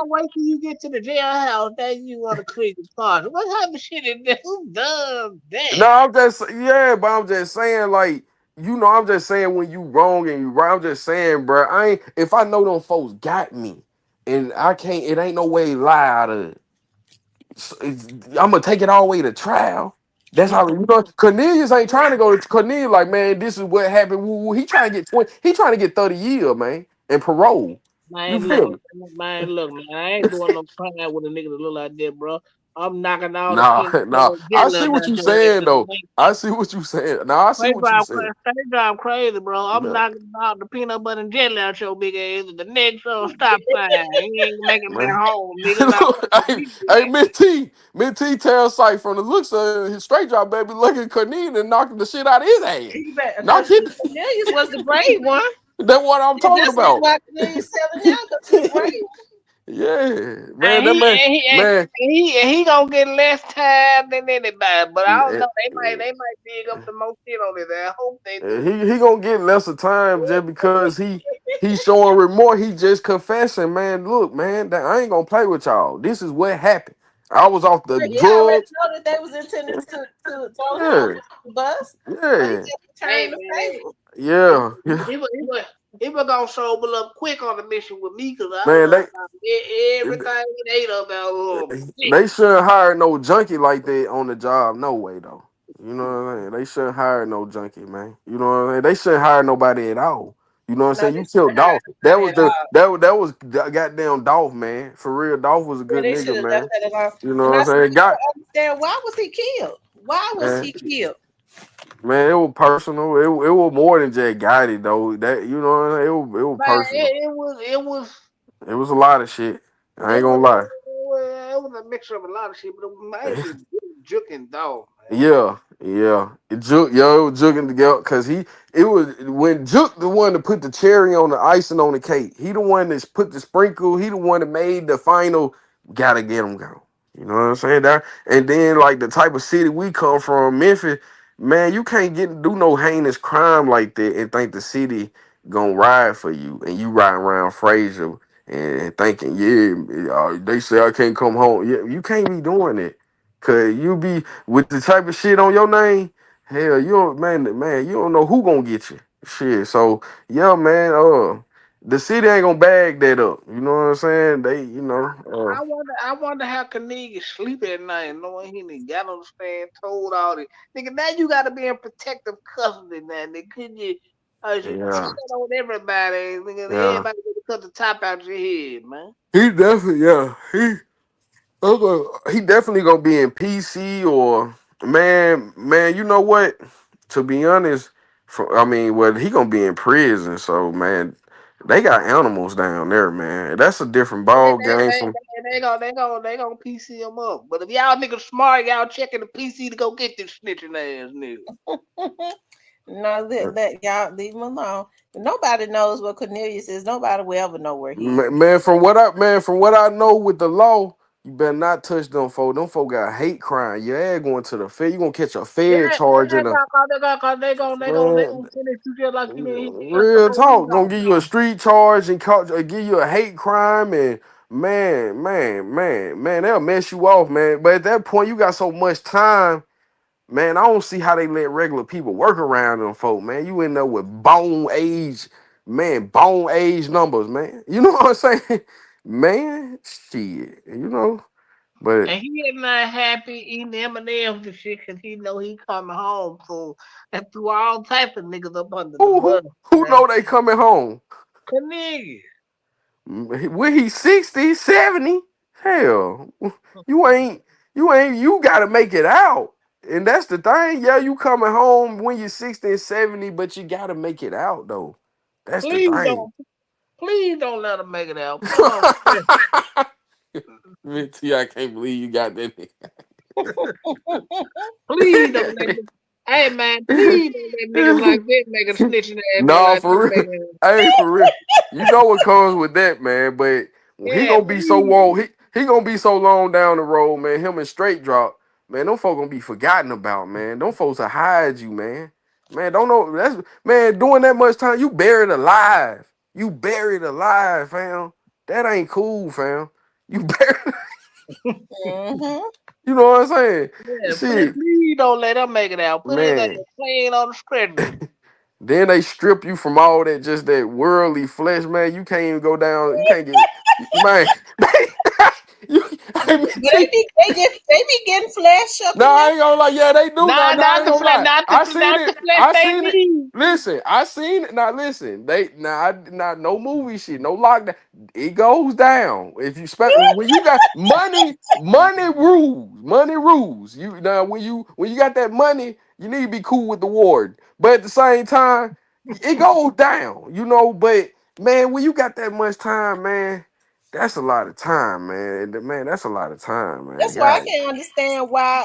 [SPEAKER 11] wait till you get to the jailhouse then you wanna create this party? What type of shit is that? Who does that?
[SPEAKER 12] No, but I'm just saying, like, I'm just saying when you wrong and you right. I'm just saying, bro. If I know them folks got me, and I can't, it ain't no way to lie out of it. I'm gonna take it all the way to trial. That's how Cornelius ain't trying to go to Cornelius. Like, man, this is what happened. Woo, woo. He trying to get 20. He trying to get 30 years, man, and parole. You
[SPEAKER 11] Man,
[SPEAKER 12] feel
[SPEAKER 11] look,
[SPEAKER 12] me?
[SPEAKER 11] man, I ain't doing no crime with a nigga that look like that, bro. I'm knocking all the
[SPEAKER 12] Nah,
[SPEAKER 11] peanut
[SPEAKER 12] nah. I
[SPEAKER 11] jelly
[SPEAKER 12] see
[SPEAKER 11] out
[SPEAKER 12] what you
[SPEAKER 11] your ass
[SPEAKER 12] saying
[SPEAKER 11] in the
[SPEAKER 12] though.
[SPEAKER 11] bank.
[SPEAKER 12] I see what you saying. Nah, I see what you saying.
[SPEAKER 11] Straight drive crazy, bro. I'm
[SPEAKER 12] Nah,
[SPEAKER 11] knocking out the peanut butter and jelly out your big ass at the next stop sign. You ain't making me
[SPEAKER 12] man.
[SPEAKER 11] home, nigga. Not
[SPEAKER 12] Hey, Miss T tell sight from the looks of his straight job, baby, looking at Cornelius and knocking the shit out of his ass. Knock
[SPEAKER 1] Because
[SPEAKER 12] it.
[SPEAKER 1] Cornelius was the brave one.
[SPEAKER 12] That's what I'm
[SPEAKER 1] And
[SPEAKER 12] talking
[SPEAKER 1] that's the reason
[SPEAKER 12] about.
[SPEAKER 1] why Cornelius selling out, because he the brave one.
[SPEAKER 12] Yeah, man,
[SPEAKER 11] and
[SPEAKER 12] that man, man,
[SPEAKER 11] he gonna get less time than anybody. But I don't
[SPEAKER 12] eh,
[SPEAKER 11] know. They might dig up some more shit on his ass. I hope they do.
[SPEAKER 12] he gonna get lesser time just because he's showing remorse. He just confessing, man. Look, man, that I ain't gonna play with y'all. This is what happened. I was off the
[SPEAKER 1] But he already
[SPEAKER 12] drugs.
[SPEAKER 1] know that they was intending to throw him
[SPEAKER 12] Yeah,
[SPEAKER 1] under the bus. So he
[SPEAKER 12] yeah,
[SPEAKER 1] just
[SPEAKER 11] Hey
[SPEAKER 1] returned the
[SPEAKER 11] man,
[SPEAKER 1] favor.
[SPEAKER 12] yeah.
[SPEAKER 11] he was gonna sober up quick on the mission with me because I was
[SPEAKER 12] Man,
[SPEAKER 11] about everything he ate up out of
[SPEAKER 12] they shouldn't hire no junkie like that on the job. No way, though. You know what I'm saying? They shouldn't hire no junkie, man. You know what I'm saying? They shouldn't hire nobody at all. You know what I'm
[SPEAKER 1] No,
[SPEAKER 12] saying?
[SPEAKER 1] they
[SPEAKER 12] You
[SPEAKER 1] should
[SPEAKER 12] killed
[SPEAKER 1] have hired
[SPEAKER 12] Dolph. That
[SPEAKER 1] nobody
[SPEAKER 12] was
[SPEAKER 1] at all.
[SPEAKER 12] that was goddamn Dolph, man. For real, Dolph was a
[SPEAKER 1] Yeah,
[SPEAKER 12] good
[SPEAKER 1] they should
[SPEAKER 12] nigga,
[SPEAKER 1] have
[SPEAKER 12] man.
[SPEAKER 1] left that alone.
[SPEAKER 12] You know
[SPEAKER 1] And
[SPEAKER 12] what
[SPEAKER 1] I
[SPEAKER 12] I'm
[SPEAKER 1] still
[SPEAKER 12] saying?
[SPEAKER 1] don't understand, why was he killed? Why was
[SPEAKER 12] Man,
[SPEAKER 1] he killed?
[SPEAKER 12] man, it was personal. It was more than just Gotti, though. That you know what I'm saying? It was
[SPEAKER 11] Man,
[SPEAKER 12] personal.
[SPEAKER 11] it
[SPEAKER 12] It was a lot of shit. I ain't
[SPEAKER 11] was
[SPEAKER 12] gonna lie.
[SPEAKER 11] a mixture of a lot of shit, but it was mainly juking dog.
[SPEAKER 12] Yeah, yeah. It was Juke together because it was when Juke the one that put the cherry on the icing on the cake. He the one that put the sprinkle. He the one that made the final. Gotta get him gone. You know what I'm saying? That and then like the type of city we come from, Memphis, man, you can't do no heinous crime like that and think the city gonna ride for you and you riding around Fraser and thinking, yeah, they say I can't come home. Yeah, you can't be doing it. Cause you be with the type of shit on your name, hell, you don't man, you don't know who gonna get you. Shit. So yeah, man, the city ain't gonna bag that up. You know what I'm saying?
[SPEAKER 11] I wonder how Kanegi sleep at night knowing he done got on the stand, told all this. Nigga, now you gotta be in protective custody now. Nigga, couldn't you tell
[SPEAKER 12] Yeah,
[SPEAKER 11] on everybody? Nigga,
[SPEAKER 12] yeah.
[SPEAKER 11] everybody gonna cut the top out your head, man.
[SPEAKER 12] He definitely, yeah. He definitely gonna be in PC or man. You know what? To be honest, well, he gonna be in prison. So man, they got animals down there, man. That's a different ball game from.
[SPEAKER 11] They gonna PC him up. But if y'all niggas smart, y'all checking the PC to go get this snitching ass nigga.
[SPEAKER 1] No, let y'all leave him alone. Nobody knows what Cornelius is. Nobody will ever know where he is.
[SPEAKER 12] Man, from what I know with the law, you better not touch them folk. Them folk got hate crime. Your ass going to the Fed. You gonna catch a Fed charge in a
[SPEAKER 11] They gonna finish you just like you didn't hit the
[SPEAKER 12] real
[SPEAKER 11] police
[SPEAKER 12] talk. Gonna give you a street charge and give you a hate crime and man, they'll mess you off, man. But at that point, you got so much time. Man, I don't see how they let regular people work around them folk, man. You in there with bone age numbers, man. You know what I'm saying? Man, shit, but
[SPEAKER 11] And he is not happy eating M&M's and shit because he know he coming home. So that threw all type of niggas up under the bus.
[SPEAKER 12] who know they coming home?
[SPEAKER 11] Cornelius.
[SPEAKER 12] When he 60, 70, hell, you gotta make it out. And that's the thing. Yeah, you coming home when you're 60 and 70, but you gotta make it out though. That's the thing.
[SPEAKER 11] Please don't let him make it out. Put him on
[SPEAKER 12] I can't believe you got that nigga.
[SPEAKER 11] Please don't let him. Hey man, please don't let niggas like that make a snitching ass.
[SPEAKER 12] No, for real. Hey, for real. You know what comes with that, man. But he gonna be so long. He gonna be so long down the road, man. Him and Straight Drop, man. Them folks gonna be forgotten about, man. Them folks will hide you, man. Man, don't know. That's man. Doing that much time, you buried alive. You buried alive, fam. That ain't cool, fam. You buried. You know what I'm saying?
[SPEAKER 11] Yeah, please don't let him make it out. Put it at
[SPEAKER 12] Man.
[SPEAKER 11] the plane on the stretcher.
[SPEAKER 12] Then they strip you from all that, just that worldly flesh, man. You can't even go down. You can't get, man.
[SPEAKER 1] They be getting flesh up.
[SPEAKER 12] No, I ain't gonna lie. Yeah, they do.
[SPEAKER 11] Not the flesh.
[SPEAKER 12] I seen it.
[SPEAKER 11] I seen
[SPEAKER 12] it. Listen, I seen it. Now listen, not no movie shit, no lockdown. It goes down. If you when you got money rules. You now when you got that money, you need to be cool with the warden. But at the same time, it goes down, But man, when you got that much time, man. That's a lot of time, man. Man, that's a lot of time, man.
[SPEAKER 1] That's why I can't understand why.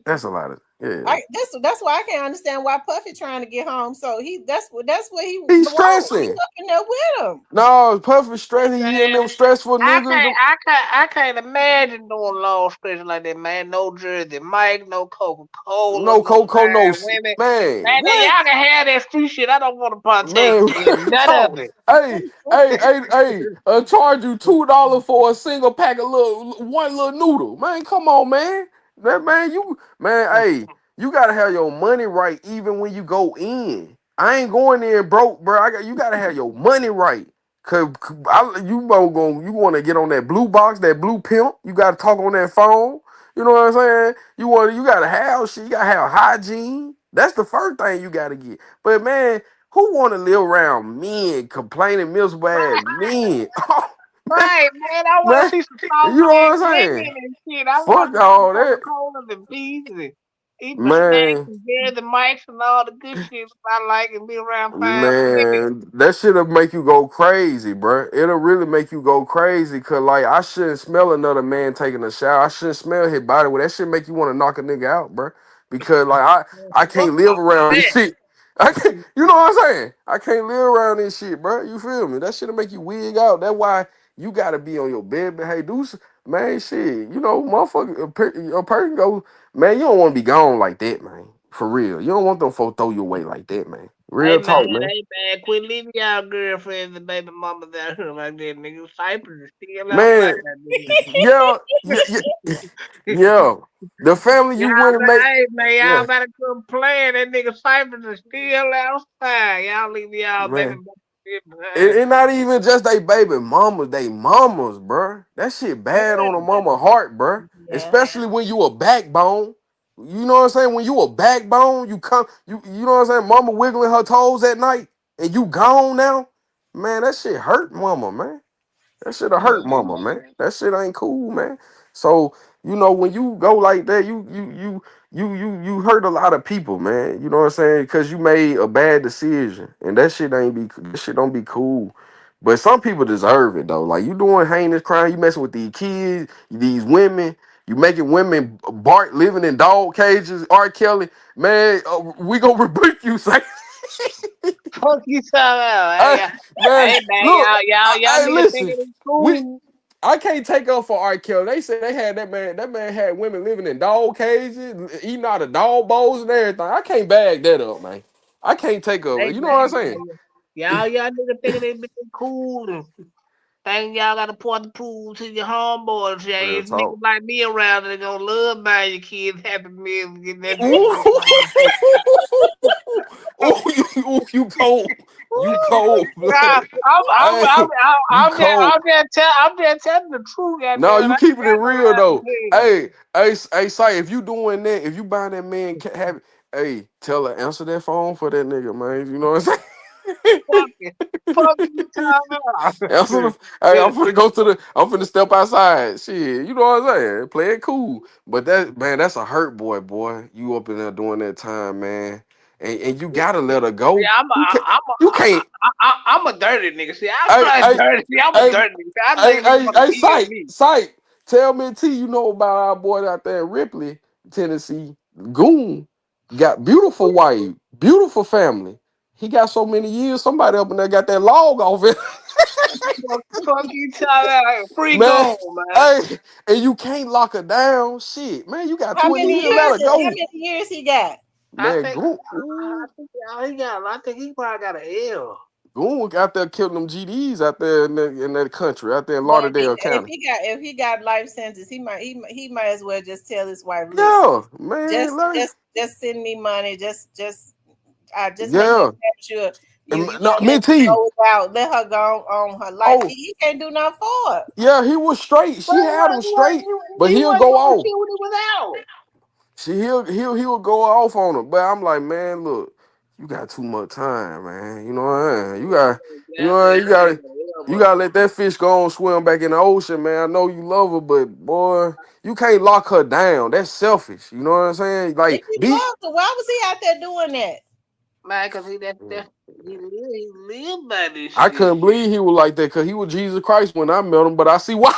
[SPEAKER 12] That's a lot of
[SPEAKER 1] That's why I can't understand why Puffy trying to get home. So that's what
[SPEAKER 12] he's stressing.
[SPEAKER 1] He's up in there with him.
[SPEAKER 12] No, Puffy stressing. He in them stressful niggas.
[SPEAKER 11] I can't imagine doing long stretches like that, man. No Jersey Mike, no Coca-Cola,
[SPEAKER 12] no Coca-Cola, no
[SPEAKER 11] women.
[SPEAKER 12] Man,
[SPEAKER 11] y'all can have that street shit. I don't want to partake in none of it.
[SPEAKER 12] Hey, charge you $2 for a single pack of one little noodle. Man, come on, man. Hey, you gotta have your money right even when you go in. I ain't going there broke, bro. You gotta have your money right. You want to get on that blue box, that blue pimp. You got to talk on that phone. You know what I'm saying? You got to have shit. You got to have hygiene. That's the first thing you got to get. But man, who want to live around men complaining miserable ass men?
[SPEAKER 11] Right, man. I want to see some soft
[SPEAKER 12] you know what I'm saying?
[SPEAKER 11] and shit. I
[SPEAKER 12] Fuck all that.
[SPEAKER 11] Coca-Cola and peas and eat
[SPEAKER 12] Man.
[SPEAKER 11] snacks and beer, the mics and all the good shit I like and be around fine women.
[SPEAKER 12] That shit'll make you go crazy, bro. It'll really make you go crazy. Cause like I shouldn't smell another man taking a shower. I shouldn't smell his body. Well, that shit make you want to knock a nigga out, bro. Because like I can't live around this shit. I can't. You know what I'm saying? I can't live around this shit, bro. You feel me? That shit'll make you wig out. That's why you gotta be on your bed. But hey, man, shit. Motherfucker, a person goes. Man, you don't want to be gone like that, man. For real. You don't want them folks throw you away like that, man. Real talk, man.
[SPEAKER 11] Hey, man, quit leaving y'all girlfriends and baby mamas out here like that, nigga. Cypress is still
[SPEAKER 12] Man, yeah. The family you want to make.
[SPEAKER 11] Hey, man, y'all better come playing. That nigga Cypress is still outside. Y'all leave y'all baby mamas.
[SPEAKER 12] It's not even just they baby mamas, they mamas, bro. That shit bad on a mama heart, bro. Yeah. Especially when you a backbone. You know what I'm saying? When you a backbone, you know what I'm saying? Mama wiggling her toes at night and you gone now. Man, that shit hurt mama, man. That shit'll hurt mama, man. That shit ain't cool, man. So, you know, when you go like that, you hurt a lot of people, man. You know what I'm saying? Because you made a bad decision, and that shit don't be cool. But some people deserve it though. Like you doing heinous crime, you messing with these kids, these women, you making women bark, living in dog cages. R. Kelly, man, we gonna rebuke you, say.
[SPEAKER 11] Fuck you talking about?
[SPEAKER 12] Hey, man,
[SPEAKER 11] Hey man,
[SPEAKER 12] look,
[SPEAKER 11] y'all
[SPEAKER 12] hey,
[SPEAKER 11] niggas
[SPEAKER 12] listen,
[SPEAKER 11] thinking it's cool.
[SPEAKER 12] I can't take up for R. Kelly. They said they had that man. That man had women living in dog cages, eating out of dog bowls and everything. I can't bag that up, man. I can't take up.
[SPEAKER 11] Hey
[SPEAKER 12] You know what I'm
[SPEAKER 11] man,
[SPEAKER 12] saying?
[SPEAKER 11] y'all niggas thinking they been cool and think y'all got to point the pool to your homeboys. Yeah,
[SPEAKER 12] Real
[SPEAKER 11] it's niggas
[SPEAKER 12] talk.
[SPEAKER 11] like me around that gonna love buying your kids Happy Meals, getting that.
[SPEAKER 12] You cold. You cold
[SPEAKER 11] Nah,
[SPEAKER 12] blooded. Hey, you cold.
[SPEAKER 11] I'm just telling the truth,
[SPEAKER 12] No,
[SPEAKER 11] goddamn.
[SPEAKER 12] you
[SPEAKER 11] I
[SPEAKER 12] keeping it
[SPEAKER 11] got
[SPEAKER 12] real
[SPEAKER 11] around
[SPEAKER 12] though.
[SPEAKER 11] the
[SPEAKER 12] Hey, say if you doing that, if you buying that man, have hey, tell her answer that phone for that nigga, man. You know what I'm saying?
[SPEAKER 11] Fuck you talking about.
[SPEAKER 12] Answer the, hey, I'm finna step outside. Shit, you know what I'm saying? Play it cool. But that man, that's a hurt boy. You up in there doing that time, man. And you gotta let her go.
[SPEAKER 11] Yeah,
[SPEAKER 12] You can't.
[SPEAKER 11] I'm a dirty nigga. See, I'm
[SPEAKER 12] Hey,
[SPEAKER 11] not
[SPEAKER 12] hey,
[SPEAKER 11] dirty. See, I'm a
[SPEAKER 12] hey,
[SPEAKER 11] dirty nigga. I think niggas want to kill me.
[SPEAKER 12] Sight. Tell me, T, you know about our boy out there in Ripley, Tennessee. Goon got beautiful wife, beautiful family. He got so many years. Somebody up in there got that log off it.
[SPEAKER 11] Fuck you talking about. Free
[SPEAKER 12] Man,
[SPEAKER 11] goal, man.
[SPEAKER 12] hey, and you can't lock her down. Shit, man, you got
[SPEAKER 1] How
[SPEAKER 12] 20
[SPEAKER 1] many
[SPEAKER 12] years.
[SPEAKER 1] years?
[SPEAKER 12] Let her
[SPEAKER 1] How
[SPEAKER 12] go.
[SPEAKER 1] many years he got?
[SPEAKER 12] Man,
[SPEAKER 11] I think he probably got an L.
[SPEAKER 12] Goon out there killing them GDs out there in that country, out there in
[SPEAKER 1] But
[SPEAKER 12] Lauderdale County.
[SPEAKER 1] if he got life sentence, he might as well just tell his wife,
[SPEAKER 12] Yeah,
[SPEAKER 1] listen,
[SPEAKER 12] man.
[SPEAKER 1] just send me money, just make
[SPEAKER 12] Yeah.
[SPEAKER 1] sure you
[SPEAKER 12] No,
[SPEAKER 1] let
[SPEAKER 12] me
[SPEAKER 1] her
[SPEAKER 12] too.
[SPEAKER 1] go without, let her go on her life.
[SPEAKER 12] Oh,
[SPEAKER 1] He can't do nothing for it.
[SPEAKER 12] yeah, he was straight. She had him straight, but
[SPEAKER 11] He
[SPEAKER 12] he'll
[SPEAKER 11] wasn't
[SPEAKER 12] go
[SPEAKER 11] doing
[SPEAKER 12] off.
[SPEAKER 11] shit when he was out.
[SPEAKER 12] He'll go off on her. But I'm like, man, look, you got too much time, man. You know what I mean? You gotta let that fish go on swim back in the ocean, man. I know you love her, but boy, you can't lock her down. That's selfish. You know what I'm saying?
[SPEAKER 1] If
[SPEAKER 12] Like,
[SPEAKER 1] he loved her, why was he out there doing that?
[SPEAKER 11] Man, cause he lived by this
[SPEAKER 12] I
[SPEAKER 11] shit.
[SPEAKER 12] couldn't believe he was like that because he was Jesus Christ when I met him, but I see why.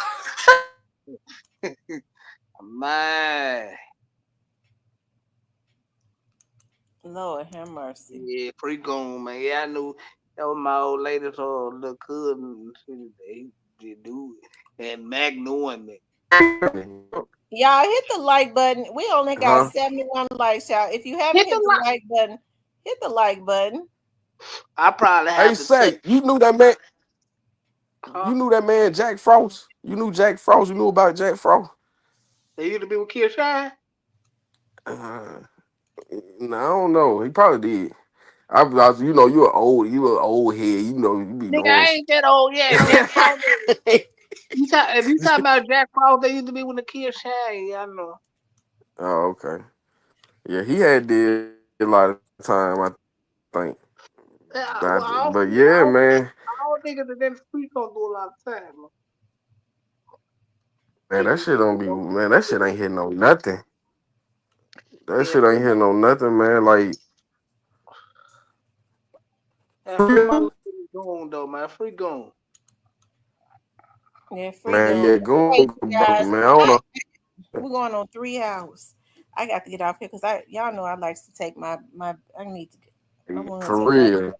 [SPEAKER 11] Man.
[SPEAKER 1] Lord have mercy.
[SPEAKER 11] Yeah, free goon, man. Yeah, I knew that was my old lady's little cousin. They do it. And Mac knowing me.
[SPEAKER 1] Y'all hit the like button. We only got 71 likes, y'all. If you haven't hit the like button, hit the like button.
[SPEAKER 11] I probably have to
[SPEAKER 12] Say, you knew that man. You knew that man Jack Frost. You knew Jack Frost. You knew about Jack Frost.
[SPEAKER 11] They used to be with Cashout.
[SPEAKER 12] No, I don't know. He probably did. You know, you an old head. You know, you be
[SPEAKER 11] Nigga,
[SPEAKER 12] knowing.
[SPEAKER 11] I ain't that old yet. Jack Frost. If you talking about Jack Frost, they used to be with the Cashout. Yeah, I know.
[SPEAKER 12] Oh, okay. Yeah, he did a lot of time, I think. But yeah, man.
[SPEAKER 11] I don't think that them streets gonna do a lot of time.
[SPEAKER 12] Man, that shit don't be. Man, that shit ain't hitting on nothing. That shit ain't hitting on nothing, man. Like.
[SPEAKER 11] Free my goon though, man. Free goon.
[SPEAKER 1] Yeah, free
[SPEAKER 12] Man,
[SPEAKER 1] goon.
[SPEAKER 12] yeah, go,
[SPEAKER 1] Hey, guys,
[SPEAKER 12] man. I don't know.
[SPEAKER 1] we're going on 3 hours. I got to get off here because y'all know I like to take my I need to. I want to
[SPEAKER 12] For
[SPEAKER 1] take
[SPEAKER 12] real.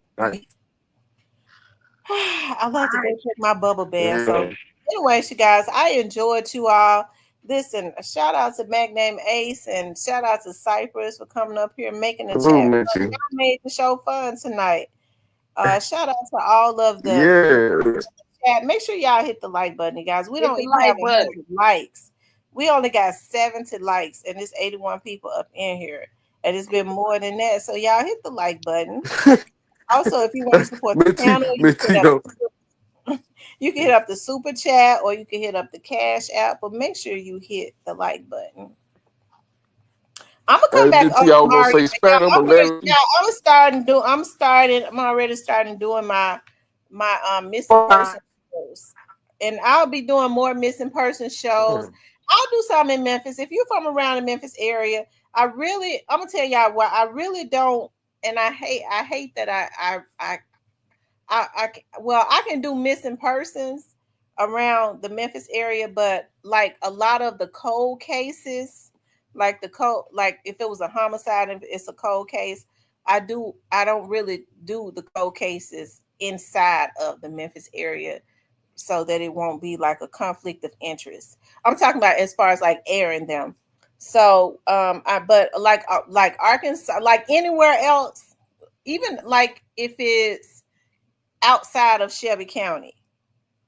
[SPEAKER 1] I love to go take my bubble bath. So,
[SPEAKER 12] Yeah.
[SPEAKER 1] anyways, you guys, I enjoyed you all. Listen, a shout out to Mac Name Ace and shout out to Cypress for coming up here and making the chat fun. Y'all made the show fun tonight. Shout out to all of the chat. Make sure y'all hit the like button, you guys. We don't even have 100 likes. We only got 70 likes, and there's 81 people up in here. And it's been more than that. So y'all hit the like button. Also, if you want to support the channel, you can hit up the super chat or you can hit up the Cash App, but make sure you hit the like button. I'm gonna come back on Mario. I'm already starting doing my missing person shows. and I'll be doing more missing person shows. I'll do something in Memphis. If you're from around the Memphis area, I'm gonna tell y'all what I really don't, and I hate that I can do missing persons around the Memphis area, but like a lot of the cold cases, like if it was a homicide and it's a cold case, I don't really do the cold cases inside of the Memphis area so that it won't be like a conflict of interest. I'm talking about as far as like airing them. So but like Arkansas, like anywhere else, even like if it's outside of Shelby County,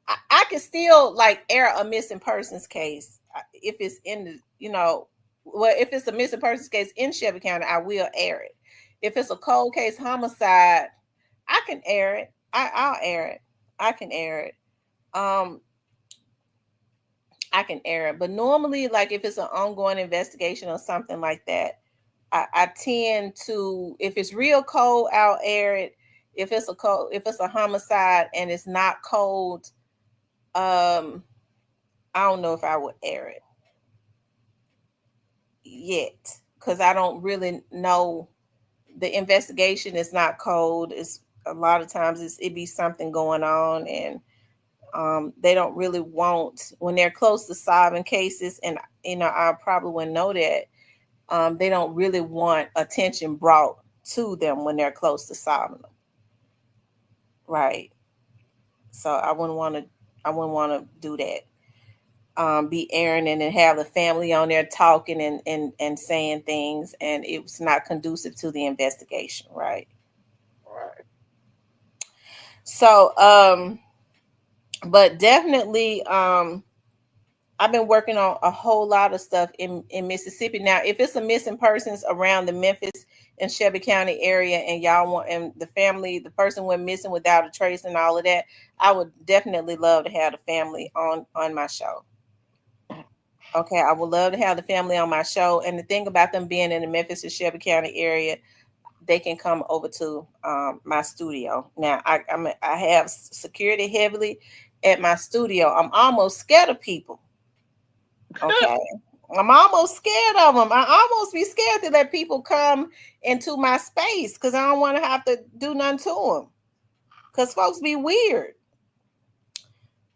[SPEAKER 1] I can still like air a missing persons case if it's in the, if it's a missing persons case in Shelby County, I will air it. If it's a cold case homicide, I can air it. I'll air it. I can air it. I can air it. But normally, like if it's an ongoing investigation or something like that, I tend to, if it's real cold, I'll air it. If it's a homicide and it's not cold, I don't know if I would air it yet, because I don't really know. The investigation is not cold. It's a lot of times it be something going on, and they don't really want, when they're close to solving cases, and I probably wouldn't know that. They don't really want attention brought to them when they're close to solving them. Right. So I wouldn't want to do that. Be airing and then have the family on there talking and saying things, and it was not conducive to the investigation. Right.
[SPEAKER 11] Right.
[SPEAKER 1] So, but definitely, I've been working on a whole lot of stuff in Mississippi. Now, if it's a missing persons around the Memphis and Shelby County area, and y'all want, and the person went missing without a trace and all of that, I would definitely love to have the family on my show. Okay, I would love to have the family on my show. And the thing about them being in the Memphis and Shelby County area, they can come over to my studio. Now, I have security heavily at my studio. I'm almost scared of people. Okay. I'm almost scared of them. I almost be scared to let people come into my space because I don't want to have to do nothing to them, because folks be weird.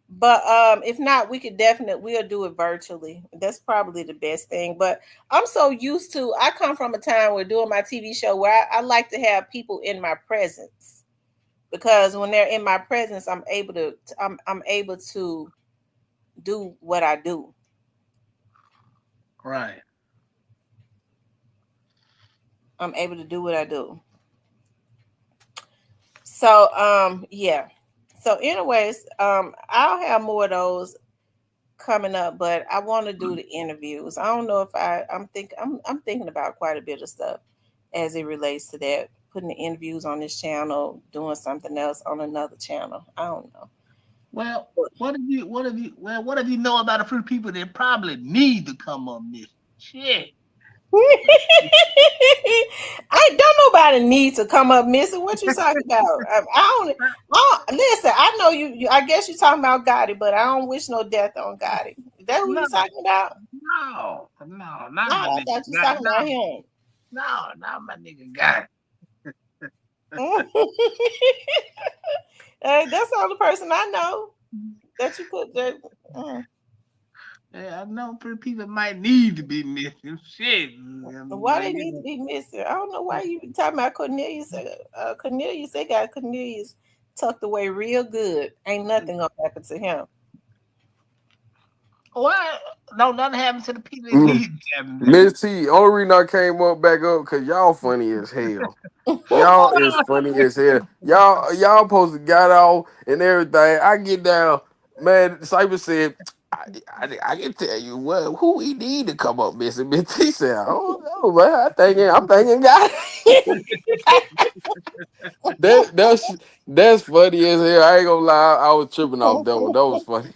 [SPEAKER 1] But if not, we'll do it virtually. That's probably the best thing. But I'm so used to, I come from a time where doing my TV show where I like to have people in my presence, because when they're in my presence, I'm able to do what I do.
[SPEAKER 11] Right.
[SPEAKER 1] I'm able to do what I do. So yeah. So anyways, I'll have more of those coming up, but I want to do the interviews. I don't know if I'm thinking about quite a bit of stuff as it relates to that, putting the interviews on this channel, doing something else on another channel. I don't know.
[SPEAKER 11] Well, what if you know about a few people that probably need to come on this shit?
[SPEAKER 1] I don't nobody need to come up missing. What you talking about? I don't listen. I know you. I guess you're talking about Gotti, but I don't wish no death on Gotti. Is that who you talking about?
[SPEAKER 11] No, not my
[SPEAKER 1] I
[SPEAKER 11] nigga.
[SPEAKER 1] thought you talking about him.
[SPEAKER 11] No, not my nigga Gotti.
[SPEAKER 1] That's the only person I know that you put that.
[SPEAKER 11] Yeah, I know people might need to be missing. Shit.
[SPEAKER 1] Why they need to be missing? I don't know why you talking about Cornelius. Cornelius, they got Cornelius tucked away real good. Ain't nothing gonna happen to him.
[SPEAKER 11] What? No, nothing happened to the people that need to.
[SPEAKER 12] Miss T, only reason I came back up because y'all funny as hell. Y'all is funny as hell. Y'all supposed to got off and everything. I get down, man. Cyber said, I can tell you what, who he need to come up missing. Miss T said, I don't know, man. I'm thinking God. That's funny as hell. I ain't gonna lie, I was tripping off that one. That was funny.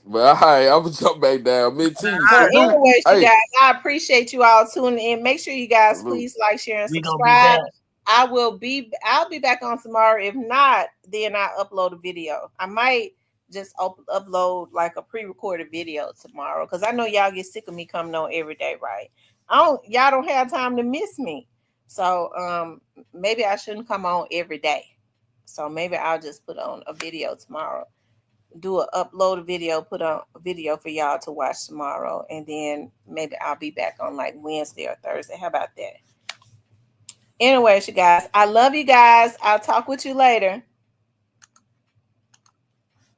[SPEAKER 12] But all right, I'm gonna jump back down.
[SPEAKER 1] Anyways, you guys, I appreciate you all tuning in. Make sure you guys please like, share, and subscribe. I'll be back on tomorrow. If not, then I upload a video. I might just upload like a pre-recorded video tomorrow, because I know y'all get sick of me coming on every day, right? Y'all don't have time to miss me. So maybe I shouldn't come on every day. So maybe I'll just put on a video tomorrow. Upload a video, put on a video for y'all to watch tomorrow, and then maybe I'll be back on like Wednesday or Thursday. How about that? Anyways, you guys, I love you guys. I'll talk with you later.